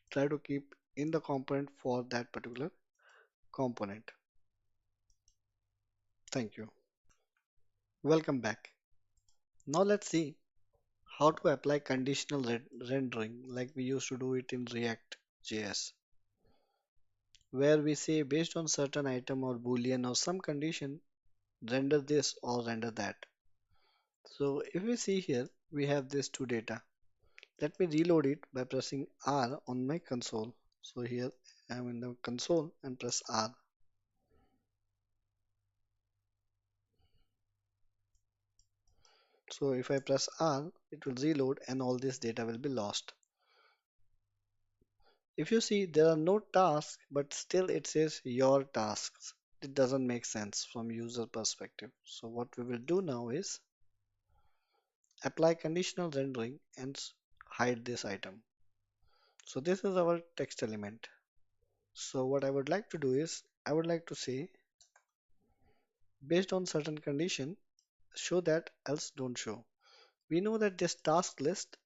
try to keep in the component for that particular component. Thank you. Welcome back. Now let's see how to apply conditional rendering like we used to do it in React JS, where we say based on certain item or boolean or some condition, render this or render that. So if we see here, we have this two data. Let me reload it by pressing R on my console. So here I am in the console and press R. So if I press R, it will reload and all this data will be lost. If you see, there are no tasks, but still it says your tasks. It doesn't make sense from user perspective. So what we will do now is apply conditional rendering and hide this item. So this is our text element. So what I would like to do is I would like to say based on certain condition, show that else don't show. We know that this task list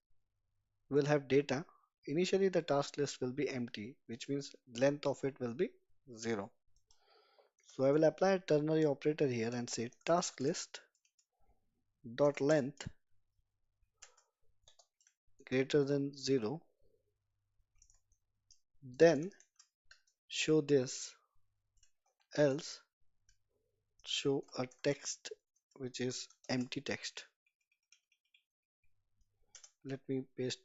will have data. Initially the task list will be empty, which means length of it will be 0. So I will apply a ternary operator here and say task list dot length greater than 0, then show this, else show a text which is empty text. Let me paste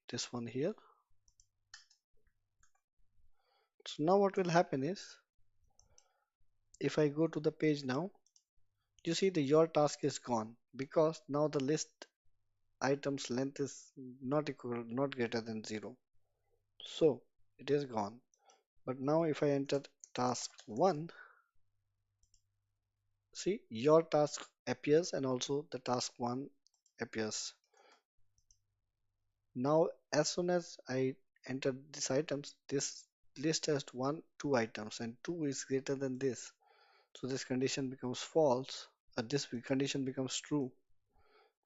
this one here. So now what will happen is if I go to the page now, you see the your task is gone because now the list items length is not greater than 0. So it is gone. But now if I enter task 1, see your task appears and also the task one appears. Now as soon as I enter these items, this list has two items and 2 is greater than this. So this condition becomes false, this condition becomes true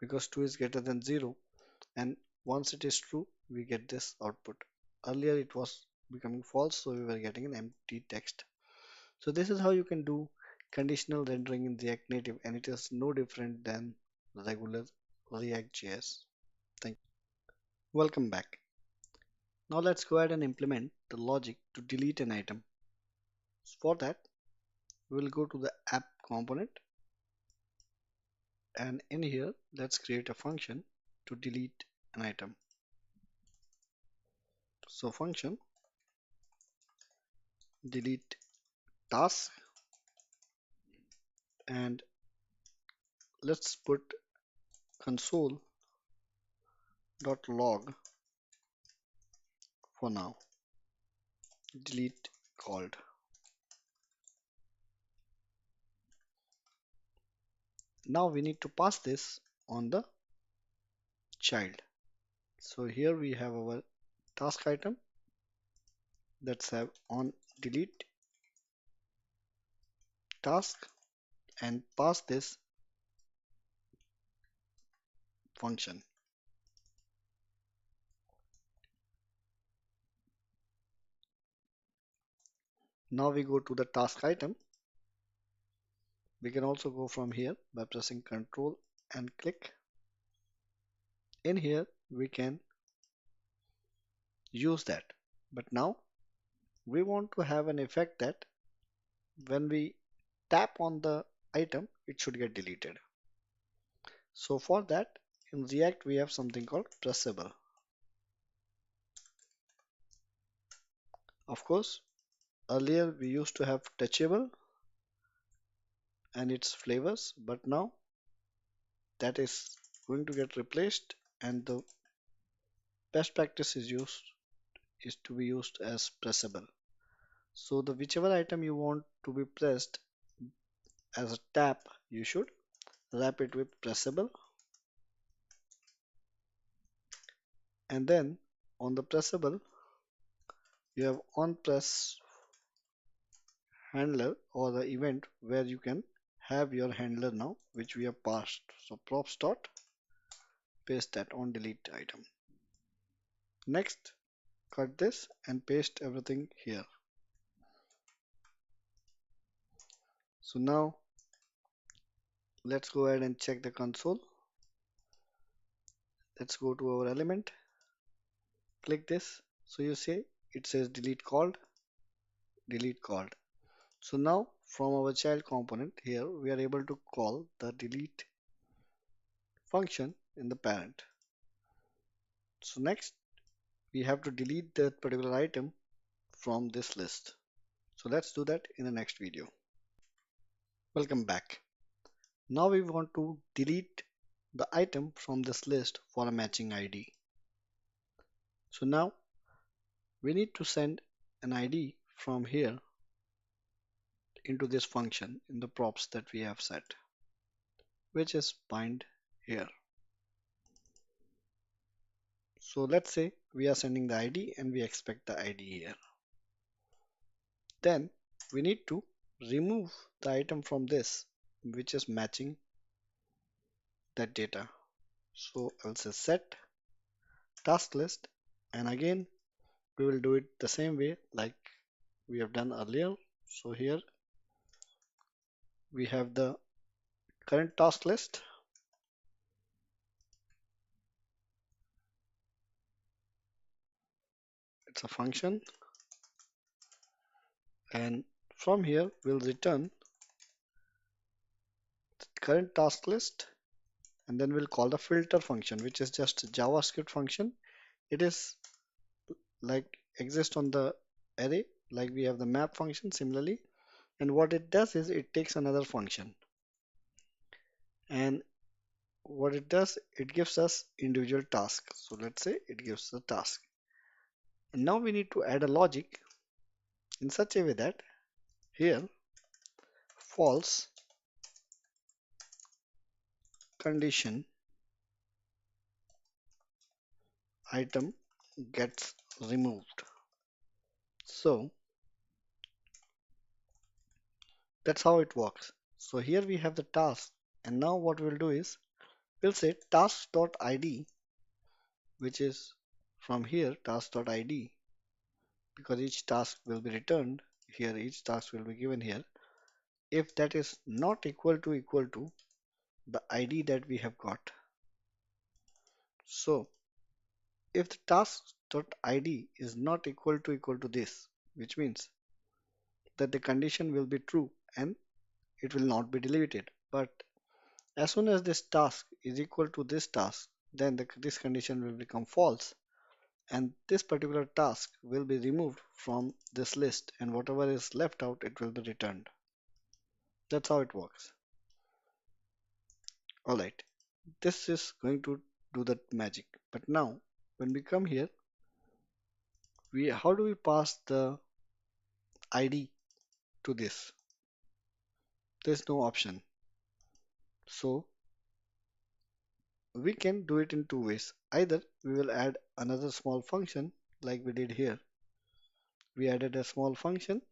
because 2 is greater than 0, and once it is true we get this output. Earlier it was becoming false, so we were getting an empty text. So this is how you can do conditional rendering in React Native, and it is no different than regular React.js. Thank you. Welcome back. Now let's go ahead and implement the logic to delete an item. For that, we will go to the app component, and in here let's create a function to delete an item. So function delete task, and let's put console.log for now. Delete called. Now we need to pass this on the child. So here we have our task item. Let's have on delete task and pass this function. Now we go to the task item. We can also go from here by pressing Ctrl and click. In here we can use that. But now we want to have an effect that when we tap on the item, it should get deleted. So for that, in React we have something called pressable. Of course, earlier we used to have touchable and its flavors, but now that is going to get replaced, and the best practice is to be used as pressable. So the whichever item you want to be pressed as a tap, you should wrap it with pressable, and then on the pressable you have on press handler or the event where you can have your handler now, which we have passed. So props dot paste that on delete item. Next, cut this and paste everything here. So now let's go ahead and check the console. Let's go to our element, click this. So you see it says delete called, delete called. So now from our child component here, we are able to call the delete function in the parent. So next we have to delete that particular item from this list. So let's do that in the next video. Welcome back. Now we want to delete the item from this list for a matching ID. So now we need to send an ID from here into this function in the props that we have set, which is bind here. So let's say we are sending the ID and we expect the ID here. Then we need to remove the item from this, which is matching that data. So I'll say set task list, and again we will do it the same way like we have done earlier. So here we have the current task list, it's a function, and from here we'll return the current task list, and then we'll call the filter function, which is just a JavaScript function. It is like exists on the array, like we have the map function similarly, and what it does is it takes another function, and what it does, it gives us individual tasks. So let's say it gives the task, and now we need to add a logic in such a way that here false condition item gets removed. So that's how it works. So here we have the task, and now what we'll do is we'll say task.id, which is from here task.id, because each task will be returned here, each task will be given here. If that is not equal to the ID that we have got. So if the task.id is not equal to this, which means that the condition will be true and it will not be deleted. But as soon as this task is equal to this task, then this condition will become false and this particular task will be removed from this list and whatever is left out, it will be returned. That's how it works. Alright, this is going to do that magic. But now when we come here, how do we pass the ID to this? There's no option. So we can do it in two ways. Either we will add another small function like we did here. We added a small function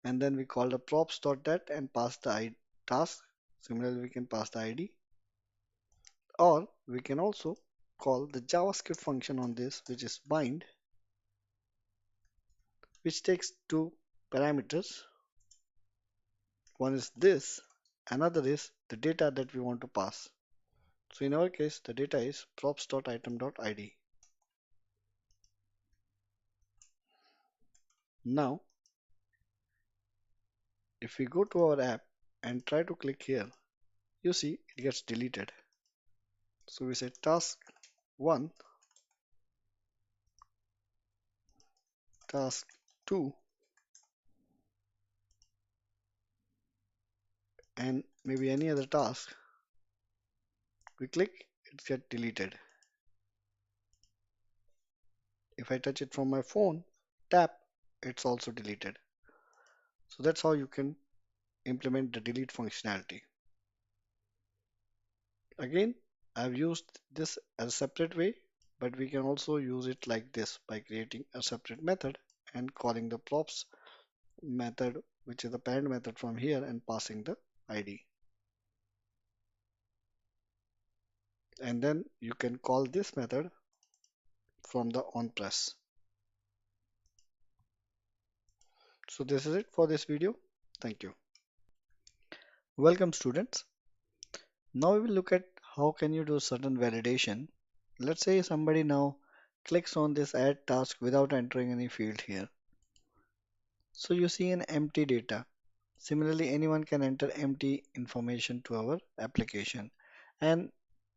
and then we called a props.dat and passed the task. Similarly, we can pass the ID. Or we can also call the JavaScript function on this, which is bind, which takes two parameters. One is this, another is the data that we want to pass. So in our case, the data is props.item.id. Now, if we go to our app and try to click here, you see it gets deleted. So we say task 1, task 2, and maybe any other task. We click, it gets deleted. If I touch it from my phone, tap, it's also deleted. So that's how you can implement the delete functionality. Again, I've used this as a separate way, but we can also use it like this by creating a separate method and calling the props method, which is the parent method from here, and passing the ID. And then you can call this method from the onPress. So this is it for this video. Thank you. Welcome students. Now we will look at how can you do certain validation. Let's say somebody now clicks on this add task without entering any field here. So you see an empty data. Similarly, anyone can enter empty information to our application. And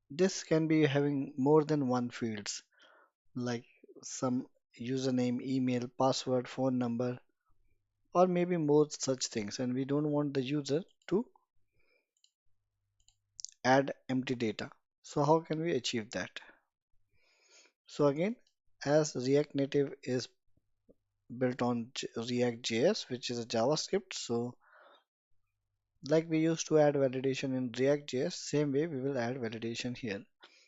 this can be having more than one fields like some username, email, password, phone number, or maybe more such things. And we don't want the user to add empty data. So how can we achieve that? So again, as React Native is built on React.js, which is a JavaScript, so like we used to add validation in React.js, same way we will add validation here.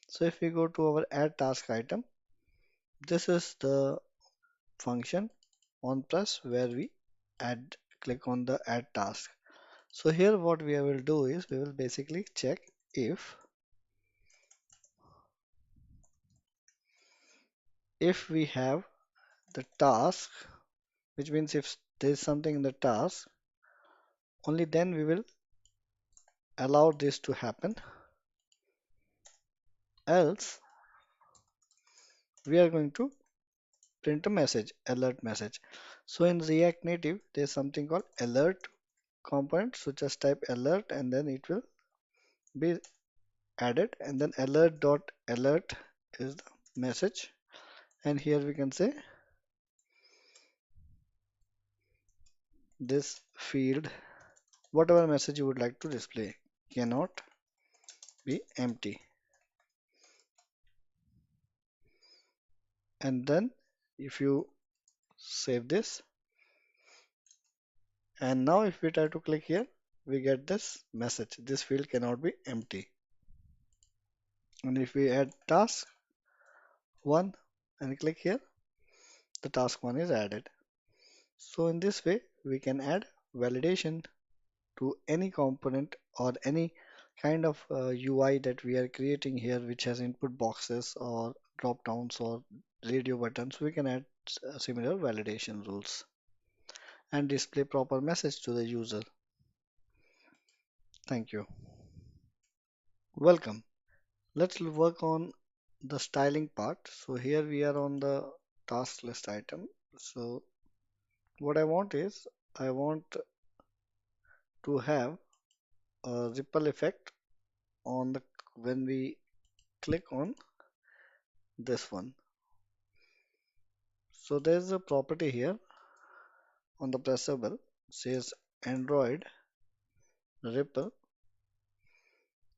So if we go to our add task item, this is the function on plus where we click on the add task. So here what we will do is we will basically check if we have the task, which means if there is something in the task, only then we will allow this to happen. Else we are going to print a message, alert message. So in React Native, there's something called alert component. So just type alert and then it will be added. And then alert is the message. And here we can say this field, whatever message you would like to display, cannot be empty. And then if you save this, and now if we try to click here, we get this message, this field cannot be empty. And if we add task 1 and click here, the task 1 is added. So in this way, we can add validation to any component or any kind of UI that we are creating here, which has input boxes or drop downs or radio buttons. We can add similar validation rules and display proper message to the user. Thank you. Welcome. Let's work on the styling part. So here we are on the task list item. So what I want is I want to have a ripple effect on the when we click on this one. So there's a property here on the pressable says Android ripple,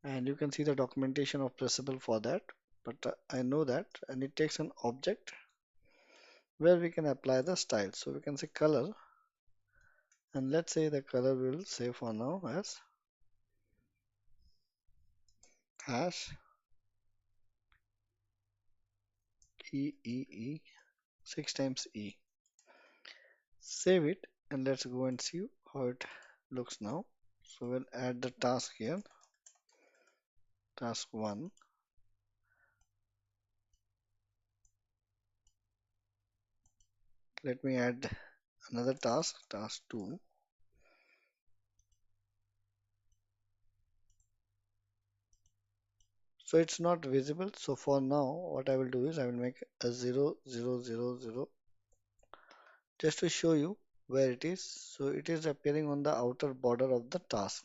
and you can see the documentation of pressable for that. But I know that, and it takes an object where we can apply the style. So we can say color, and let's say the color will say for now as hash E 6 times E. Save it and let's go and see how it looks now. So we'll add the task here, task 1. Let me add another task, task 2. So it's not visible. So for now, what I will do is I will make a 0, 0, 0, 0 just to show you where it is. So it is appearing on the outer border of the task.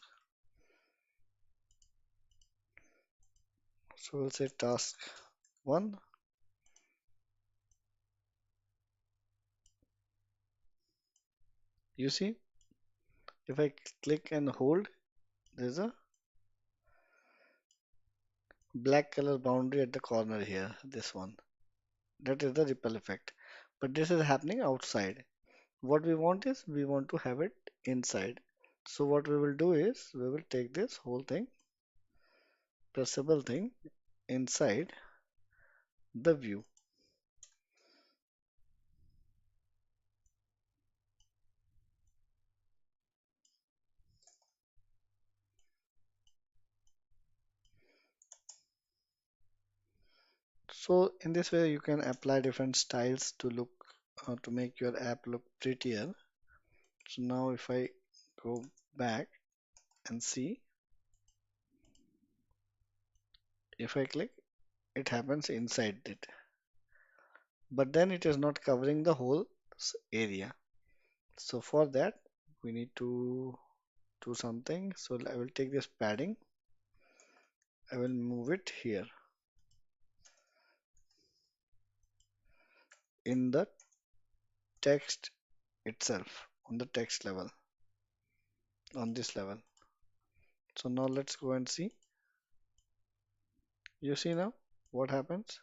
So we'll say task 1. You see, if I click and hold, there's a black color boundary at the corner here, this one. That is the ripple effect. But this is happening outside. What we want is we want to have it inside. So what we will do is we will take this whole thing, pressable thing, inside the view. So in this way you can apply different styles to look to make your app look prettier. So now if I go back and see, if I click, it happens inside it. But then it is not covering the whole area. So for that we need to do something. So I will take this padding, I will move it here in the text itself, on the text level, on this level. So now let's go and see. You see now what happens?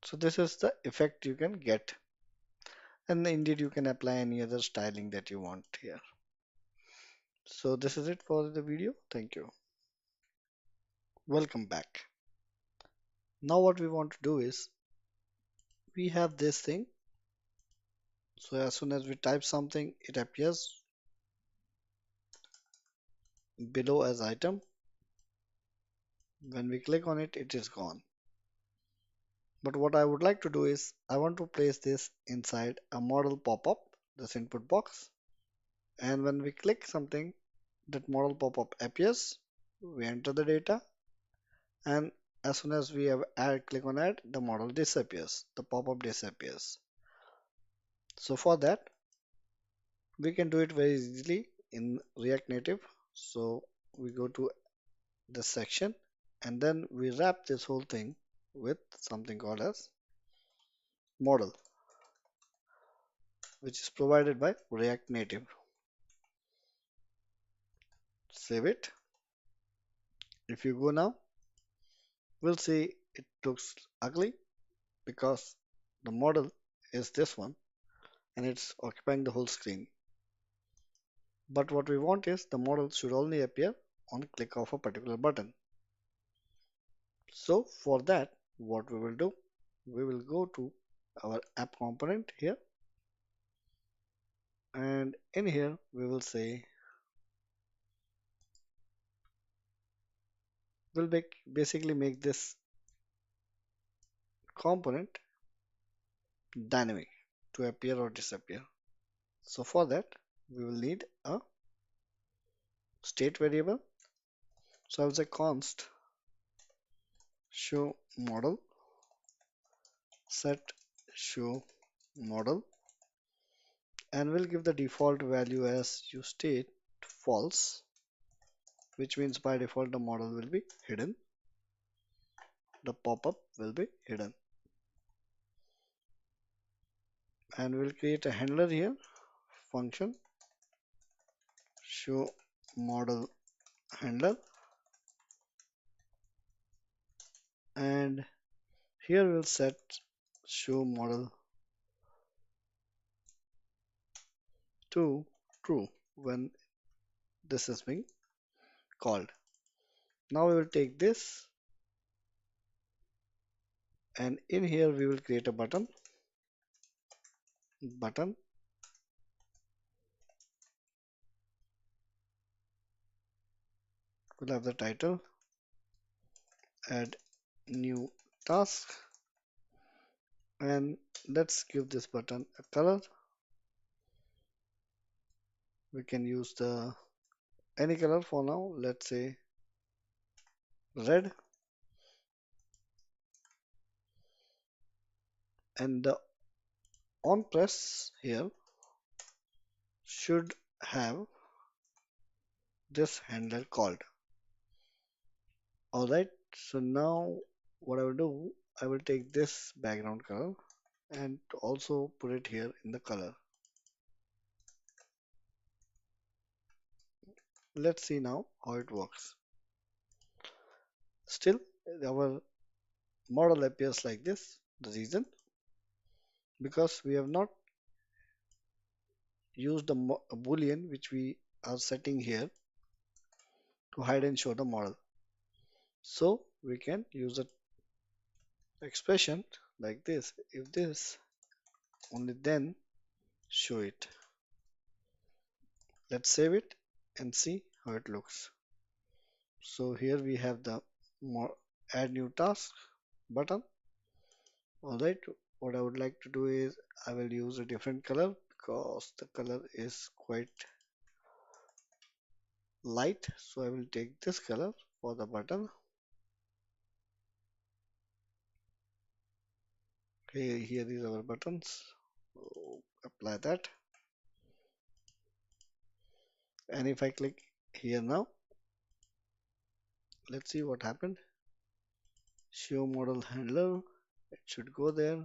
So this is the effect you can get. And indeed you can apply any other styling that you want here. So this is it for the video. Thank you. Welcome back. Now what we want to do is we have this thing. So as soon as we type something, it appears below as item. When we click on it, it is gone. But what I would like to do is I want to place this inside a model pop-up, this input box. And when we click something, that model pop-up appears. We enter the data, and as soon as we have click on add, the model disappears, the pop-up disappears. So for that, we can do it very easily in React Native. So we go to this section and then we wrap this whole thing with something called as model, which is provided by React Native. Save it. If you go now, we'll see it looks ugly because the model is this one and it's occupying the whole screen. But what we want is the model should only appear on click of a particular button. So for that, what we will do, we will go to our app component here, and in here we will say basically make this component dynamic to appear or disappear. So for that, we will need a state variable. So I will say const show model set show model, and we'll give the default value as useState false, which means by default the model will be hidden, the pop-up will be hidden. And we'll create a handler here, function show model handler, and here we'll set show model to true when this is being called. Now we will take this, and in here we will create a button. We'll have the title, add new task, and let's give this button a color. We can use the any color for now, let's say red, and the on press here should have this handler called. Alright, so now what I will do, I will take this background color and also put it here in the color. Let's see now how it works. Still, our model appears like this. The reason, because we have not used the boolean which we are setting here to hide and show the model. So we can use the expression like this: if this, only then show it. Let's save it and see how it looks. So here we have the add new task button. Alright, what I would like to do is I will use a different color because the color is quite light. So I will take this color for the button. Okay, here is our buttons. So apply that. And if I click here now, let's see what happened. Show model handler, it should go there,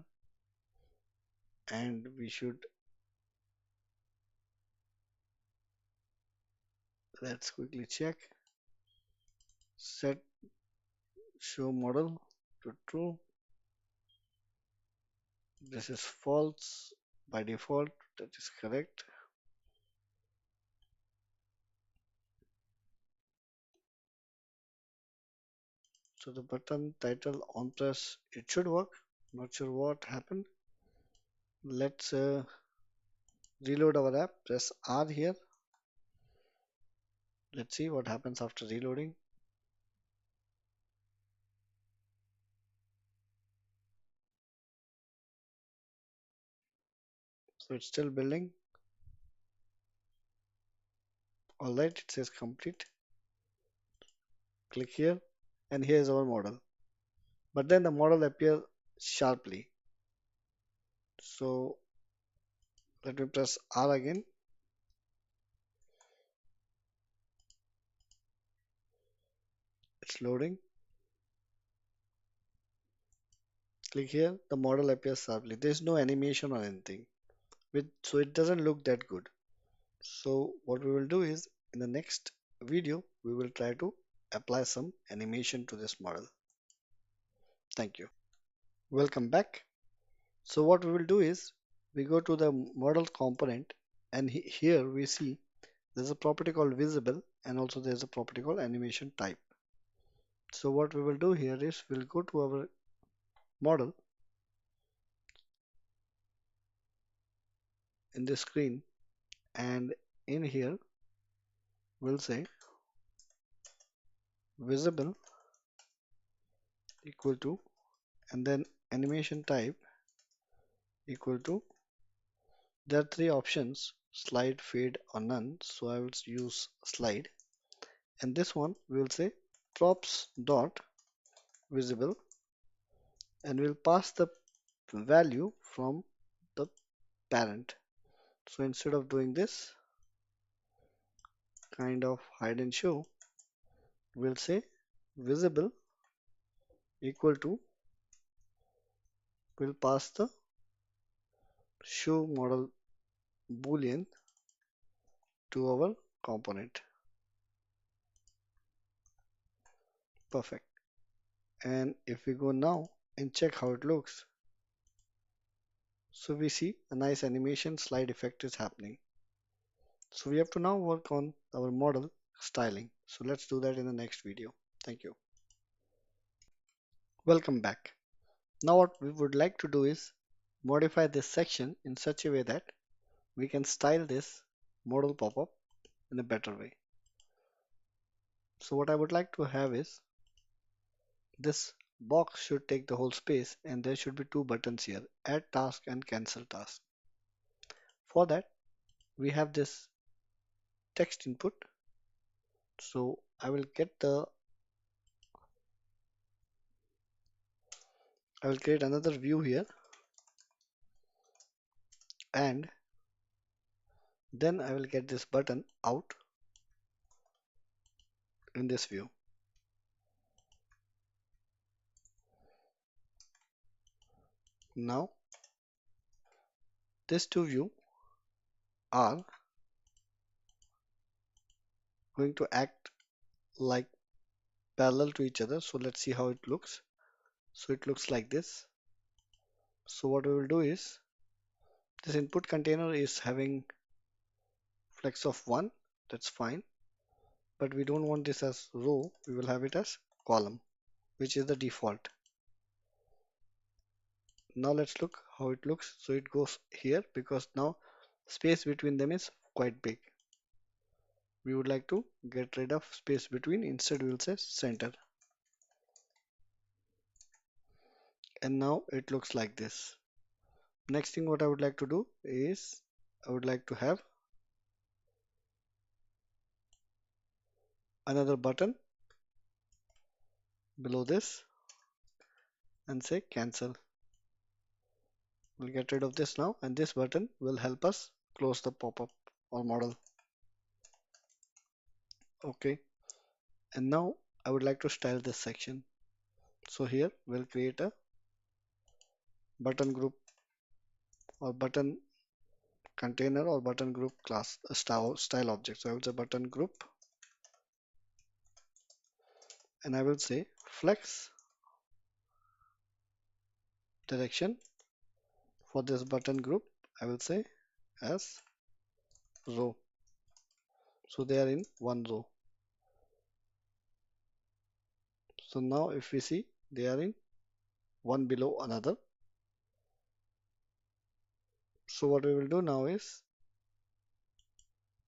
and we should, let's quickly check, set show model to true. This is false by default, that is correct. So the button title on press, it should work. Not sure what happened. Let's reload our app. Press R here. Let's see what happens after reloading. So it's still building. Alright, it says complete. Click here, and here is our model. But then the model appears sharply. So let me press R again. It's loading. Click here, the model appears sharply. There is no animation or anything, so it doesn't look that good. So what we will do is in the next video, we will try to apply some animation to this model. Thank you. Welcome back. So what we will do is we go to the model component, and here we see there's a property called visible, and also there's a property called animation type. So what we will do here is we'll go to our model in this screen, and in here we'll say visible equal to, and then animation type equal to, there are three options: slide, fade or none. So I will use slide, and this one we will say props dot visible, and we'll pass the value from the parent. So instead of doing this kind of hide and show, we'll say visible equal to, we'll pass the show model boolean to our component. Perfect. And if we go now and check how it looks, so we see a nice animation slide effect is happening. So we have to now work on our model styling. So let's do that in the next video. Thank you. Welcome back. Now what we would like to do is modify this section in such a way that we can style this model pop-up in a better way. So what I would like to have is this box should take the whole space, and there should be two buttons here: add task and cancel task. For that we have this text input. So I will create another view here, and then I will get this button out in this view. Now these two views are going to act like parallel to each other. So let's see how it looks. So it looks like this. So what we will do is, this input container is having flex of 1, that's fine, but we don't want this as row, we will have it as column, which is the default. Now let's look how it looks. So it goes here because now space between them is quite big. We would like to get rid of space between. Instead we will say center, and now it looks like this. Next thing what I would like to do is, I would like to have another button below this and say cancel. We'll get rid of this now, and this button will help us close the pop-up or model. Okay, and now I would like to style this section. So here we'll create a button group or button container or button group class, a style object. So I will say button group, and I will say flex direction for this button group, I will say as row. So they are in one row. So now if we see, they are in one below another. So what we will do now is,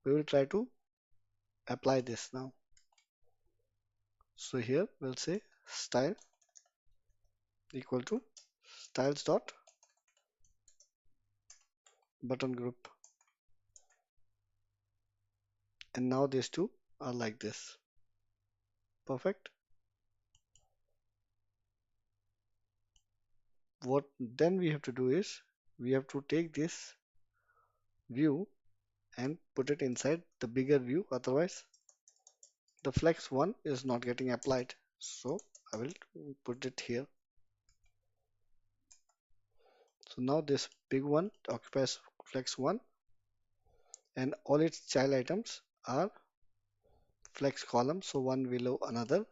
we will try to apply this now. So here we'll say style equal to styles dot button group, and now these two are like this. Perfect. What then we have to do is, we have to take this view and put it inside the bigger view, otherwise the flex one is not getting applied. So I will put it here. So now this big one occupies flex 1, and all its child items are flex column, so one below another,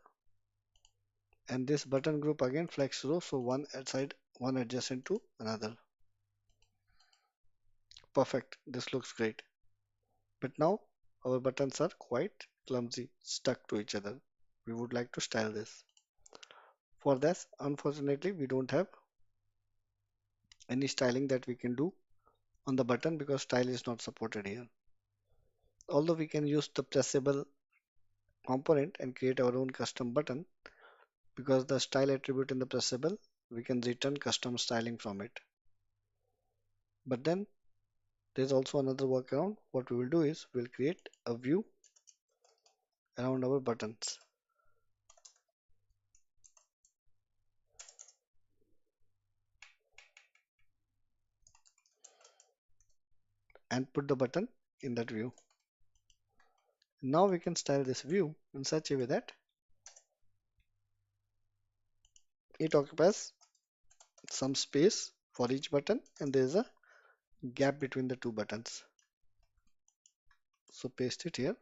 and this button group again flex row, so one outside, one adjacent to another. Perfect, this looks great. But now our buttons are quite clumsy, stuck to each other. We would like to style this. For this, unfortunately, we don't have any styling that we can do on the button because style is not supported here. Although we can use the pressable component and create our own custom button because the style attribute in the pressable, we can return custom styling from it. But then there's also another workaround. What we will do is we'll create a view around our buttons and put the button in that view. Now we can style this view in such a way that it occupies some space for each button and there is a gap between the two buttons. So paste it here.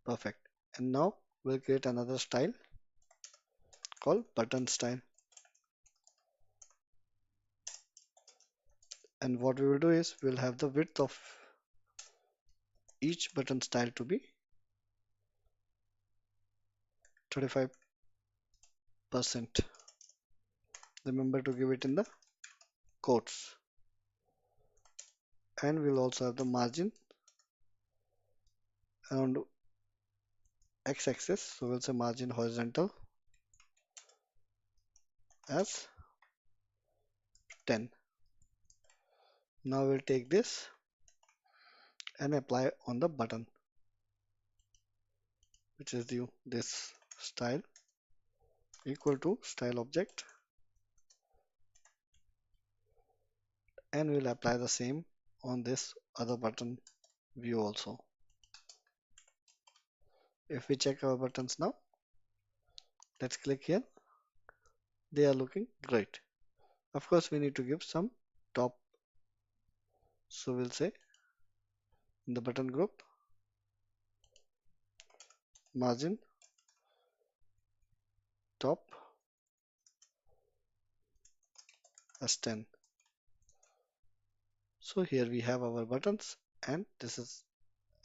Perfect. And now we'll create another style called button style. And what we will do is we'll have the width of each button style to be 35%. Remember to give it in the quotes. And we'll also have the margin around x-axis. So we'll say margin horizontal as 10. Now we'll take this and apply on the button, which is this style equal to style object, and we'll apply the same on this other button view also. If we check our buttons now, let's click here. They are looking great. Of course, we need to give some top. So we'll say in the button group, margin top as 10. So here we have our buttons and this is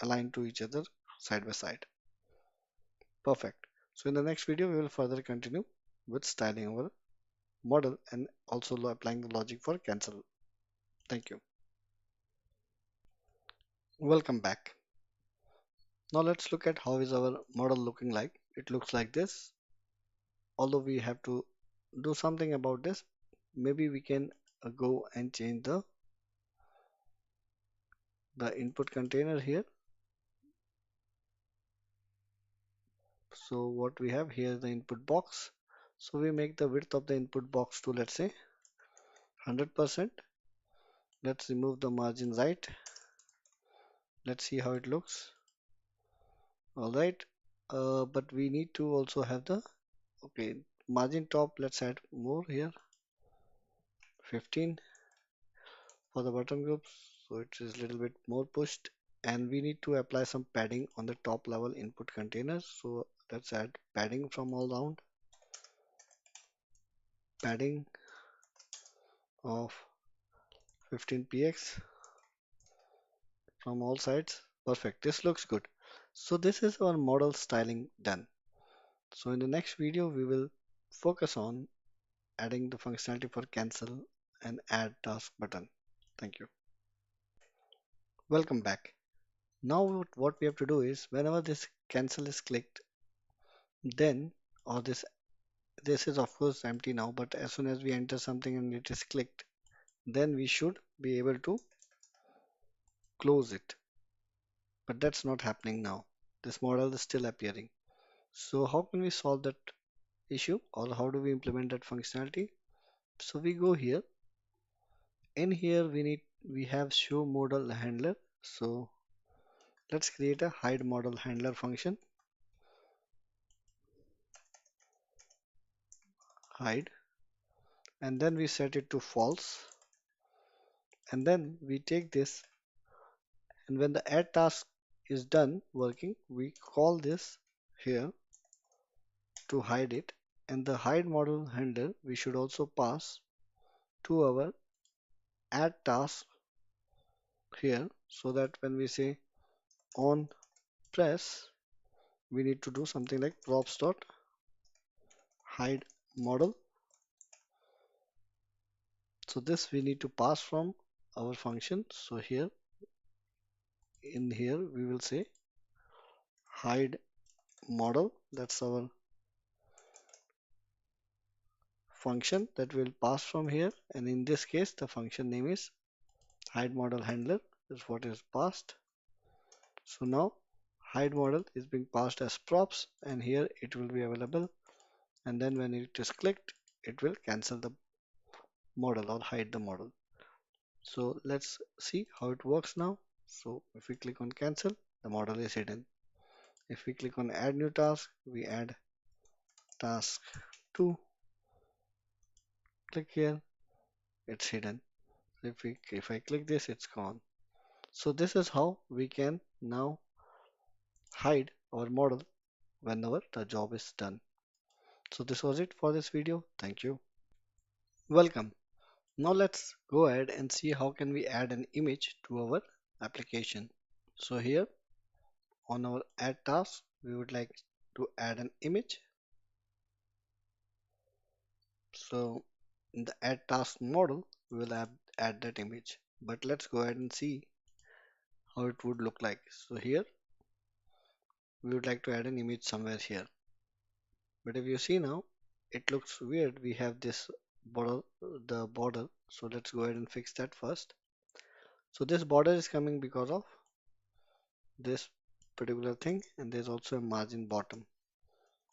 aligned to each other side by side. Perfect. So in the next video, we will further continue with styling our model and also applying the logic for cancel. Thank you. Welcome back. Now let's look at how is our model looking like. It looks like this. Although we have to do something about this, maybe we can go and change the input container here. So what we have here is the input box. So we make the width of the input box to, let's say, 100%. Let's remove the margin right. Let's see how it looks. All right. But we need to also have the, okay, margin top. Let's add more here. 15 for the button groups. So it is a little bit more pushed. And we need to apply some padding on the top level input containers. So let's add padding from all round. Padding of 15px from all sides. Perfect. This looks good. So this is our model styling done. So in the next video, we will focus on adding the functionality for cancel and add task button. Thank you. Welcome back. Now what we have to do is whenever this cancel is clicked, then or this is of course empty now, but as soon as we enter something and it is clicked, then we should be able to close it. But that's not happening now. This model is still appearing. So how can we solve that issue or how do we implement that functionality? So we go here. In here we have show model handler. So let's create a hide model handler function. Hide. And then we set it to false. And then we take this and when the add task is done working, we call this here to hide it. And the hide model handler we should also pass to our add task here so that when we say on press we need to do something like props dot hide model. So this we need to pass from our function. So here in here we will say hide model. That's our function that will pass from here, and in this case the function name is hide model handler is what is passed. So now hide model is being passed as props, and here it will be available, and then when it is clicked it will cancel the model or hide the model. So let's see how it works now. So if we click on cancel, the model is hidden. If we click on add new task, we add task 2, click here, it's hidden. If I click this, it's gone. So this is how we can now hide our model whenever the job is done. So this was it for this video. Thank you. Welcome. Now let's go ahead and see how can we add an image to our application. So here on our add task, we would like to add an image. So in the add task model, we will add that image. But let's go ahead and see how it would look like. So here we would like to add an image somewhere here. But if you see now, it looks weird. We have this border, the border. So let's go ahead and fix that first. So this border is coming because of this particular thing, and there's also a margin bottom.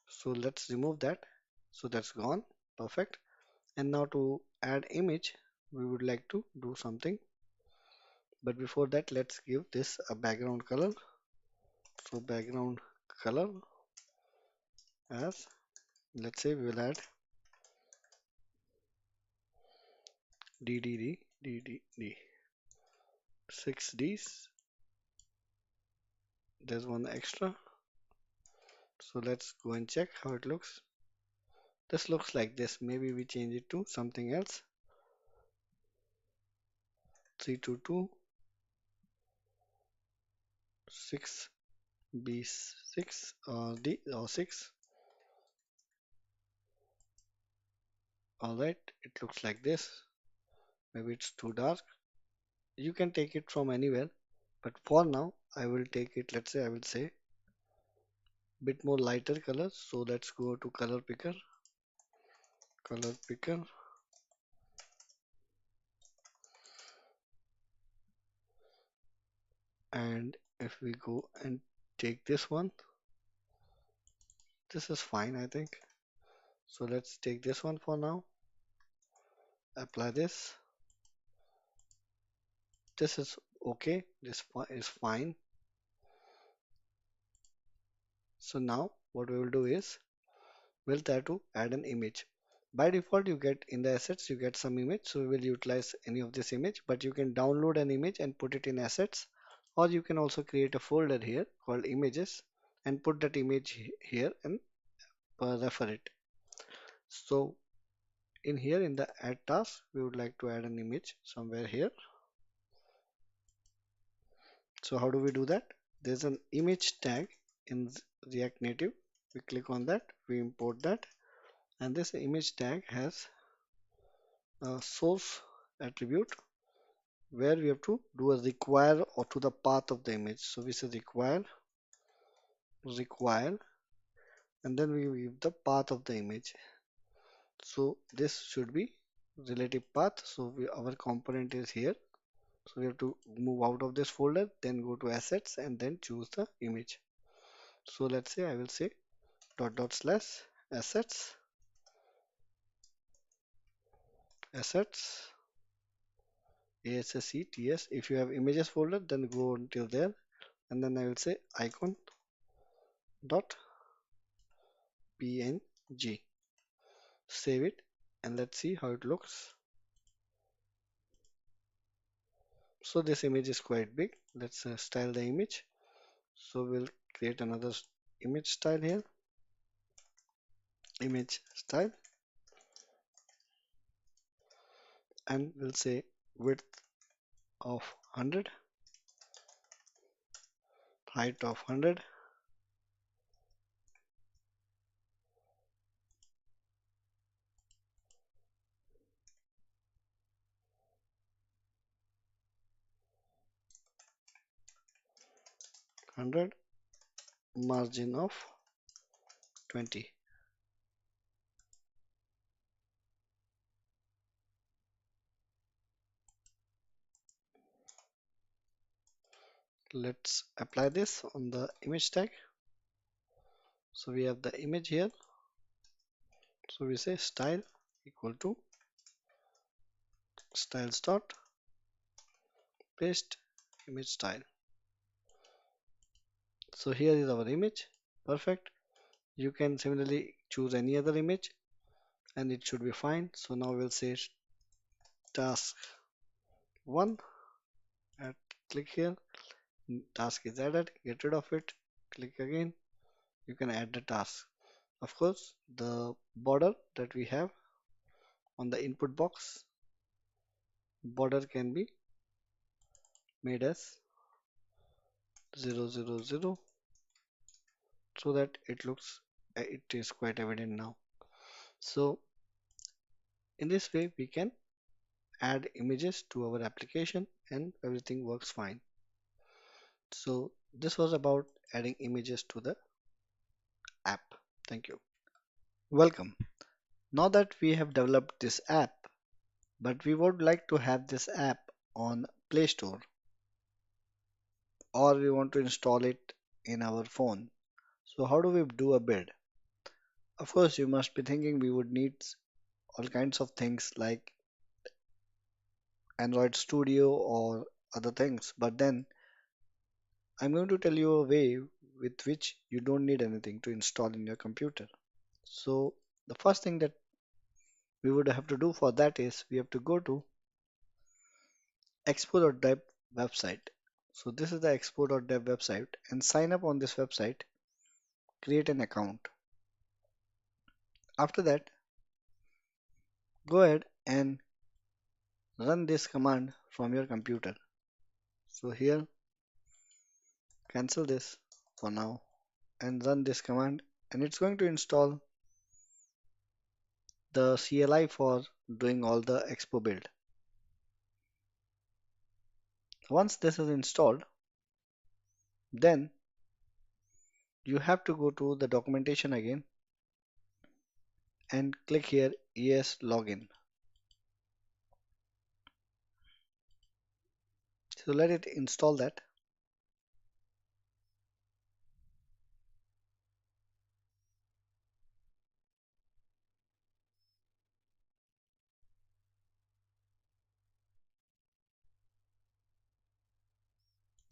So let's remove that. So that's gone. Perfect. And now to add image, we would like to do something. But before that, let's give this a background color. So background color as, let's say we will add DDD 6Ds. There's one extra. So let's go and check how it looks. This looks like this. Maybe we change it to something else. 322 6B6 or D or 6. Alright, it looks like this. Maybe it's too dark. You can take it from anywhere, but for now I will take it, let's say I will say bit more lighter colors. So let's go to color picker, and if we go and take this one, this is fine I think. So let's take this one for now, apply this. This is okay, this is fine. So now what we will do is we'll try to add an image. By default, you get in the assets, you get some image. So we will utilize any of this image, but you can download an image and put it in assets, or you can also create a folder here called images and put that image here and refer it. So in here in the add task, we would like to add an image somewhere here. So how do we do that? There's an image tag in React Native. We click on that, we import that, and this image tag has a source attribute where we have to do a require or to the path of the image. So we say require, and then we give the path of the image. So this should be relative path. So our component is here. So we have to move out of this folder, then go to assets and then choose the image. So let's say I will say // assets ASSETS. If you have images folder, then go until there, and then I will say icon dot png. Save it and let's see how it looks. So this image is quite big. Let's style the image. So we'll create another image style here, image style, and we'll say width of 100, height of 100, 100, margin of 20. Let's apply this on the image tag. So we have the image here. So we say style equal to styles dot paste image style. So here is our image. Perfect. You can similarly choose any other image and it should be fine. So now we'll say task 1 and click here. Task is added. Get rid of it. Click again. You can add the task. Of course, the border that we have on the input box, border can be made as 000 so that it is quite evident now. So in this way we can add images to our application and everything works fine. So this was about adding images to the app. Thank you. Welcome. Now that we have developed this app, but we would like to have this app on Play Store, or we want to install it in our phone. So how do we do a build? Of course, you must be thinking we would need all kinds of things like Android Studio or other things, but then I'm going to tell you a way with which you don't need anything to install in your computer. So the first thing that we would have to do for that is we have to go to expo.dev website. So this is the expo.dev website and sign up on this website, create an account. After that, go ahead and run this command from your computer. So here, cancel this for now and run this command, and it's going to install the CLI for doing all the expo build. Once this is installed, then you have to go to the documentation again and click here ES login. So let it install that.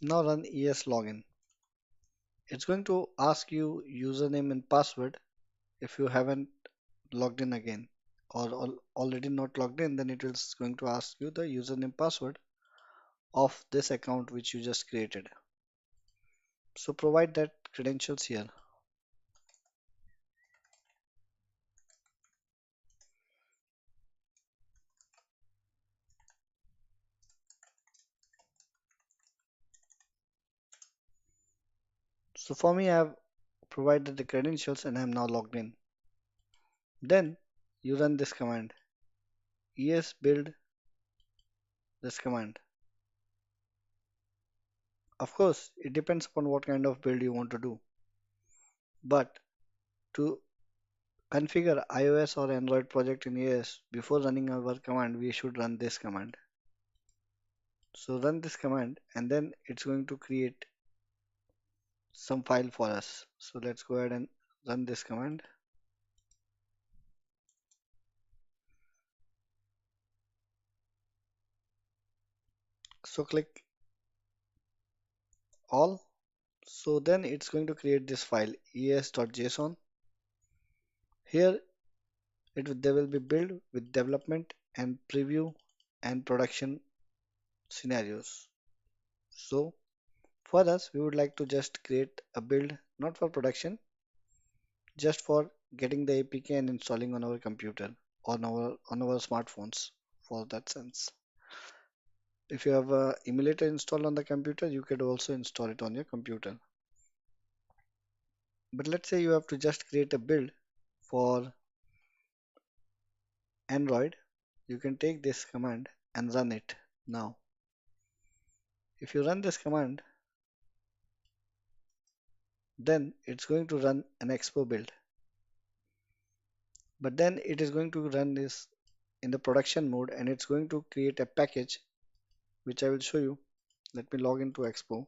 Now run ES login. It's going to ask you username and password if you haven't logged in again, or already not logged in, then it is going to ask you the username password of this account which you just created. So provide that credentials here. So for me, I have provided the credentials and I am now logged in. Then you run this command, es build this command. Of course, it depends upon what kind of build you want to do. But to configure iOS or Android project in ES, before running our command, we should run this command. So run this command and then it's going to create some file for us. So let's go ahead and run this command. So click all. So then it's going to create this file es.json. Here there will be build with development and preview and production scenarios. So for us, we would like to just create a build not for production, just for getting the APK and installing on our computer or on our smartphones for that sense. If you have a emulator installed on the computer, you could also install it on your computer. But let's say you have to just create a build for Android, you can take this command and run it now. If you run this command, then it's going to run an expo build. But then it is going to run this in the production mode and it's going to create a package which I will show you. Let me log into expo.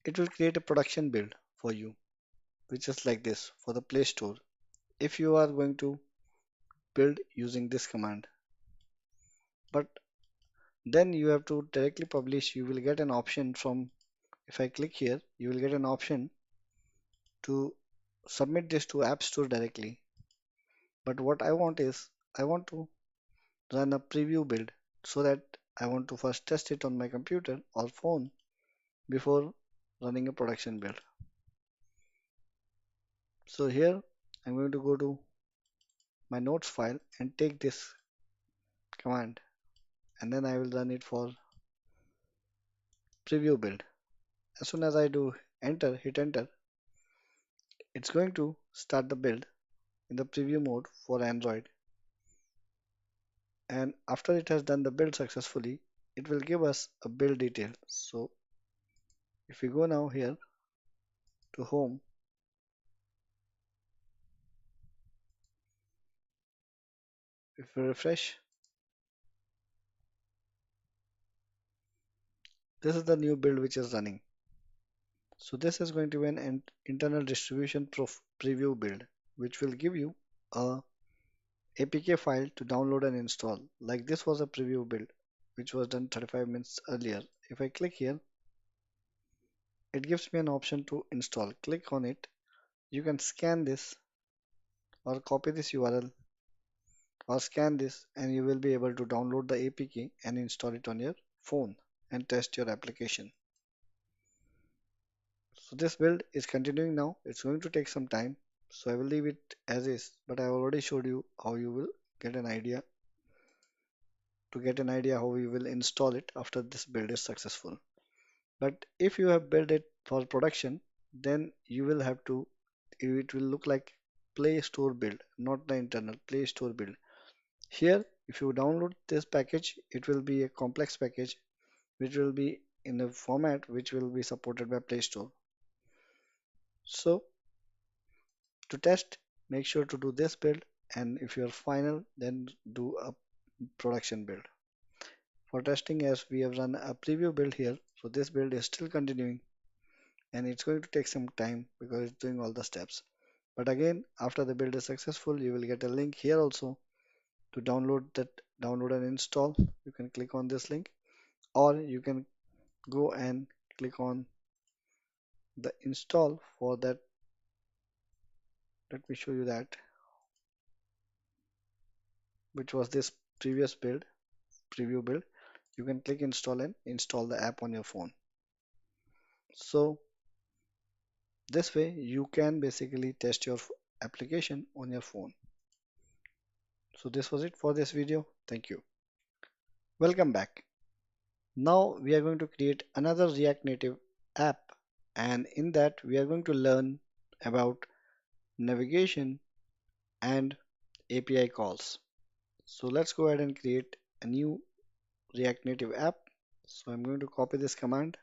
It will create a production build for you, which is like this for the Play Store. If you are going to build using this command, but then you have to directly publish, you will get an option from, if I click here, you will get an option to submit this to App Store directly. But what I want is, I want to run a preview build so that I want to first test it on my computer or phone before running a production build. So here I'm going to go to my notes file and take this command and then I will run it for preview build. As soon as I do enter, hit enter, it's going to start the build in the preview mode for Android. And after it has done the build successfully, it will give us a build detail. So if we go now here to home, if we refresh, this is the new build which is running. So this is going to be an internal distribution preview build, which will give you a APK file to download and install. Like this was a preview build, which was done 35 minutes earlier. If I click here, it gives me an option to install. Click on it. You can scan this or copy this URL or scan this and you will be able to download the APK and install it on your phone and test your application. So this build is continuing now. It's going to take some time. So I will leave it as is, but I already showed you how you will get an idea how you will install it after this build is successful. But if you have built it for production, then you will have to, it will look like Play Store build, not the internal Play Store build. Here, if you download this package, it will be a complex package which will be in a format which will be supported by Play Store. So to test, make sure to do this build, and if you're final, then do a production build. For testing, as we have run a preview build here, so this build is still continuing and it's going to take some time because it's doing all the steps. But again, after the build is successful, you will get a link here also to download and install. You can click on this link or you can go and click on the install for that. Let me show you that, which was this previous build, preview build. You can click install and install the app on your phone. So this way you can basically test your application on your phone. So this was it for this video. Thank you. Welcome back. Now we are going to create another React Native app, and in that we are going to learn about navigation and API calls. So let's go ahead and create a new React Native app. So I'm going to copy this command,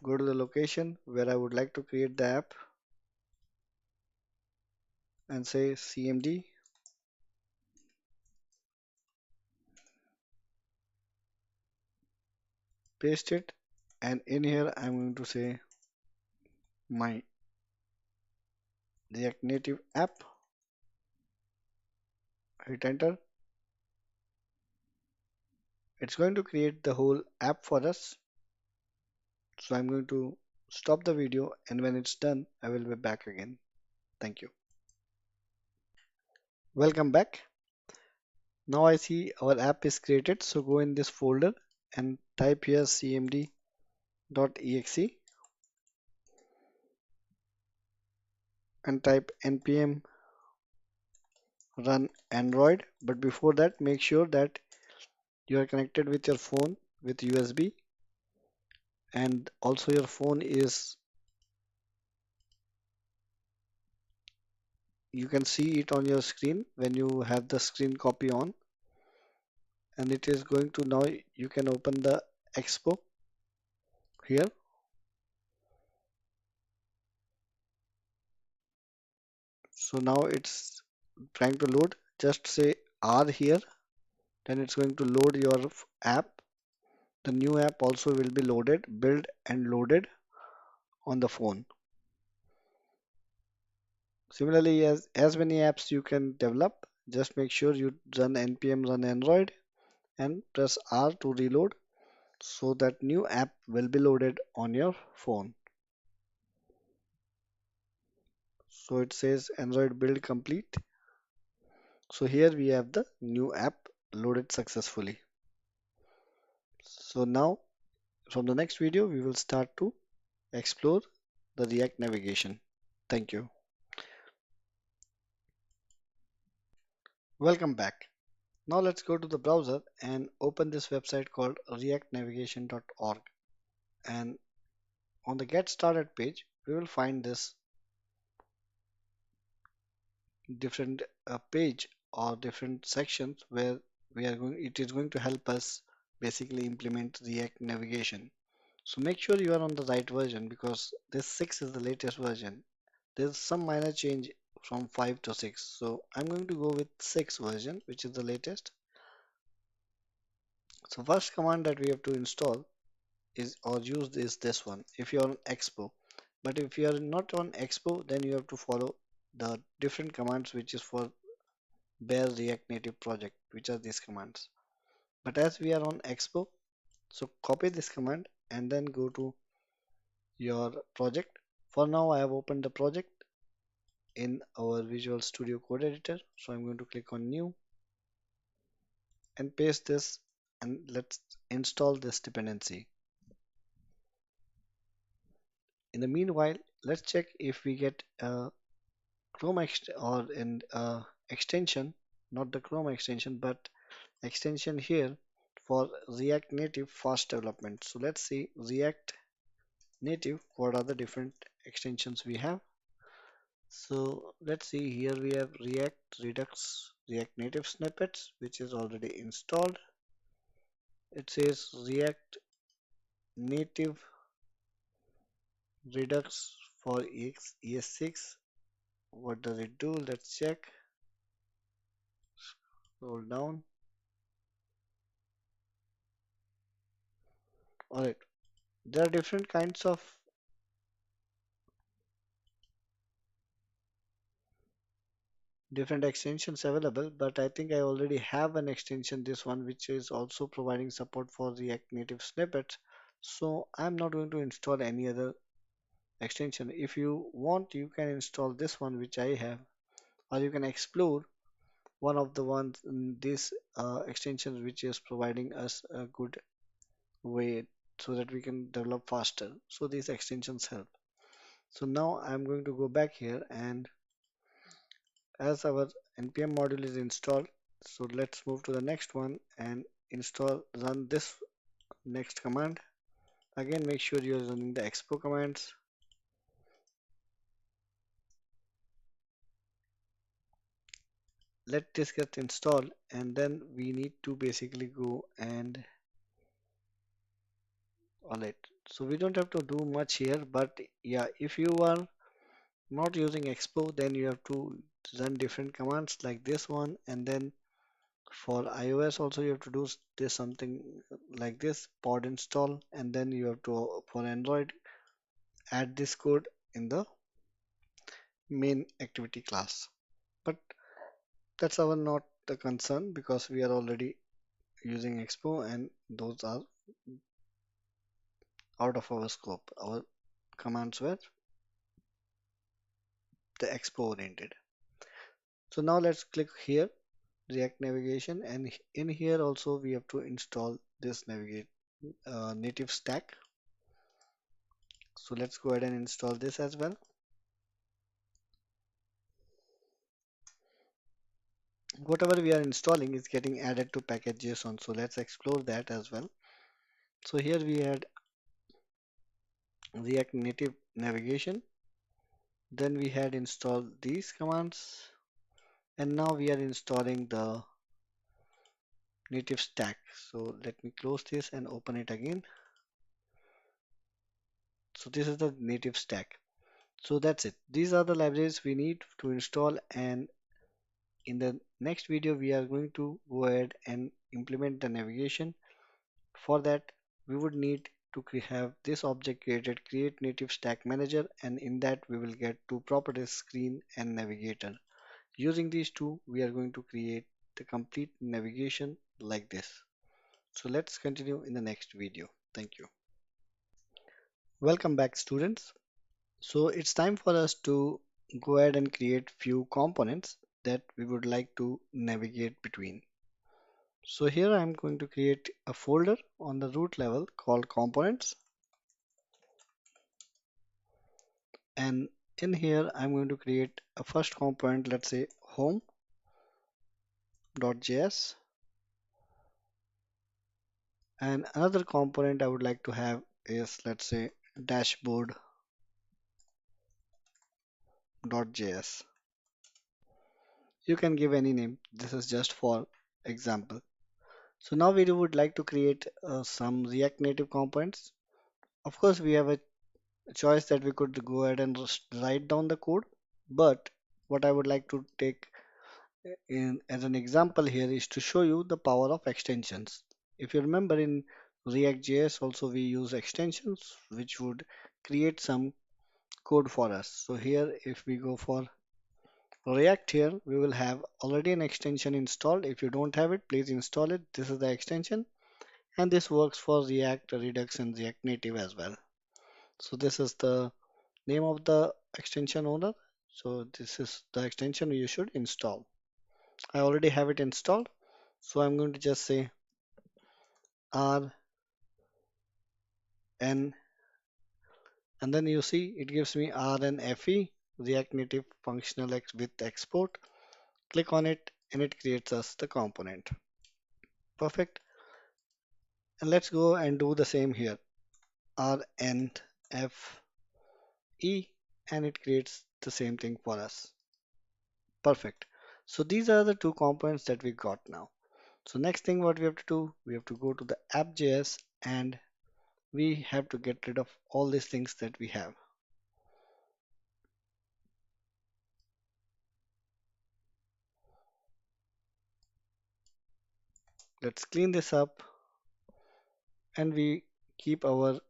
go to the location where I would like to create the app and say CMD, paste it, and in here I'm going to say my React Native app, hit enter. It's going to create the whole app for us. So I'm going to stop the video, and when it's done, I will be back again. Thank you. Welcome back. Now I see our app is created. So go in this folder and type here cmd.exe and type npm run Android. But before that, make sure that you are connected with your phone with USB, and also your phone is You can see it on your screen when you have the screen copy on, and it is going to now you can open the expo here. So now it's trying to load. Just say R here, then it's going to load your app. The new app also will be loaded, built and loaded on the phone. Similarly, as many apps you can develop, just make sure you run npm run Android and press R to reload so that new app will be loaded on your phone. So it says Android build complete. So here we have the new app loaded successfully. So now from the next video, we will start to explore the React navigation. Thank you. Welcome back. Now let's go to the browser and open this website called reactnavigation.org. And on the get started page, we will find this different page or different sections where it is going to help us basically implement React navigation. So make sure you are on the right version because this 6 is the latest version. There's some minor change from 5 to 6. So I'm going to go with 6 version, which is the latest. So first command that we have to install is or use is this one if you're on Expo. But if you are not on Expo, then you have to follow the different commands which is for bare React Native project, which are these commands. But as we are on Expo, so copy this command and then go to your project. For now, I have opened the project in our Visual Studio Code Editor. So I'm going to click on New and paste this and let's install this dependency. In the meanwhile, let's check if we get a Chrome or an extension, not the Chrome extension, but extension here for React Native fast development. So let's see React Native, what are the different extensions we have. So let's see here we have React Redux, React Native snippets, which is already installed. It says React Native Redux for ES6. What does it do? Let's check. Scroll down. Alright, there are different kinds of different extensions available, but I think I already have an extension, this one, which is also providing support for React Native snippets. So I'm not going to install any other extension. If you want, you can install this one, which I have, or you can explore one of the ones in this extension, which is providing us a good way so that we can develop faster. So these extensions help. So now I'm going to go back here and as our npm module is installed, so let's move to the next one and run this next command. Again, make sure you're running the expo commands. Let this get installed and then we need to basically go and alright. So we don't have to do much here, but yeah, if you are not using expo, then you have to run different commands like this one, and then for iOS also you have to do this something like this pod install, and then you have to for Android add this code in the main activity class. But that's our not the concern because we are already using expo and those are out of our scope. Our commands were the expo oriented. So now let's click here React navigation, and in here also we have to install this navigate native stack. So let's go ahead and install this as well. Whatever we are installing is getting added to package.json, so let's explore that as well. So here we had React Native navigation, Then we had installed these commands, and now we are installing the native stack. So let me close this and open it again. So this is the native stack. So that's it. These are the libraries we need to install, and in the next video we are going to go ahead and implement the navigation. For that, we would need to have this object created, create native stack manager, and in that we will get two properties, screen and navigator. Using these two, we are going to create the complete navigation like this. So let's continue in the next video. Thank you. Welcome back, students. So it's time for us to go ahead and create few components that we would like to navigate between. So here I'm going to create a folder on the root level called components, and in here I'm going to create a first component, let's say home.js, and another component I would like to have is, let's say, dashboard.js. You can give any name, this is just for example. So now we would like to create some React Native components. Of course, we have a choice that we could go ahead and just write down the code, but what I would like to take in as an example here is to show you the power of extensions. If you remember, in React.js also we use extensions which would create some code for us. So here if we go for React, here we will have already an extension installed. If you don't have it, please install it. This is the extension, and this works for React Redux and React Native as well. So this is the name of the extension owner. So this is the extension you should install. I already have it installed, so I'm going to just say rn, and then you see it gives me rnfe, React Native Functional with export. Click on it and it creates us the component. Perfect. And let's go and do the same here. rnfe, and it creates the same thing for us. Perfect. So these are the two components that we got now. So next thing what we have to do, we have to go to the app.js and we have to get rid of all these things that we have. Let's clean this up and we keep our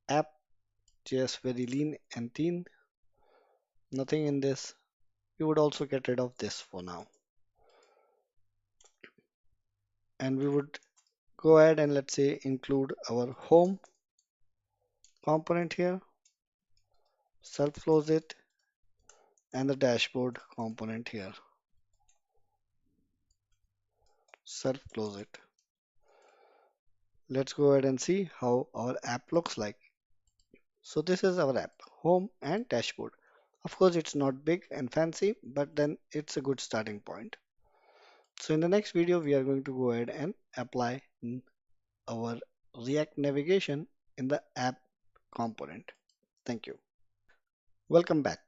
app.js very lean and clean. Nothing in this. We would also get rid of this for now. And we would go ahead and let's say include our home component here, self-close it, and the dashboard component here, self-close it. Let's go ahead and see how our app looks like. So this is our app, home and dashboard. Of course, it's not big and fancy, but then it's a good starting point. So in the next video, we are going to go ahead and apply our React navigation in the app component. Thank you. Welcome back.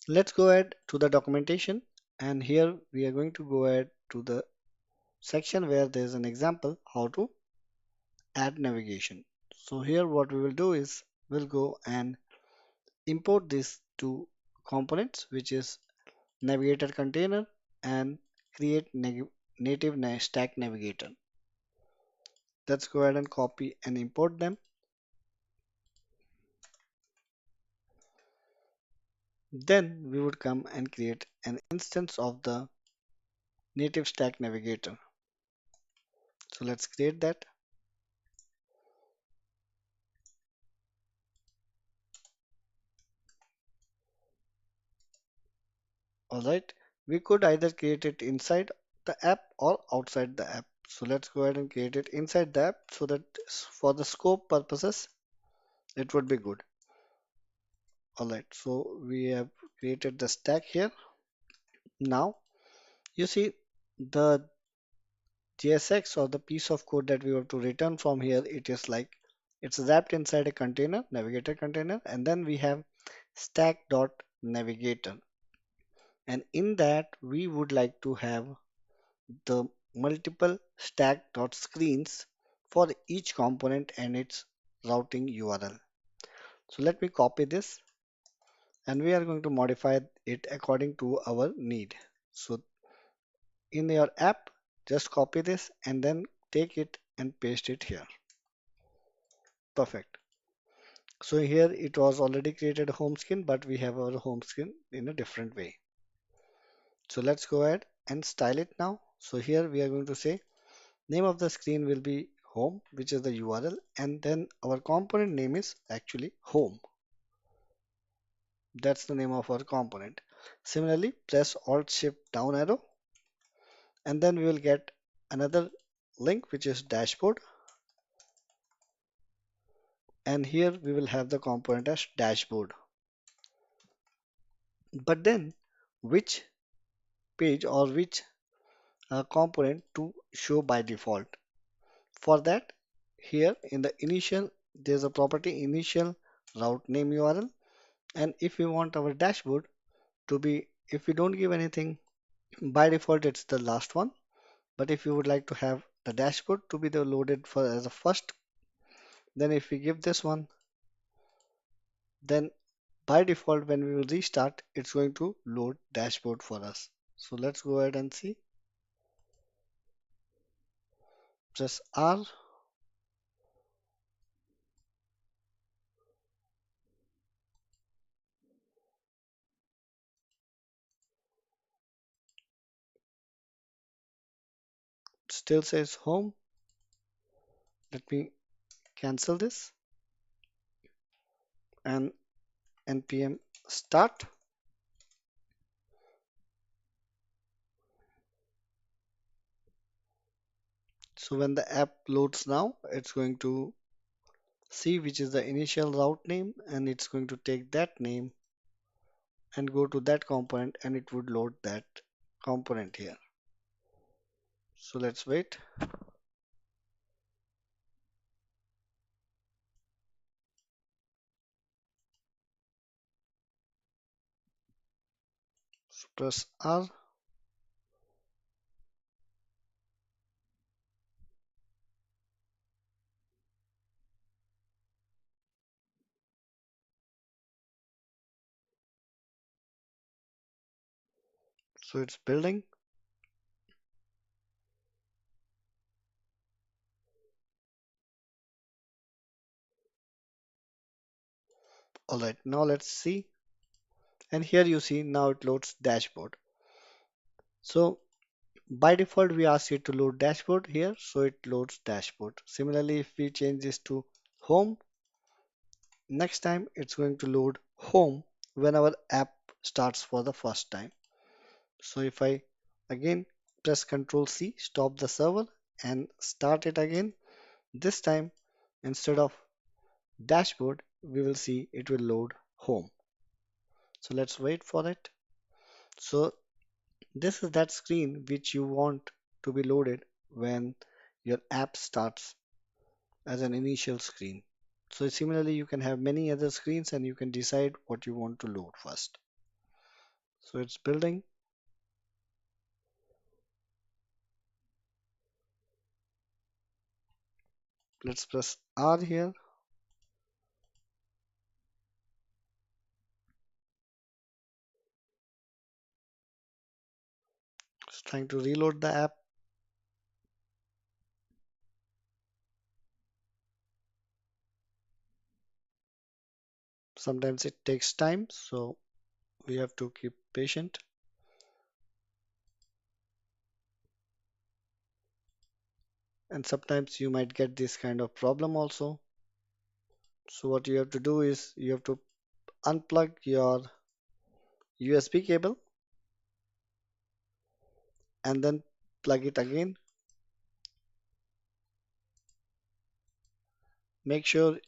Let's go ahead to the documentation, and here we are going to go ahead to the section where there is an example how to add navigation. So here what we will do is we'll go and import these two components, which is navigator container and create native stack navigator. Let's go ahead and copy and import them. Then we would come and create an instance of the native stack navigator. So let's create that. Alright, we could either create it inside the app or outside the app. So let's go ahead and create it inside the app so that for the scope purposes it would be good. Alright, so we have created the stack here. Now you see the JSX or the piece of code that we have to return from here, it is like it's wrapped inside a container, navigator container, and then we have stack dot navigator, and in that we would like to have the multiple stack.screens for each component and its routing URL. So let me copy this and we are going to modify it according to our need. So in your app, just copy this and then take it and paste it here. Perfect. So here it was already created a home screen, but we have our home screen in a different way. So let's go ahead and style it now. So here we are going to say name of the screen will be home, which is the URL, and then our component name is actually home. That's the name of our component. Similarly, press Alt Shift down arrow, and then we will get another link which is dashboard, and here we will have the component as dashboard. But then which page or which component to show by default? For that, here in the initial, there's a property initial route name URL, and if we want our dashboard to be, if we don't give anything, by default it's the last one. But if you would like to have the dashboard to be the loaded for as a first, then if we give this one, then by default when we will restart, it's going to load dashboard for us. So let's go ahead and see. Press R. Still says home. Let me cancel this and npm start. So when the app loads now, it's going to see which is the initial route name and it's going to take that name and go to that component and it would load that component here. So let's wait. So press R. So it's building. All right, now let's see. And here you see now it loads dashboard. So by default, we ask it to load dashboard here, so it loads dashboard. Similarly, if we change this to home, next time it's going to load home when our app starts for the first time. So if I again press Ctrl C, stop the server and start it again, this time instead of dashboard, we will see it will load home. So let's wait for it. So this is that screen which you want to be loaded when your app starts as an initial screen. So similarly, you can have many other screens and you can decide what you want to load first. So it's building. Let's press R here. It's trying to reload the app. Sometimes it takes time, so we have to keep patient. And sometimes you might get this kind of problem also. So what you have to do is you have to unplug your USB cable and then plug it again. Make sure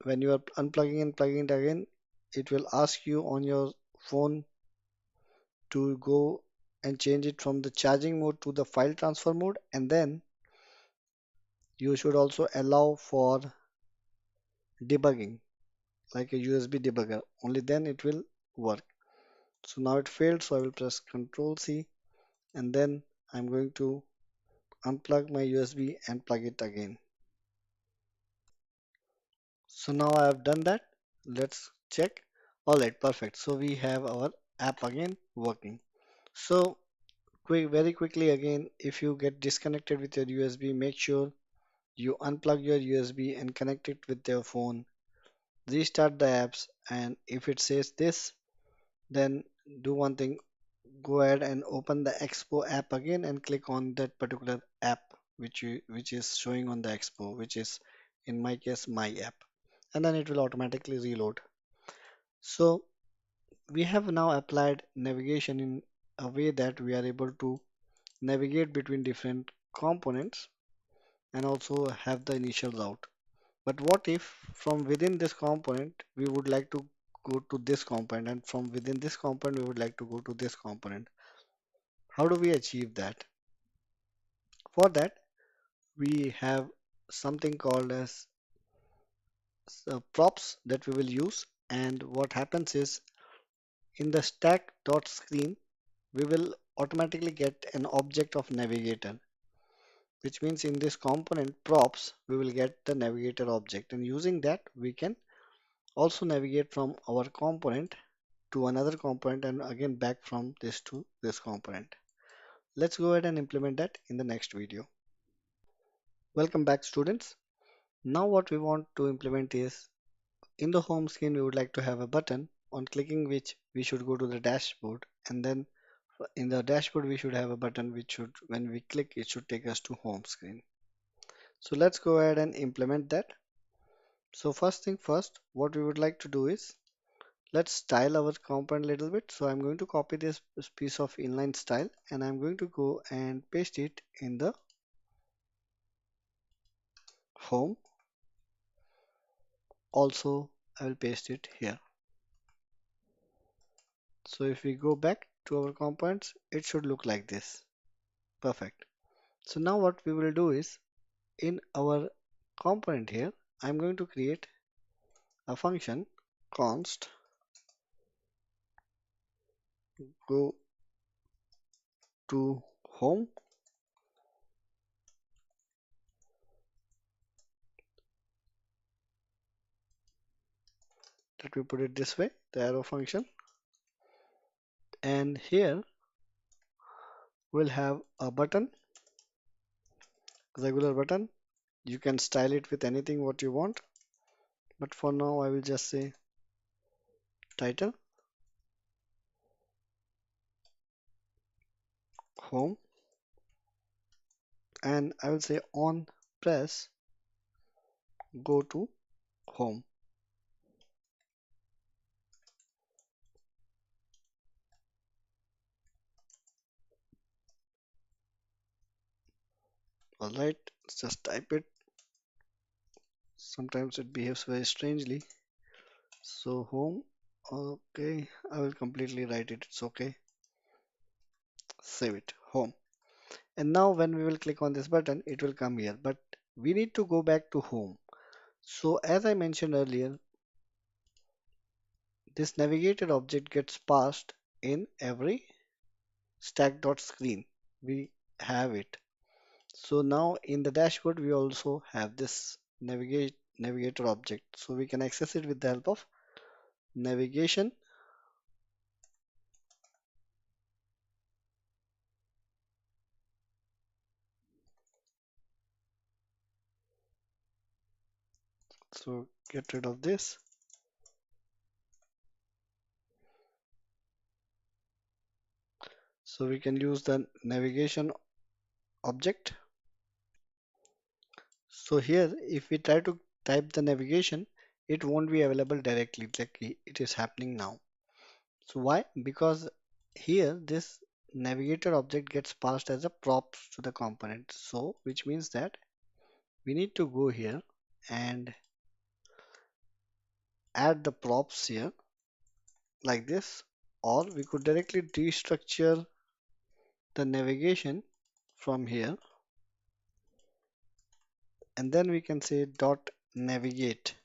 when you are unplugging and plugging it again, it will ask you on your phone to go and change it from the charging mode to the file transfer mode, and then you should also allow for debugging like a USB debugger. Only then it will work. So now it failed, so I will press Ctrl C, and then I'm going to unplug my USB and plug it again. So now I have done that. Let's check. Alright, perfect. So we have our app again working. So very quickly again, if you get disconnected with your USB, make sure you unplug your USB and connect it with your phone. Restart the apps, and if it says this, then do one thing. Go ahead and open the Expo app again and click on that particular app which is showing on the Expo, which is in my case my app, and then it will automatically reload. So we have now applied navigation in a way that we are able to navigate between different components and also have the initial route. But what if from within this component we would like to go to this component, and from within this component we would like to go to this component? How do we achieve that? For that, we have something called as props that we will use. And what happens is in the stack.screen, we will automatically get an object of navigator, which means in this component props, we will get the navigator object. And using that, we can also navigate from our component to another component and again back from this to this component. Let's go ahead and implement that in the next video. Welcome back, students. Now what we want to implement is in the home screen we would like to have a button on clicking which we should go to the dashboard, and then in the dashboard we should have a button which should, when we click, it should take us to home screen. So let's go ahead and implement that. So first thing first, what we would like to do is let's style our component a little bit. So I'm going to copy this piece of inline style and I'm going to go and paste it in the home. Also, I will paste it here. So if we go back to our components, it should look like this. Perfect. So now what we will do is in our component here, I'm going to create a function const go to home. Let me put it this way, the arrow function. And here we'll have a button, regular button. You can style it with anything what you want. But for now, I will just say title, home, and I will say on press go to home. Alright, let's just type it. Sometimes it behaves very strangely. So home, okay, I will completely write it. It's okay. Save it, home. And now when we will click on this button, it will come here. But we need to go back to home. So as I mentioned earlier, this navigator object gets passed in every stack.screen. We have it. So now in the dashboard, we also have this navigator object. So we can access it with the help of navigation. So get rid of this. So we can use the navigation object. So here, if we try to type the navigation, it won't be available directly like it is happening now. So why? Because here this navigator object gets passed as a prop to the component. So which means that we need to go here and add the props here like this, or we could directly destructure the navigation from here, and then we can say dot navigate,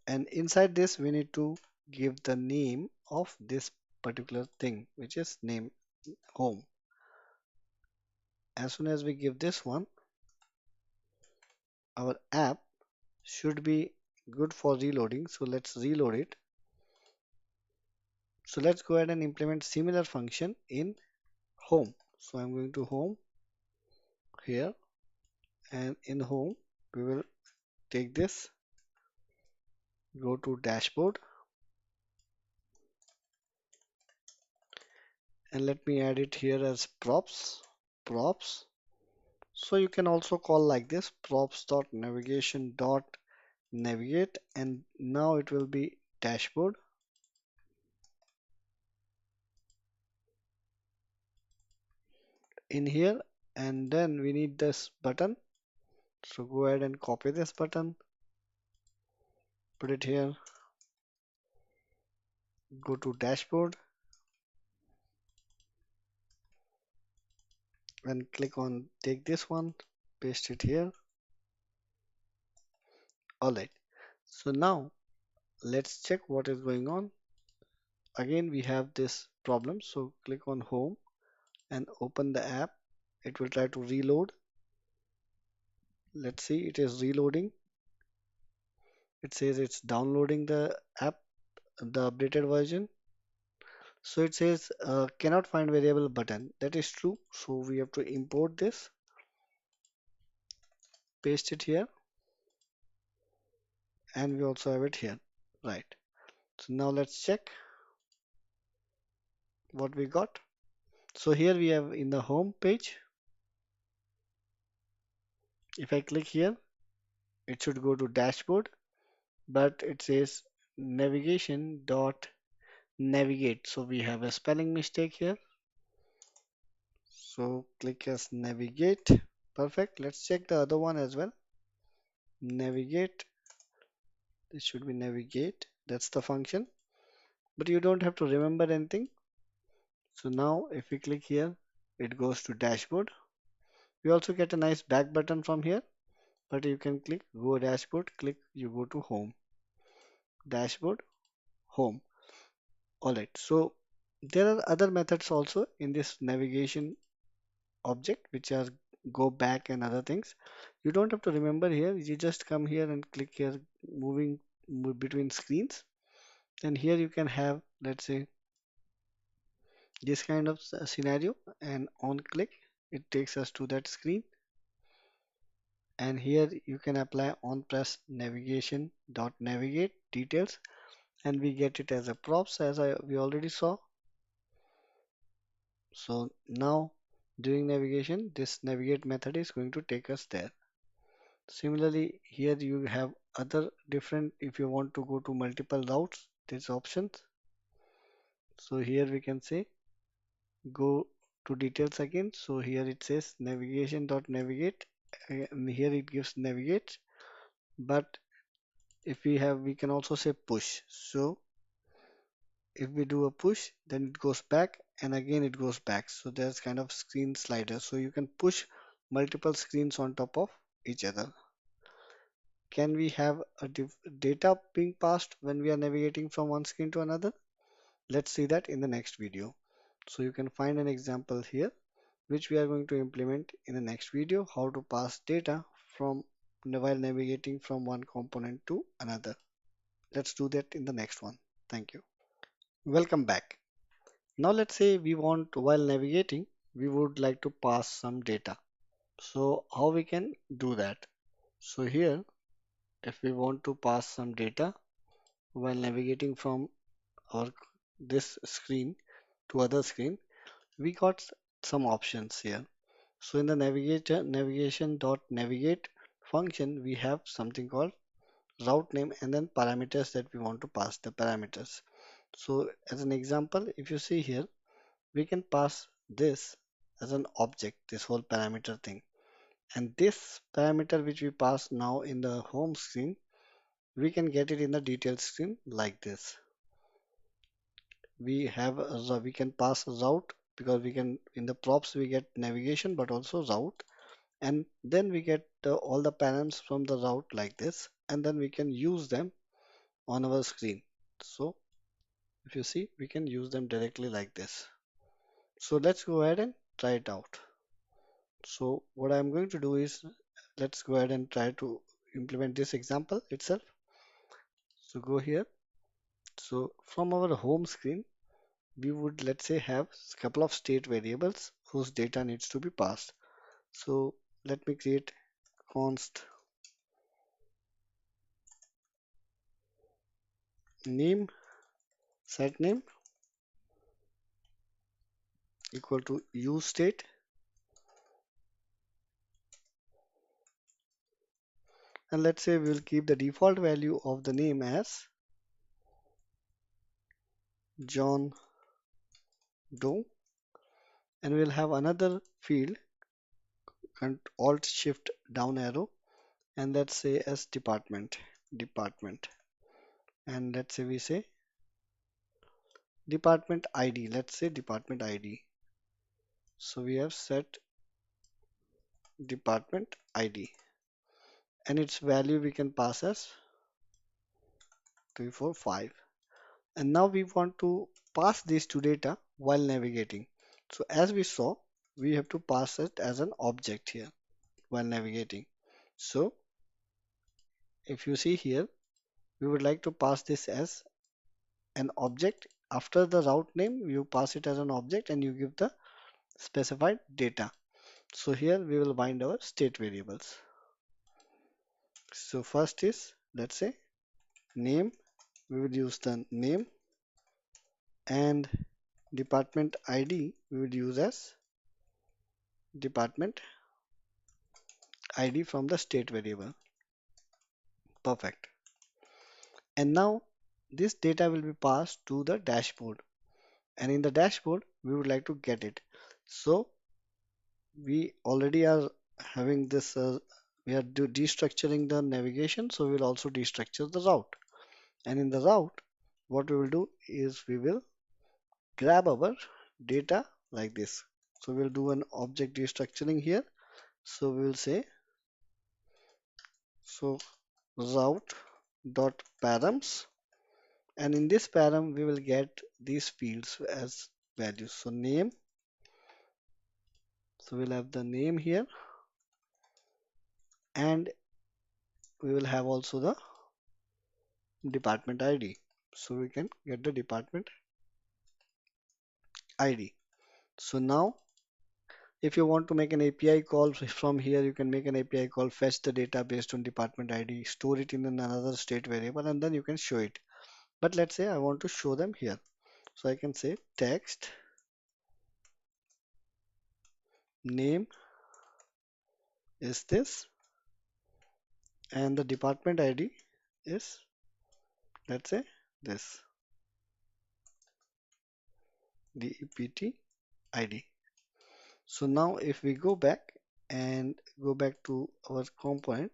and inside this we need to give the name of this particular thing, which is name home. As soon as we give this one, our app should be good for reloading. So let's reload it. So let's go ahead and implement similar function in home. So I'm going to home here, and in home we will take this, go to dashboard, and let me add it here as props. So you can also call like this props.navigation.navigate, and now it will be dashboard in here, and then we need this button. So go ahead and copy this button, put it here, go to dashboard and click on take this one, paste it here. Alright, so now let's check what is going on. Again, we have this problem. So click on home and open the app. It will try to reload. Let's see, it is reloading. It says it's downloading the app, the updated version. So it says cannot find variable button. That is true. So we have to import this, paste it here, and we also have it here. Right. So now let's check what we got. So here we have in the home page. If I click here, it should go to dashboard, but it says navigation dot navigate. So we have a spelling mistake here. So click as navigate. Perfect. Let's check the other one as well. Navigate. This should be navigate. That's the function. But you don't have to remember anything. So now if we click here, it goes to dashboard. We also get a nice back button from here, but you can click go dashboard, click, you go to home. Dashboard, home. Alright. So there are other methods also in this navigation object, which are go back and other things. You don't have to remember here. You just come here and click here, moving between screens. And here you can have, let's say, this kind of scenario, and on click, it takes us to that screen. And here you can apply on press navigation dot navigate details, and we get it as a props as we already saw. So now during navigation, this navigate method is going to take us there. Similarly, here you have other different, if you want to go to multiple routes, there's options. So here we can say go to details again. So here it says navigation.navigate, and here it gives navigate. But if we have, we can also say push. So if we do a push, then it goes back and again it goes back. So there's kind of screen slider. So you can push multiple screens on top of each other. Can we have a data being passed when we are navigating from one screen to another? Let's see that in the next video. So you can find an example here, which we are going to implement in the next video, how to pass data from while navigating from one component to another. Let's do that in the next one. Thank you. Welcome back. Now let's say we want, while navigating, we would like to pass some data. So how we can do that? So here, if we want to pass some data while navigating from our this screen to other screen, we got some options here. So in the navigation dot navigate function, we have something called route name and then parameters that we want to pass the parameters. So as an example, if you see here, we can pass this as an object, this whole parameter thing. And this parameter which we pass now in the home screen, we can get it in the details screen like this. We can pass a route, because we can, in the props we get navigation but also route, and then we get all the params from the route like this, and then we can use them on our screen. So If you see, we can use them directly like this. So let's go ahead and try it out. So what I'm going to do is, let's go ahead and try to implement this example itself. So go here. So from our home screen, we would, let's say, have a couple of state variables whose data needs to be passed. So let me create const name set name equal to use state, and let's say we'll keep the default value of the name as John Doe, and we'll have another field alt shift down arrow, and let's say as department, and let's say we say department ID, let's say department ID. So we have set department ID, and its value we can pass as 345. And now we want to pass these to data while navigating. So as we saw, we have to pass it as an object here while navigating. So if you see here, we would like to pass this as an object. After the route name, you pass it as an object and you give the specified data. So here we will bind our state variables. So first is, let's say, name. We will use the name, and department ID we would use as department ID from the state variable. Perfect. And now this data will be passed to the dashboard, and in the dashboard we would like to get it. So we already are having this, we are destructuring the navigation, so we'll also destructure the route. And in the route, what we will do is we will grab our data like this. So we'll do an object destructuring here. So we will say, so route dot params, and in this param we will get these fields as values. So name, so we'll have the name here, and we will have also the department ID. So we can get the department ID. So now if you want to make an API call from here, you can make an API call, fetch the data based on department ID, store it in another state variable, and then you can show it. But let's say I want to show them here. So I can say text name is this, and the department ID is, let's say, this DEPT ID. So now if we go back and go back to our component,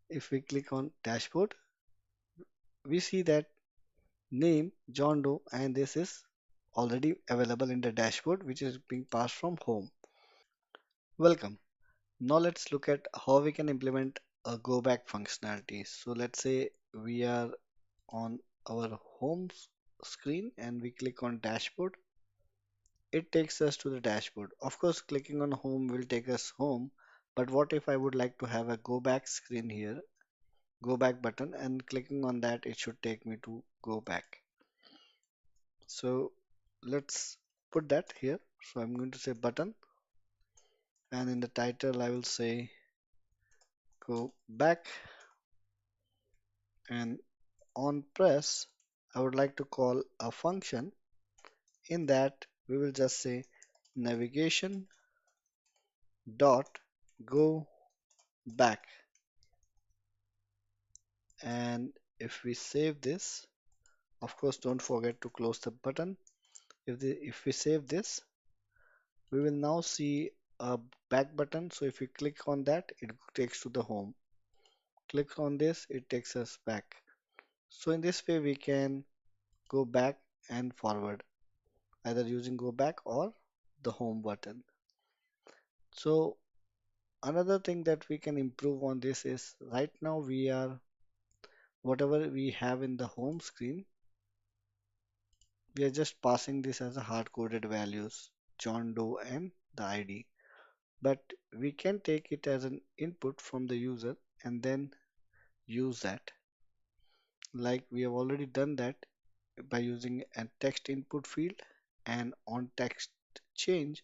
if we click on dashboard, we see that name John Doe, and this is already available in the dashboard, which is being passed from home. Welcome. Now let's look at how we can implement a go back functionality. So let's say we are on our home screen and we click on dashboard. It takes us to the dashboard. Of course, clicking on home will take us home, but what if I would like to have a go back screen here, go back button, and clicking on that, it should take me to go back. So let's put that here. So I'm going to say button, and in the title I will say go back, and on press I would like to call a function. In that we will just say navigation dot go back, and if we save this, of course don't forget to close the button. If we save this, we will now see a back button. So if we click on that, it takes to the home. Click on this, it takes us back. So in this way we can go back and forward, either using go back or the home button. So another thing that we can improve on this is, right now we are, whatever we have in the home screen, We are just passing this as a hard-coded values, John Doe and the ID. But we can take it as an input from the user and then use that. Like we have already done that by using a text input field, and on text change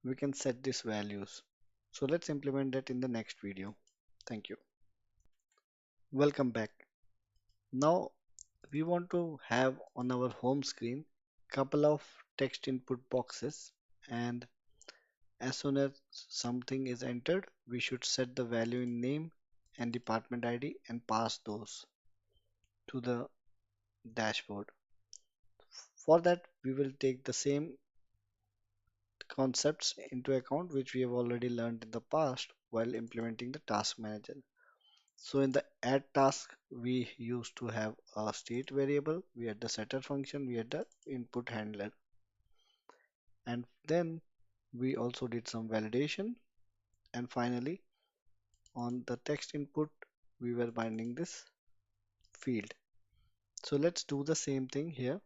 we can set these values. So let's implement that in the next video. Thank you. Welcome back. Now we want to have on our home screen couple of text input boxes, and as soon as something is entered we should set the value in name and department ID and pass those to the dashboard. For that we will take the same concepts into account which we have already learned in the past while implementing the task manager. So in the add task, we used to have a state variable, we had the setter function, we had the input handler, and then we also did some validation. And finally, on the text input, we were binding this field. So let's do the same thing here.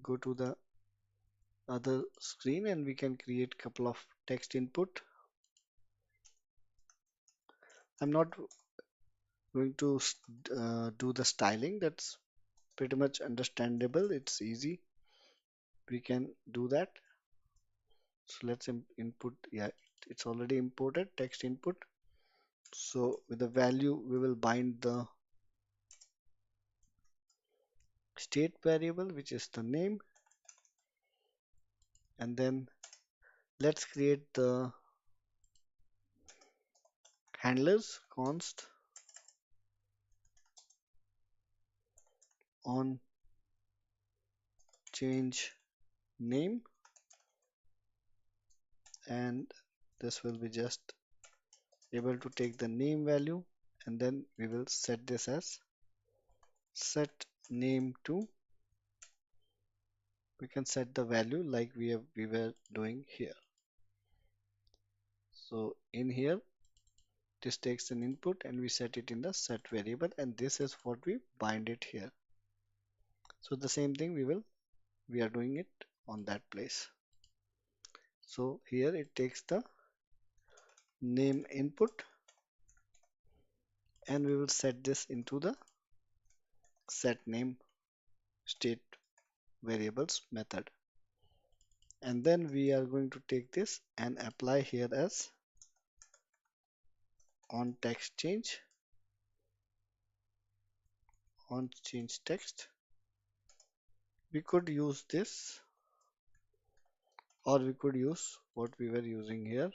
Go to the other screen and we can create couple of text input. I'm not going to do the styling. That's pretty much understandable. It's easy. We can do that. So let's input. Yeah, it's already imported text input. So with the value, we will bind the state variable, which is the name. And then let's create the handlers const on change name, and this will be just able to take the name value, and then we will set this as set name to. We can set the value like we were doing here. So in here this takes an input and we set it in the set variable, and this is what we bind it here. So the same thing we are doing it on that place. So here it takes the name input and we will set this into the set name state variables method, and then we are going to take this and apply here as on text change, on change text. We could use this or we could use what we were using here.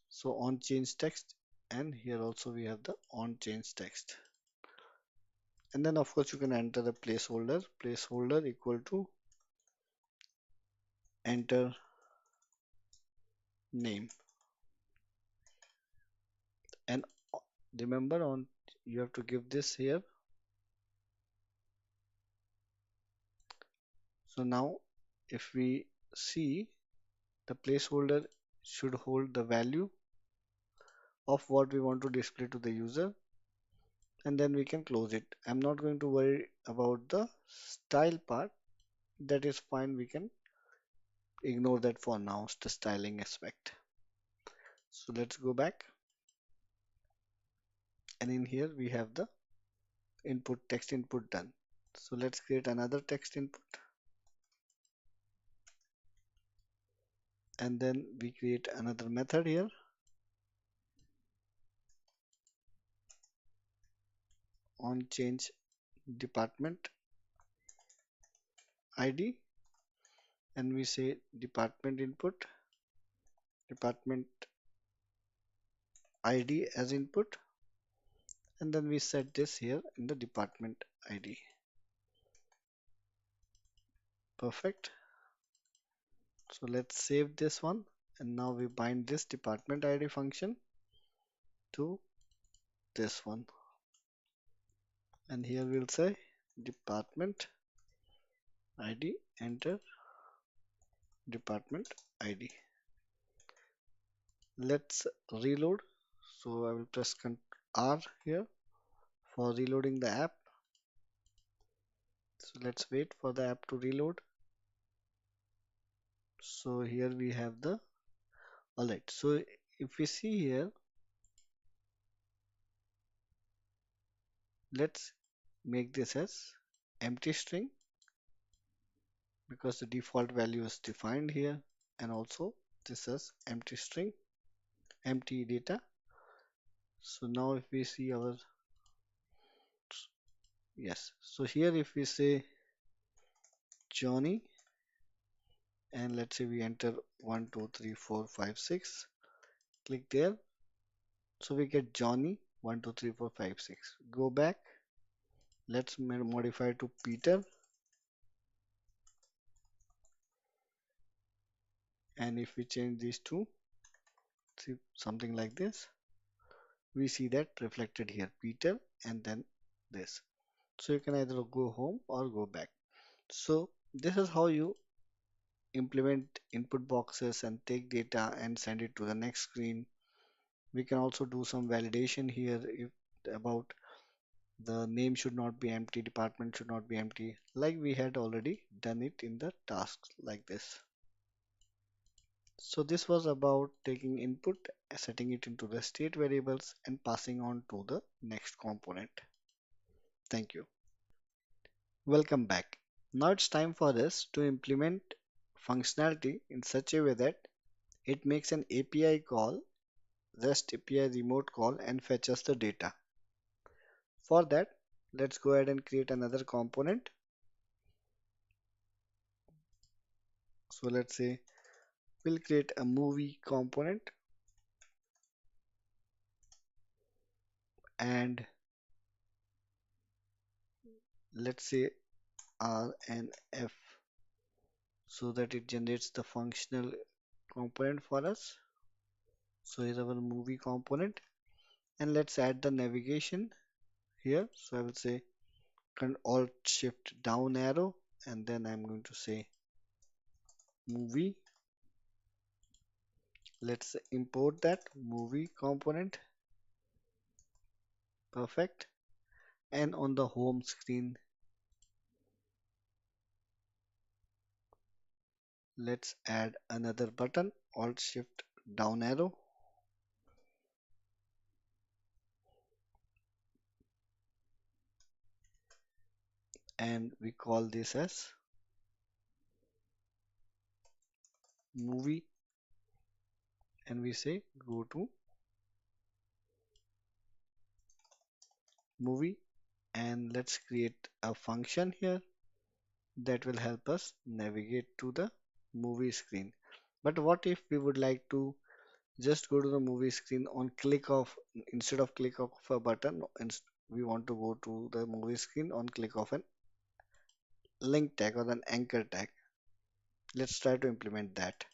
So on change text, and here also we have the on change text, and then of course you can enter the placeholder equal to enter name, and remember on you have to give this here. So now if we see, the placeholder should hold the value of what we want to display to the user, and then we can close it. I'm not going to worry about the style part. That is fine, we can ignore that for now, the styling aspect. So let's go back, and in here we have the input text input done. So let's create another text input, and then we create another method here on change department ID, and we say department input, department ID as input, and then we set this here in the department ID. Perfect. So let's save this one, and now we bind this department ID function to this one, and here we'll say department ID, enter department ID. Let's reload. So I will press R here for reloading the app. So let's wait for the app to reload. So here we have the alright. So if we see here, let's make this as empty string because the default value is defined here, and also this is empty string, empty data. So now if we see our, yes, so here if we say Johnny, and let's say we enter 1 2 3 4 5 6, click there, so we get Johnny 1 2 3 4 5 6. Go back, let's modify to Peter, and if we change these two, see something like this, we see that reflected here, Peter, and then this. So you can either go home or go back. So this is how you implement input boxes and take data and send it to the next screen. We can also do some validation here if about the name should not be empty, department should not be empty, like we had already done it in the tasks like this. So this was about taking input, setting it into the state variables and passing on to the next component. Thank you. Welcome back. Now it's time for us to implement functionality in such a way that it makes an API call, REST API remote call, and fetches the data. For that, let's go ahead and create another component. So let's say we'll create a movie component, and let's say RNF, so that it generates the functional component for us. So here's our movie component, and let's add the navigation here. So I will say Alt Shift down arrow, and then I'm going to say movie. Let's import that movie component. Perfect. And on the home screen, let's add another button, Alt Shift down arrow, and we call this as movie, and we say go to movie, and let's create a function here that will help us navigate to the movie screen. But what if we would like to just go to the movie screen on click of, instead of click of a button, we want to go to the movie screen on click of an link tag or an anchor tag. Let's try to implement that.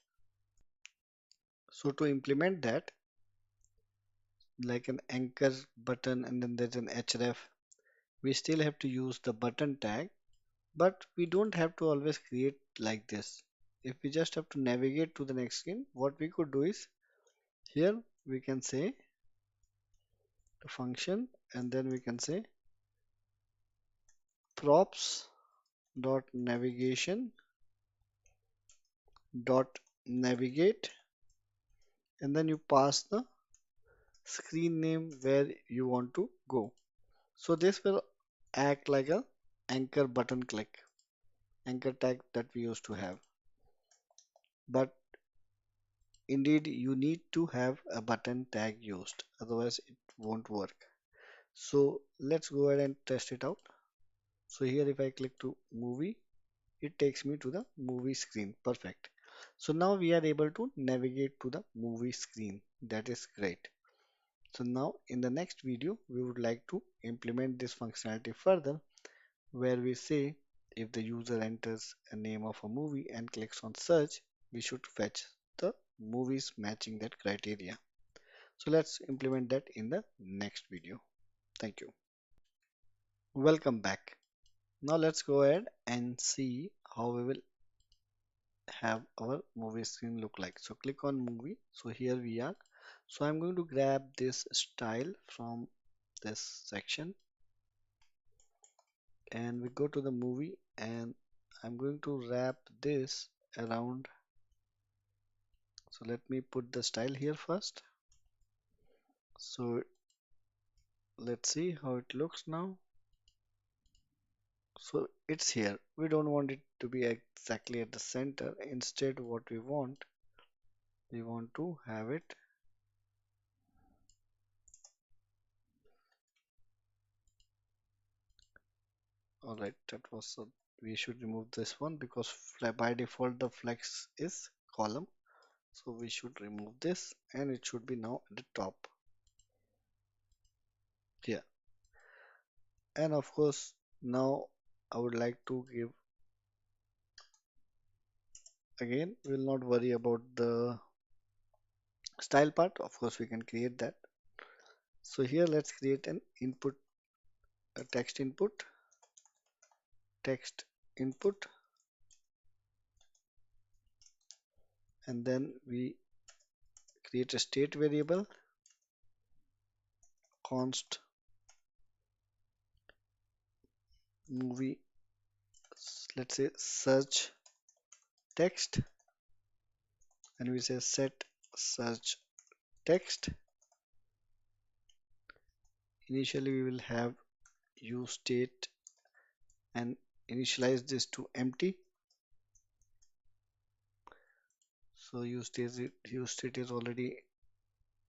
So to implement that, like an anchor button and then there's an href, we still have to use the button tag, but we don't have to always create like this. If we just have to navigate to the next screen, what we could do is here we can say the function, and then we can say props dot navigation dot navigate, and then you pass the screen name where you want to go. So this will act like a anchor button click, anchor tag that we used to have. But indeed you need to have a button tag used, otherwise it won't work. So let's go ahead and test it out. So here if I click to movie, it takes me to the movie screen. Perfect. So now we are able to navigate to the movie screen. That is great. So now in the next video, we would like to implement this functionality further, where we say if the user enters a name of a movie and clicks on search, we should fetch the movies matching that criteria. So let's implement that in the next video. Thank you. Welcome back. Now let's go ahead and see how we will have our movie screen look like. So click on movie. So here we are. So I'm going to grab this style from this section, and we go to the movie, and I'm going to wrap this around. So let me put the style here first. So let's see how it looks now. So it's here. We don't want it to be exactly at the center. Instead, what we want to have it. All right, that was we should remove this one because by default the flex is column. So we should remove this and it should be now at the top here. And of course, now I would like to give again, we'll not worry about the style part. Of course, we can create that. So here, let's create an input, a text input, and then we create a state variable, const movie, let's say search text, and we say set search text. Initially, we will have use state and initialize this to empty. So use state is already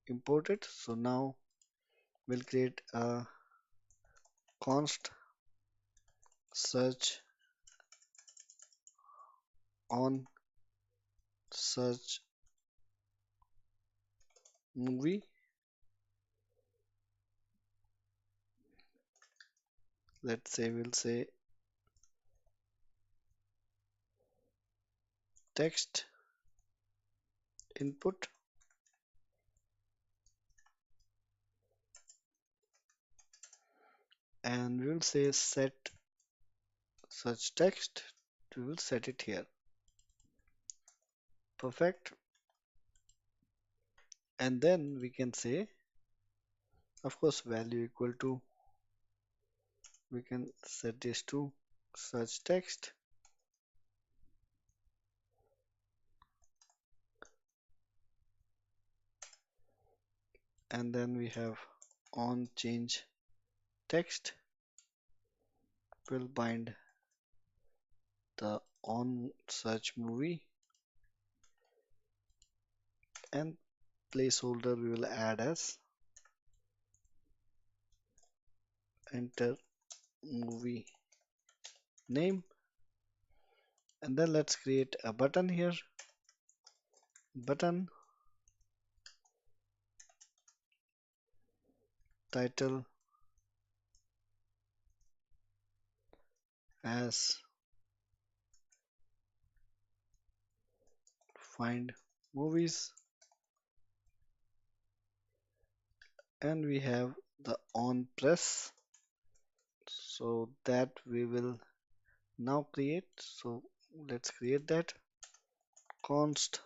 imported. So now we'll create a const search on search movie. Let's say we'll say text input, and we'll say set search text. We will set it here. Perfect. And then we can say, of course, value equal to, we can set this to search text. And then we have on change text will bind the on search movie, and placeholder we will add as enter movie name. And then let's create a button here, button title as find movies, and we have the on press, so that we will now create. So let's create that const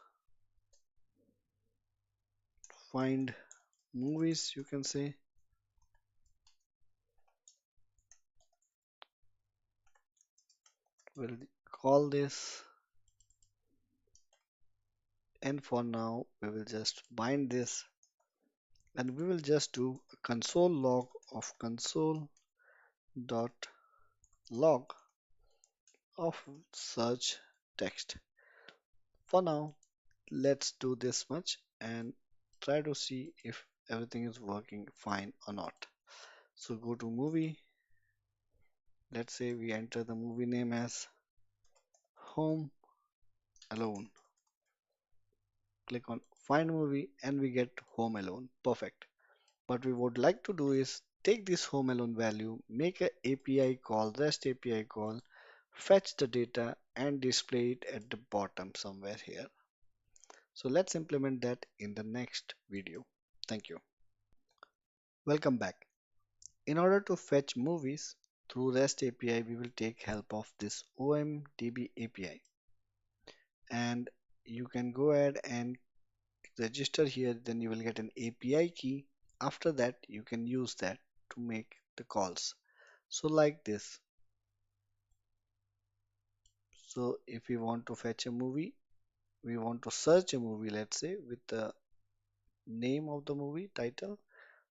find movies, you can say, we'll call this, and for now we will just bind this, and we will just do a console log of console dot log of search text. For now, let's do this much and try to see if everything is working fine or not. So go to movie. Let's say we enter the movie name as Home Alone. Click on find movie and we get Home Alone. Perfect. What we would like to do is take this Home Alone value, make a API call, REST API call, fetch the data and display it at the bottom somewhere here. So let's implement that in the next video. Thank you. Welcome back. In order to fetch movies through REST API, we will take help of this OMDB API. And you can go ahead and register here, then you will get an API key. After that, you can use that to make the calls. So like this. So if we want to fetch a movie, we want to search a movie, let's say, with the name of the movie title,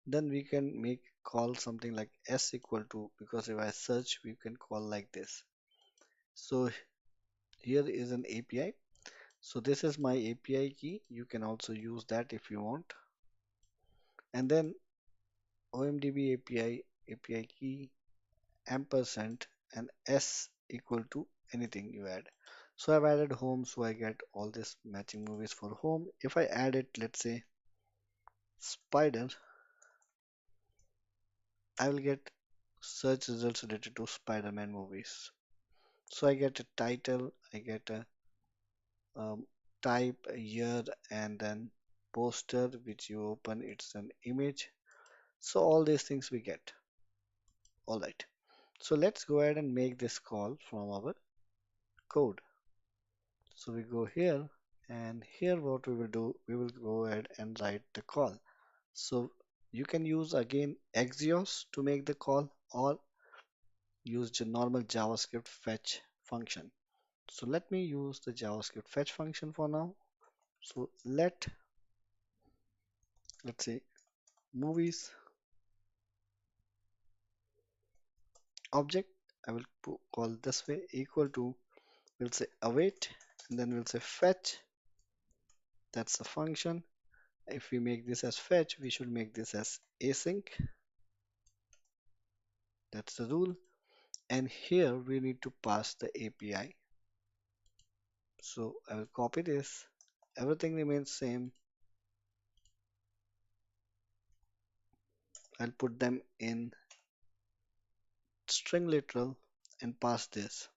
then we can make call something like s equal to, because if I search, we can call like this. So here is an API. So this is my API key. You can also use that if you want. And then OMDB API key ampersand and s equal to anything you add. So I've added home, so I get all this matching movies for home. If I add it, let's say spider, I will get search results related to Spider-Man movies. So I get a title, I get a um, type, a year, and then poster, which you open, it's an image. So all these things we get. All right. So let's go ahead and make this call from our code. So we go here, and here what we will do, we will go ahead and write the call. So you can use again Axios to make the call, or use the normal JavaScript fetch function. So let me use the JavaScript fetch function for now. So let's say movies object, I will call this way, equal to, we'll say await, and then we'll say fetch. That's the function. If we make this as fetch, we should make this as async. That's the rule. And here we need to pass the API. So I will copy this. Everything remains same. I'll put them in string literal and pass this.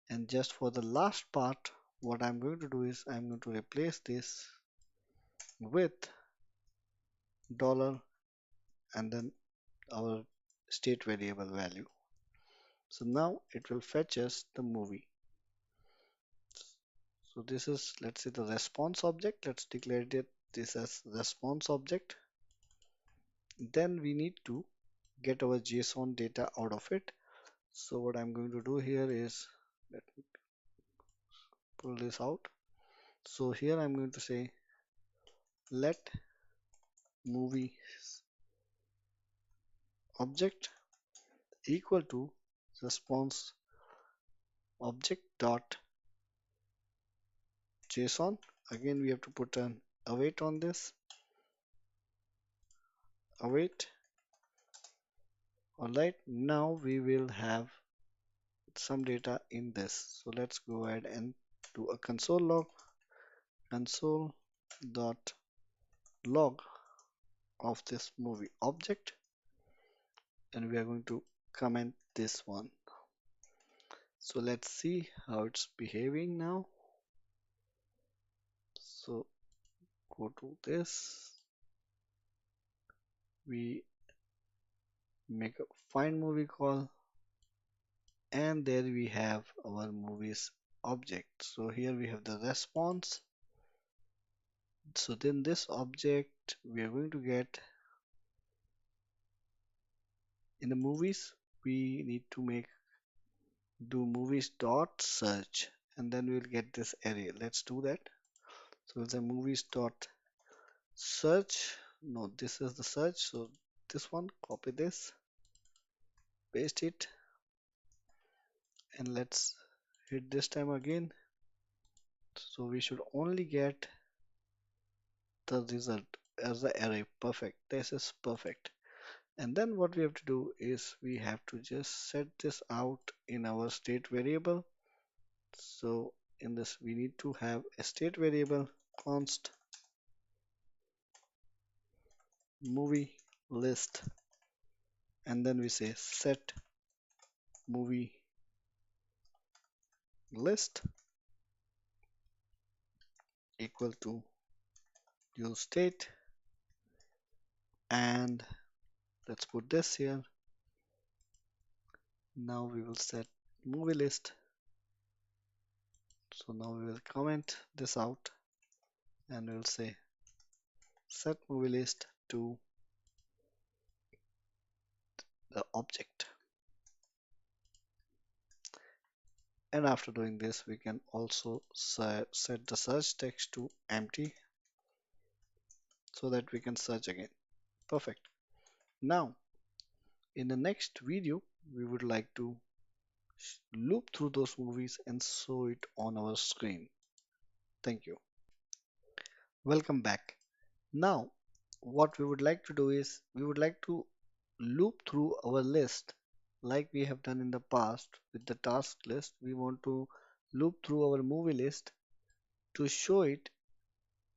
And just for the last part, what I'm going to do is I'm going to replace this with dollar and then our state variable value. So now it will fetch us the movie. So this is, let's say, the response object. Let's declare this as response object. Then we need to get our JSON data out of it. So what I'm going to do here is, let me pull this out. So here I'm going to say let movie object equal to response object dot JSON. Again, we have to put an await on this. Await. Alright, now we will have some data in this. So let's go ahead and do a console log. Console dot log of this movie object, and we are going to comment this one. So let's see how it's behaving now. So go to this, we make a find movie call, and there we have our movies object. So here we have the response. So then this object we are going to get in the movies, we need to do movies dot search, and then we'll get this array. Let's do that. So we'll say movies dot search. No, this is the search. So this one, copy this, paste it, and let's hit this time again. So we should only get the result as the array. Perfect. This is perfect. And then what we have to do is we have to just set this out in our state variable. So in this, we need to have a state variable const movie list, and then we say set movie list equal to use state, and let's put this here. Now we will set movie list. So now we will comment this out, and we'll say set movie list to the object. And after doing this, we can also set the search text to empty so that we can search again. Perfect. Now, in the next video, we would like to loop through those movies and show it on our screen. Thank you. Welcome back. Now, what we would like to do is we would like to loop through our list like we have done in the past with the task list. We want to loop through our movie list to show it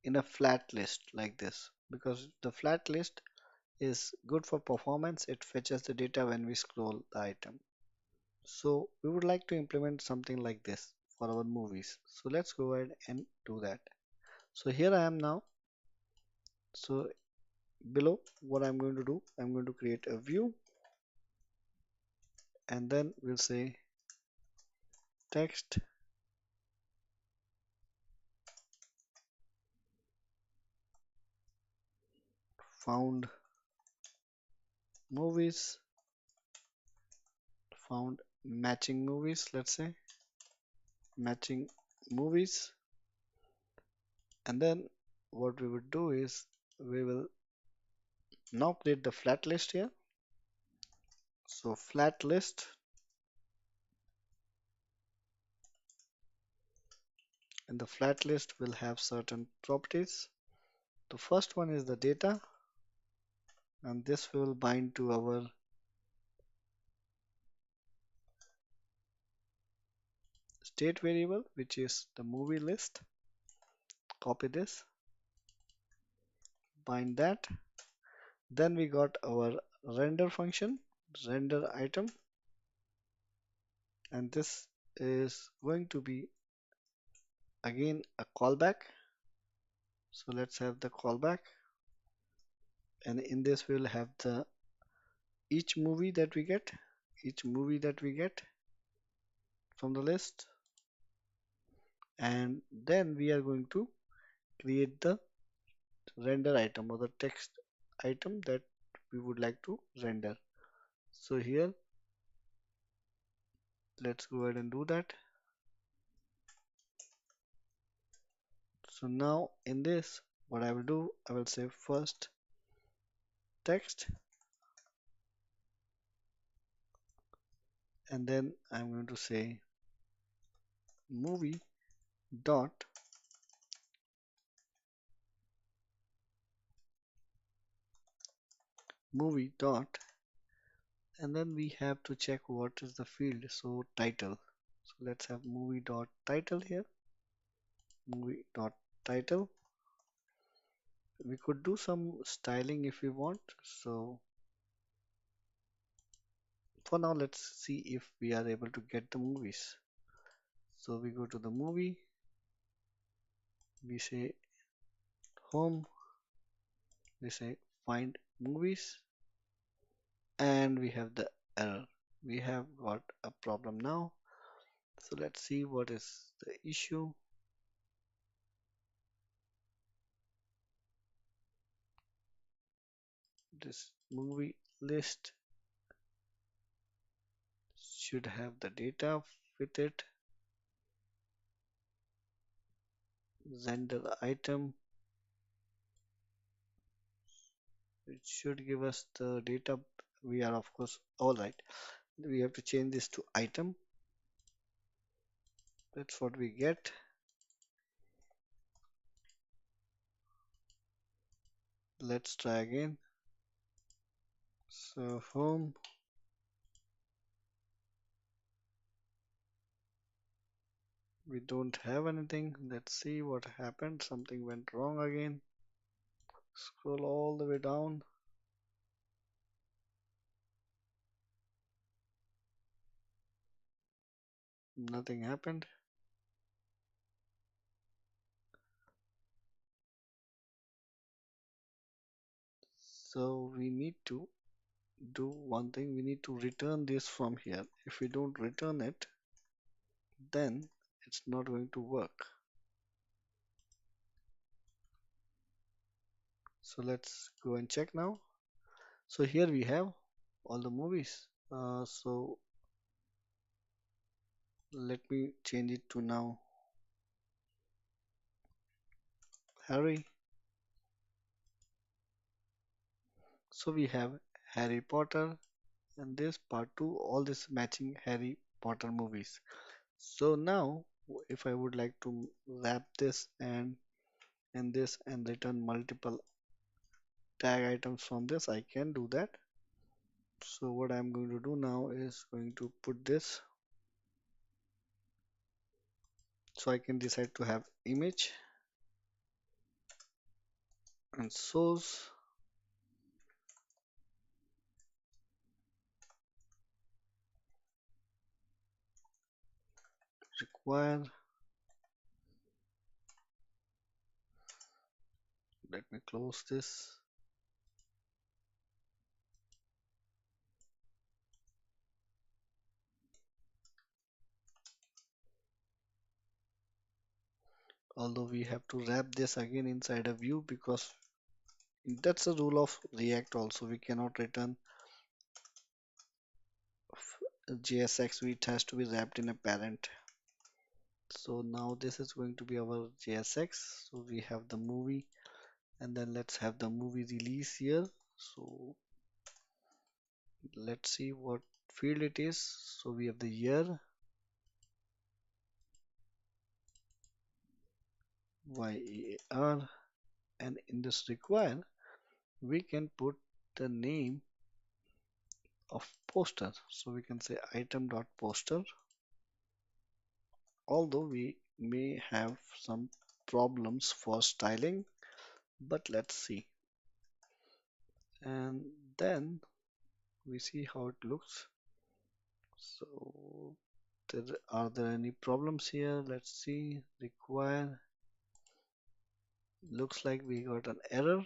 in a flat list like this because the flat list is good for performance. It fetches the data when we scroll the item. So we would like to implement something like this for our movies. So let's go ahead and do that. So here I am now. So below what I'm going to do, I'm going to create a view and then we'll say text found movies, found matching movies, let's say matching movies. And then what we would do is we will now create the flat list here. So flat list, and the flat list will have certain properties. The first one is the data, and this will bind to our state variable, which is the movie list. Copy this, bind that. Then we got our render function, render item, and this is going to be again a callback. So let's have the callback, and in this we'll have the each movie that we get, each movie that we get from the list, and then we are going to create the render item or the text item that we would like to render. So here, let's go ahead and do that. So now in this, what I will do, I will say first text, and then I'm going to say movie dot movie dot, and then we have to check what is the field. So title. So let's have movie dot title here. Movie dot title. We could do some styling if we want. So for now, let's see if we are able to get the movies. So we go to the movie, we say home, we say find movies, and we have the error. We have got a problem now. So let's see what is the issue. This movie list should have the data with it. Render item, it should give us the data. We are of course all right. We have to change this to item. That's what we get. Let's try again. So home, we don't have anything. Let's see what happened. Something went wrong again. Scroll all the way down. Nothing happened. So we need to do one thing. We need to return this from here. If we don't return it, then it's not going to work. So let's go and check now. So here we have all the movies. So Let me change it to now Harry. So we have Harry Potter and this part 2, all this matching Harry Potter movies. So now if I would like to wrap this and this and return multiple tag items from this, I can do that. So what I'm going to do now is going to put this, so I can decide to have image and source require. Let me close this. Although we have to wrap this again inside a view because that's a rule of React also. We cannot return JSX, it has to be wrapped in a parent. So now this is going to be our JSX. So we have the movie and then let's have the movie release here. So let's see what field it is. So we have the year, YEAR, and in this require we can put the name of poster. So we can say item.poster, although we may have some problems for styling, but let's see. And then we see how it looks. So are there any problems here? Let's see. Require. Looks like we got an error.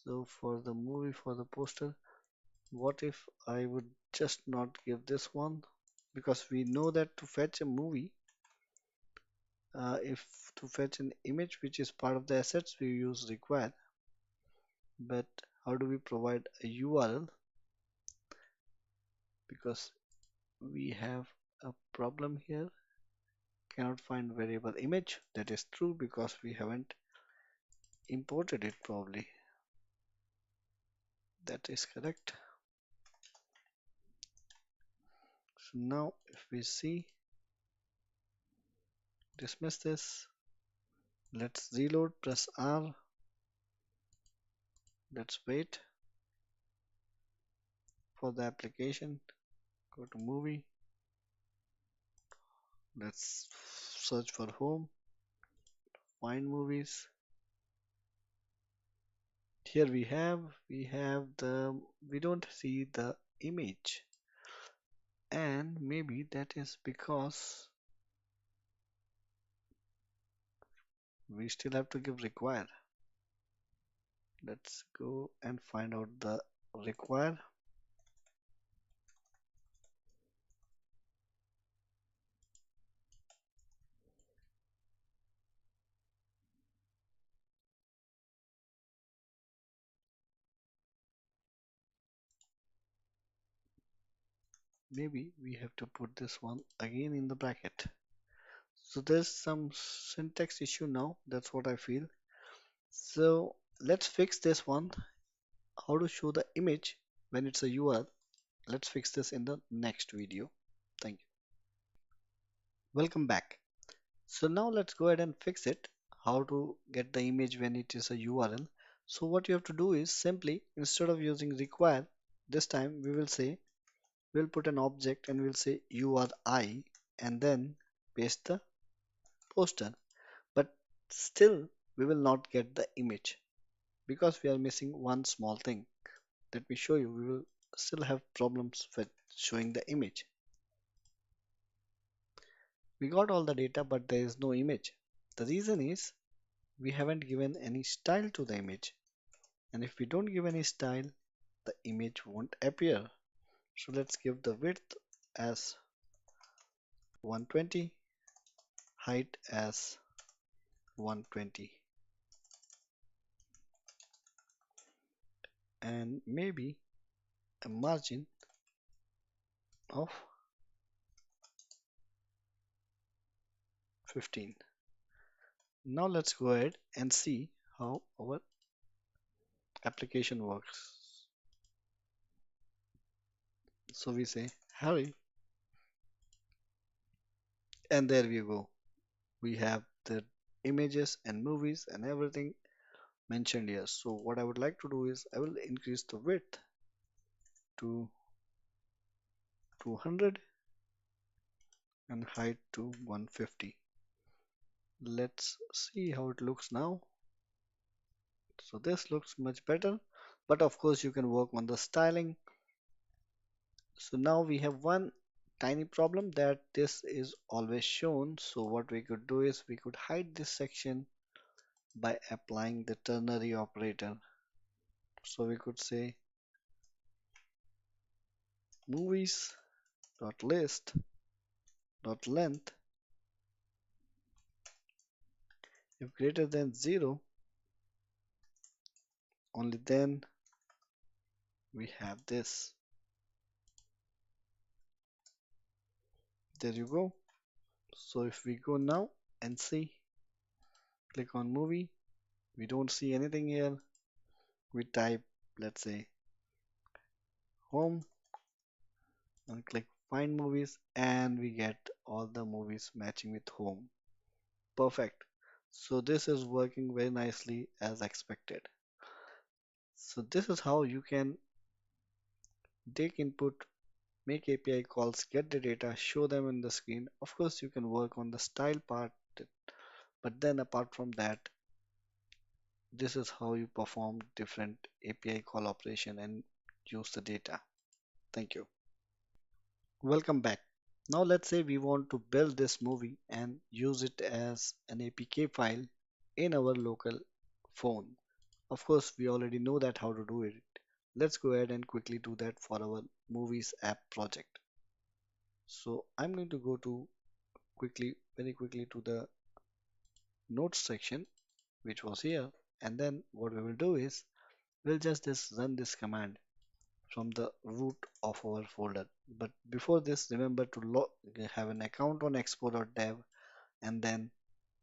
So for the movie, for the poster, what if I would just not give this one? Because we know that to fetch a movie, if to fetch an image which is part of the assets, we use require. But how do we provide a URL? Because we have a problem here. Cannot find variable image. That is true because we haven't imported it probably. That is correct. So now if we see, dismiss this, let's reload, press R, let's wait for the application, go to movie, let's search for home, find movies. Here we don't see the image, and maybe that is because we still have to give require. Let's go and find out the require. Maybe we have to put this one again in the bracket. So there's some syntax issue now, that's what I feel. So let's fix this one. How to show the image when it's a URL. Let's fix this in the next video. Thank you. Welcome back. So now let's go ahead and fix it. How to get the image when it is a URL. So what you have to do is simply, instead of using require, this time we'll put an object and we'll say URI and then paste the poster. But still we will not get the image because we are missing one small thing. Let me show you. We will still have problems with showing the image. We got all the data but there is no image. The reason is we haven't given any style to the image, and if we don't give any style the image won't appear. So let's give the width as 120, height as 120, and maybe a margin of 15. Now let's go ahead and see how our application works. So we say hurry, and there we go. We have the images and movies and everything mentioned here. So what I would like to do is I will increase the width to 200 and height to 150. Let's see how it looks now. So this looks much better, but of course you can work on the styling. So now we have one tiny problem that this is always shown. So what we could do is we could hide this section by applying the ternary operator. So we could say movies dot list dot length if greater than 0, only then we have this. There you go. So if we go now and see, click on movie, we don't see anything here. We type, let's say, home and click find movies, and we get all the movies matching with home. Perfect. So this is working very nicely as expected. So this is how you can take input, make API calls, get the data, show them in the screen. Of course, you can work on the style part, but then apart from that, this is how you perform different API call operation and use the data. Thank you. Welcome back. Now let's say we want to build this movie and use it as an APK file in our local phone. Of course, we already know that how to do it. Let's go ahead and quickly do that for our movies app project. So I'm going to go to very quickly to the notes section, which was here. And then what we will do is we'll just run this command from the root of our folder. But before this, remember to have an account on expo.dev and then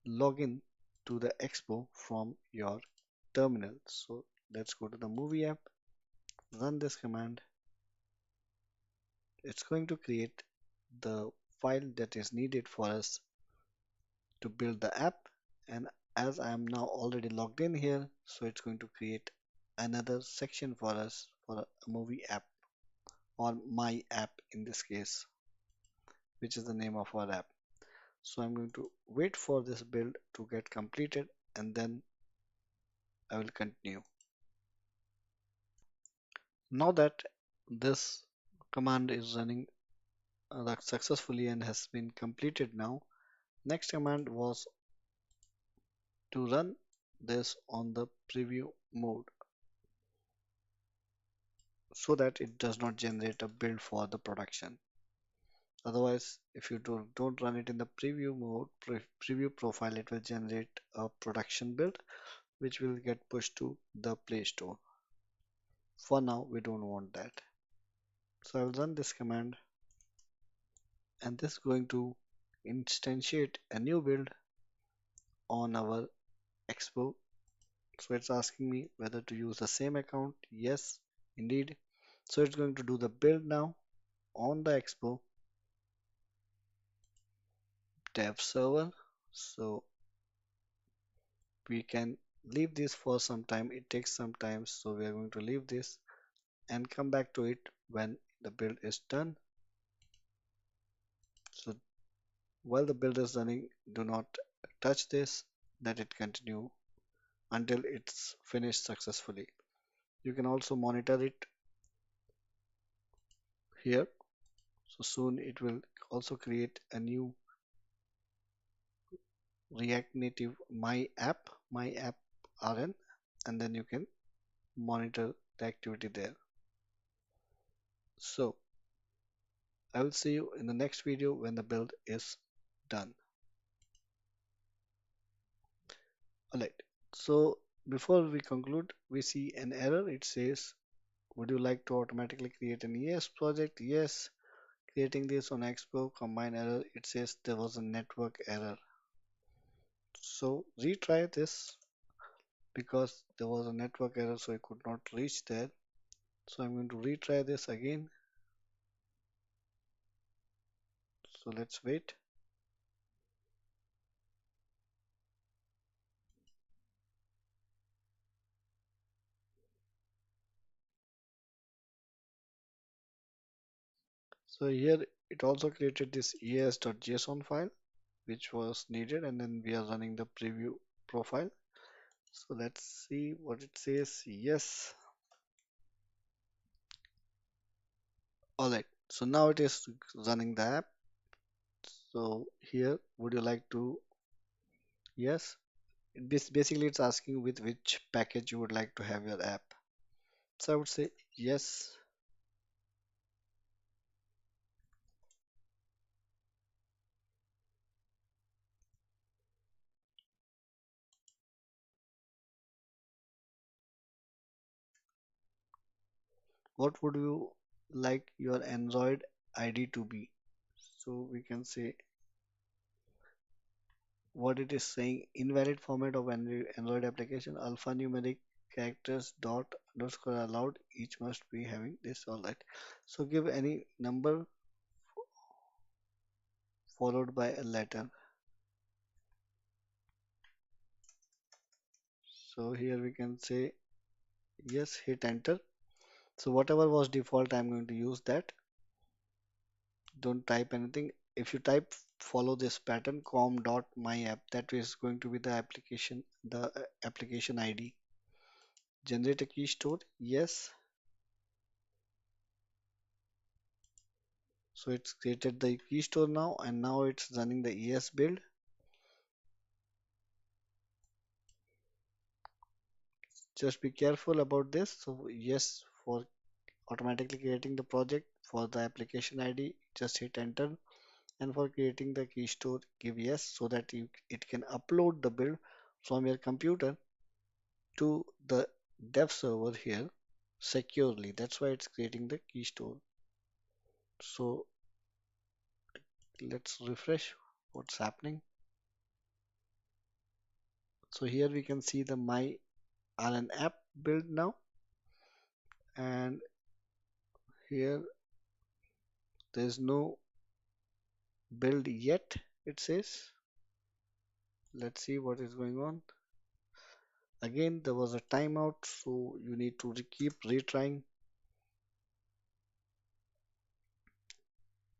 log in to the expo from your terminal. So let's go to the movie app, run this command. It's going to create the file that is needed for us to build the app. And as I am now already logged in here, so it's going to create another section for us for a movie app, or my app in this case, which is the name of our app. So I'm going to wait for this build to get completed and then I will continue. Now that this command is running successfully and has been completed now, next command was to run this on the preview mode so that it does not generate a build for the production. Otherwise, if you don't run it in the preview mode, preview profile, it will generate a production build which will get pushed to the Play Store. For now, we don't want that. So I will run this command and this is going to instantiate a new build on our Expo. So it's asking me whether to use the same account. Yes, indeed. So it's going to do the build now on the Expo dev server. So we can leave this for some time. It takes some time. So we are going to leave this and come back to it when the build is done. So while the build is running, do not touch this, let it continue until it's finished successfully. You can also monitor it here. So soon it will also create a new React Native my app RN, and then you can monitor the activity there. So I will see you in the next video when the build is done. Alright, so before we conclude, we see an error. It says, would you like to automatically create an ES project? Yes. Creating this on Expo, combine error. It says there was a network error. So retry this because there was a network error, so I could not reach there. So I'm going to retry this again. So let's wait. So here it also created this es.json file which was needed, and then we are running the preview profile. So let's see what it says. Yes. Alright. So now it is running the app. So here, would you like to? Yes. This basically it's asking with which package you would like to have your app. So I would say yes. What would you like your Android ID to be? So we can say what it is saying: invalid format of Android application, alphanumeric characters dot underscore allowed, each must be having this. All right. So give any number followed by a letter. So here we can say yes, hit enter. So whatever was default, I'm going to use that. Don't type anything. If you type follow this pattern com dot my app, that is going to be the application ID. Generate a key store. Yes. So it's created the key store now, and now it's running the ES build. Just be careful about this. So yes, for automatically creating the project for the application ID, just hit enter. And for creating the key store, give yes so that it can upload the build from your computer to the dev server here securely. That's why it's creating the key store. So let's refresh what's happening. So here we can see the my RN app build now, and here there's no build yet, it says. Let's see what is going on. Again, there was a timeout, so you need to keep retrying.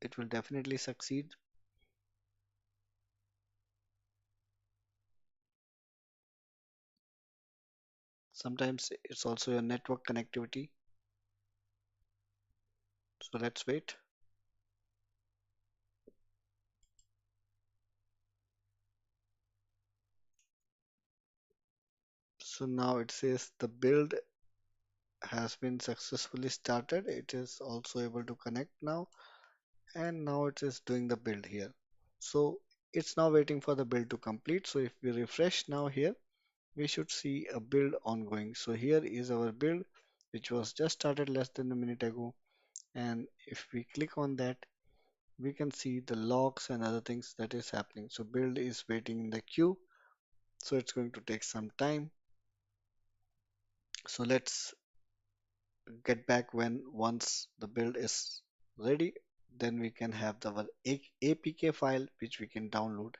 It will definitely succeed. Sometimes it's also your network connectivity. So let's wait. So now it says the build has been successfully started. It is also able to connect now, and now it is doing the build here. So it's now waiting for the build to complete. So if we refresh now here, we should see a build ongoing. So here is our build, which was just started less than a minute ago. And if we click on that, we can see the logs and other things that is happening. So build is waiting in the queue. So it's going to take some time. So let's get back when once the build is ready, then we can have the APK file which we can download.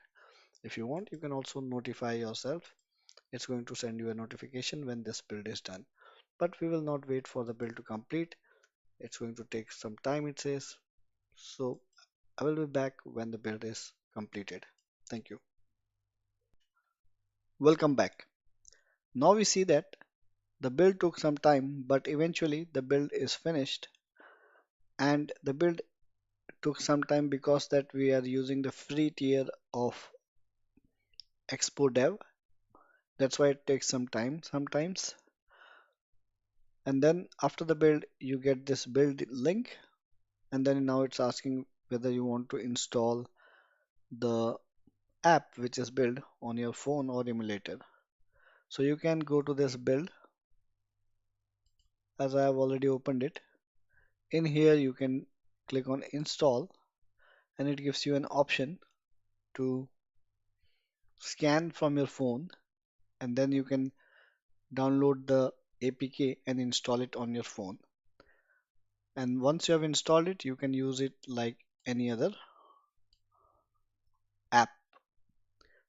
If you want, you can also notify yourself. It's going to send you a notification when this build is done. But we will not wait for the build to complete. It's going to take some time, it says. So I will be back when the build is completed. Thank you. Welcome back. Now we see that the build took some time, but eventually the build is finished. And the build took some time because that we are using the free tier of Expo Dev. That's why it takes some time sometimes. And then after the build, you get this build link, and then now it's asking whether you want to install the app which is built on your phone or emulator. So you can go to this build as I have already opened it. In here, you can click on install, and it gives you an option to scan from your phone, and then you can download the APK and install it on your phone. And once you have installed it, you can use it like any other app.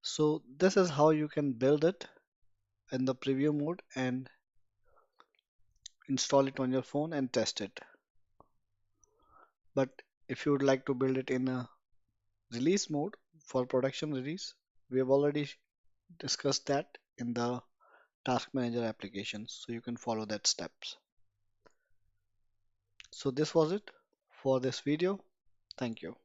So this is how you can build it in the preview mode and install it on your phone and test it. But if you would like to build it in a release mode for production release, we have already discussed that in the task manager application, so you can follow that steps. So this was it for this video. Thank you.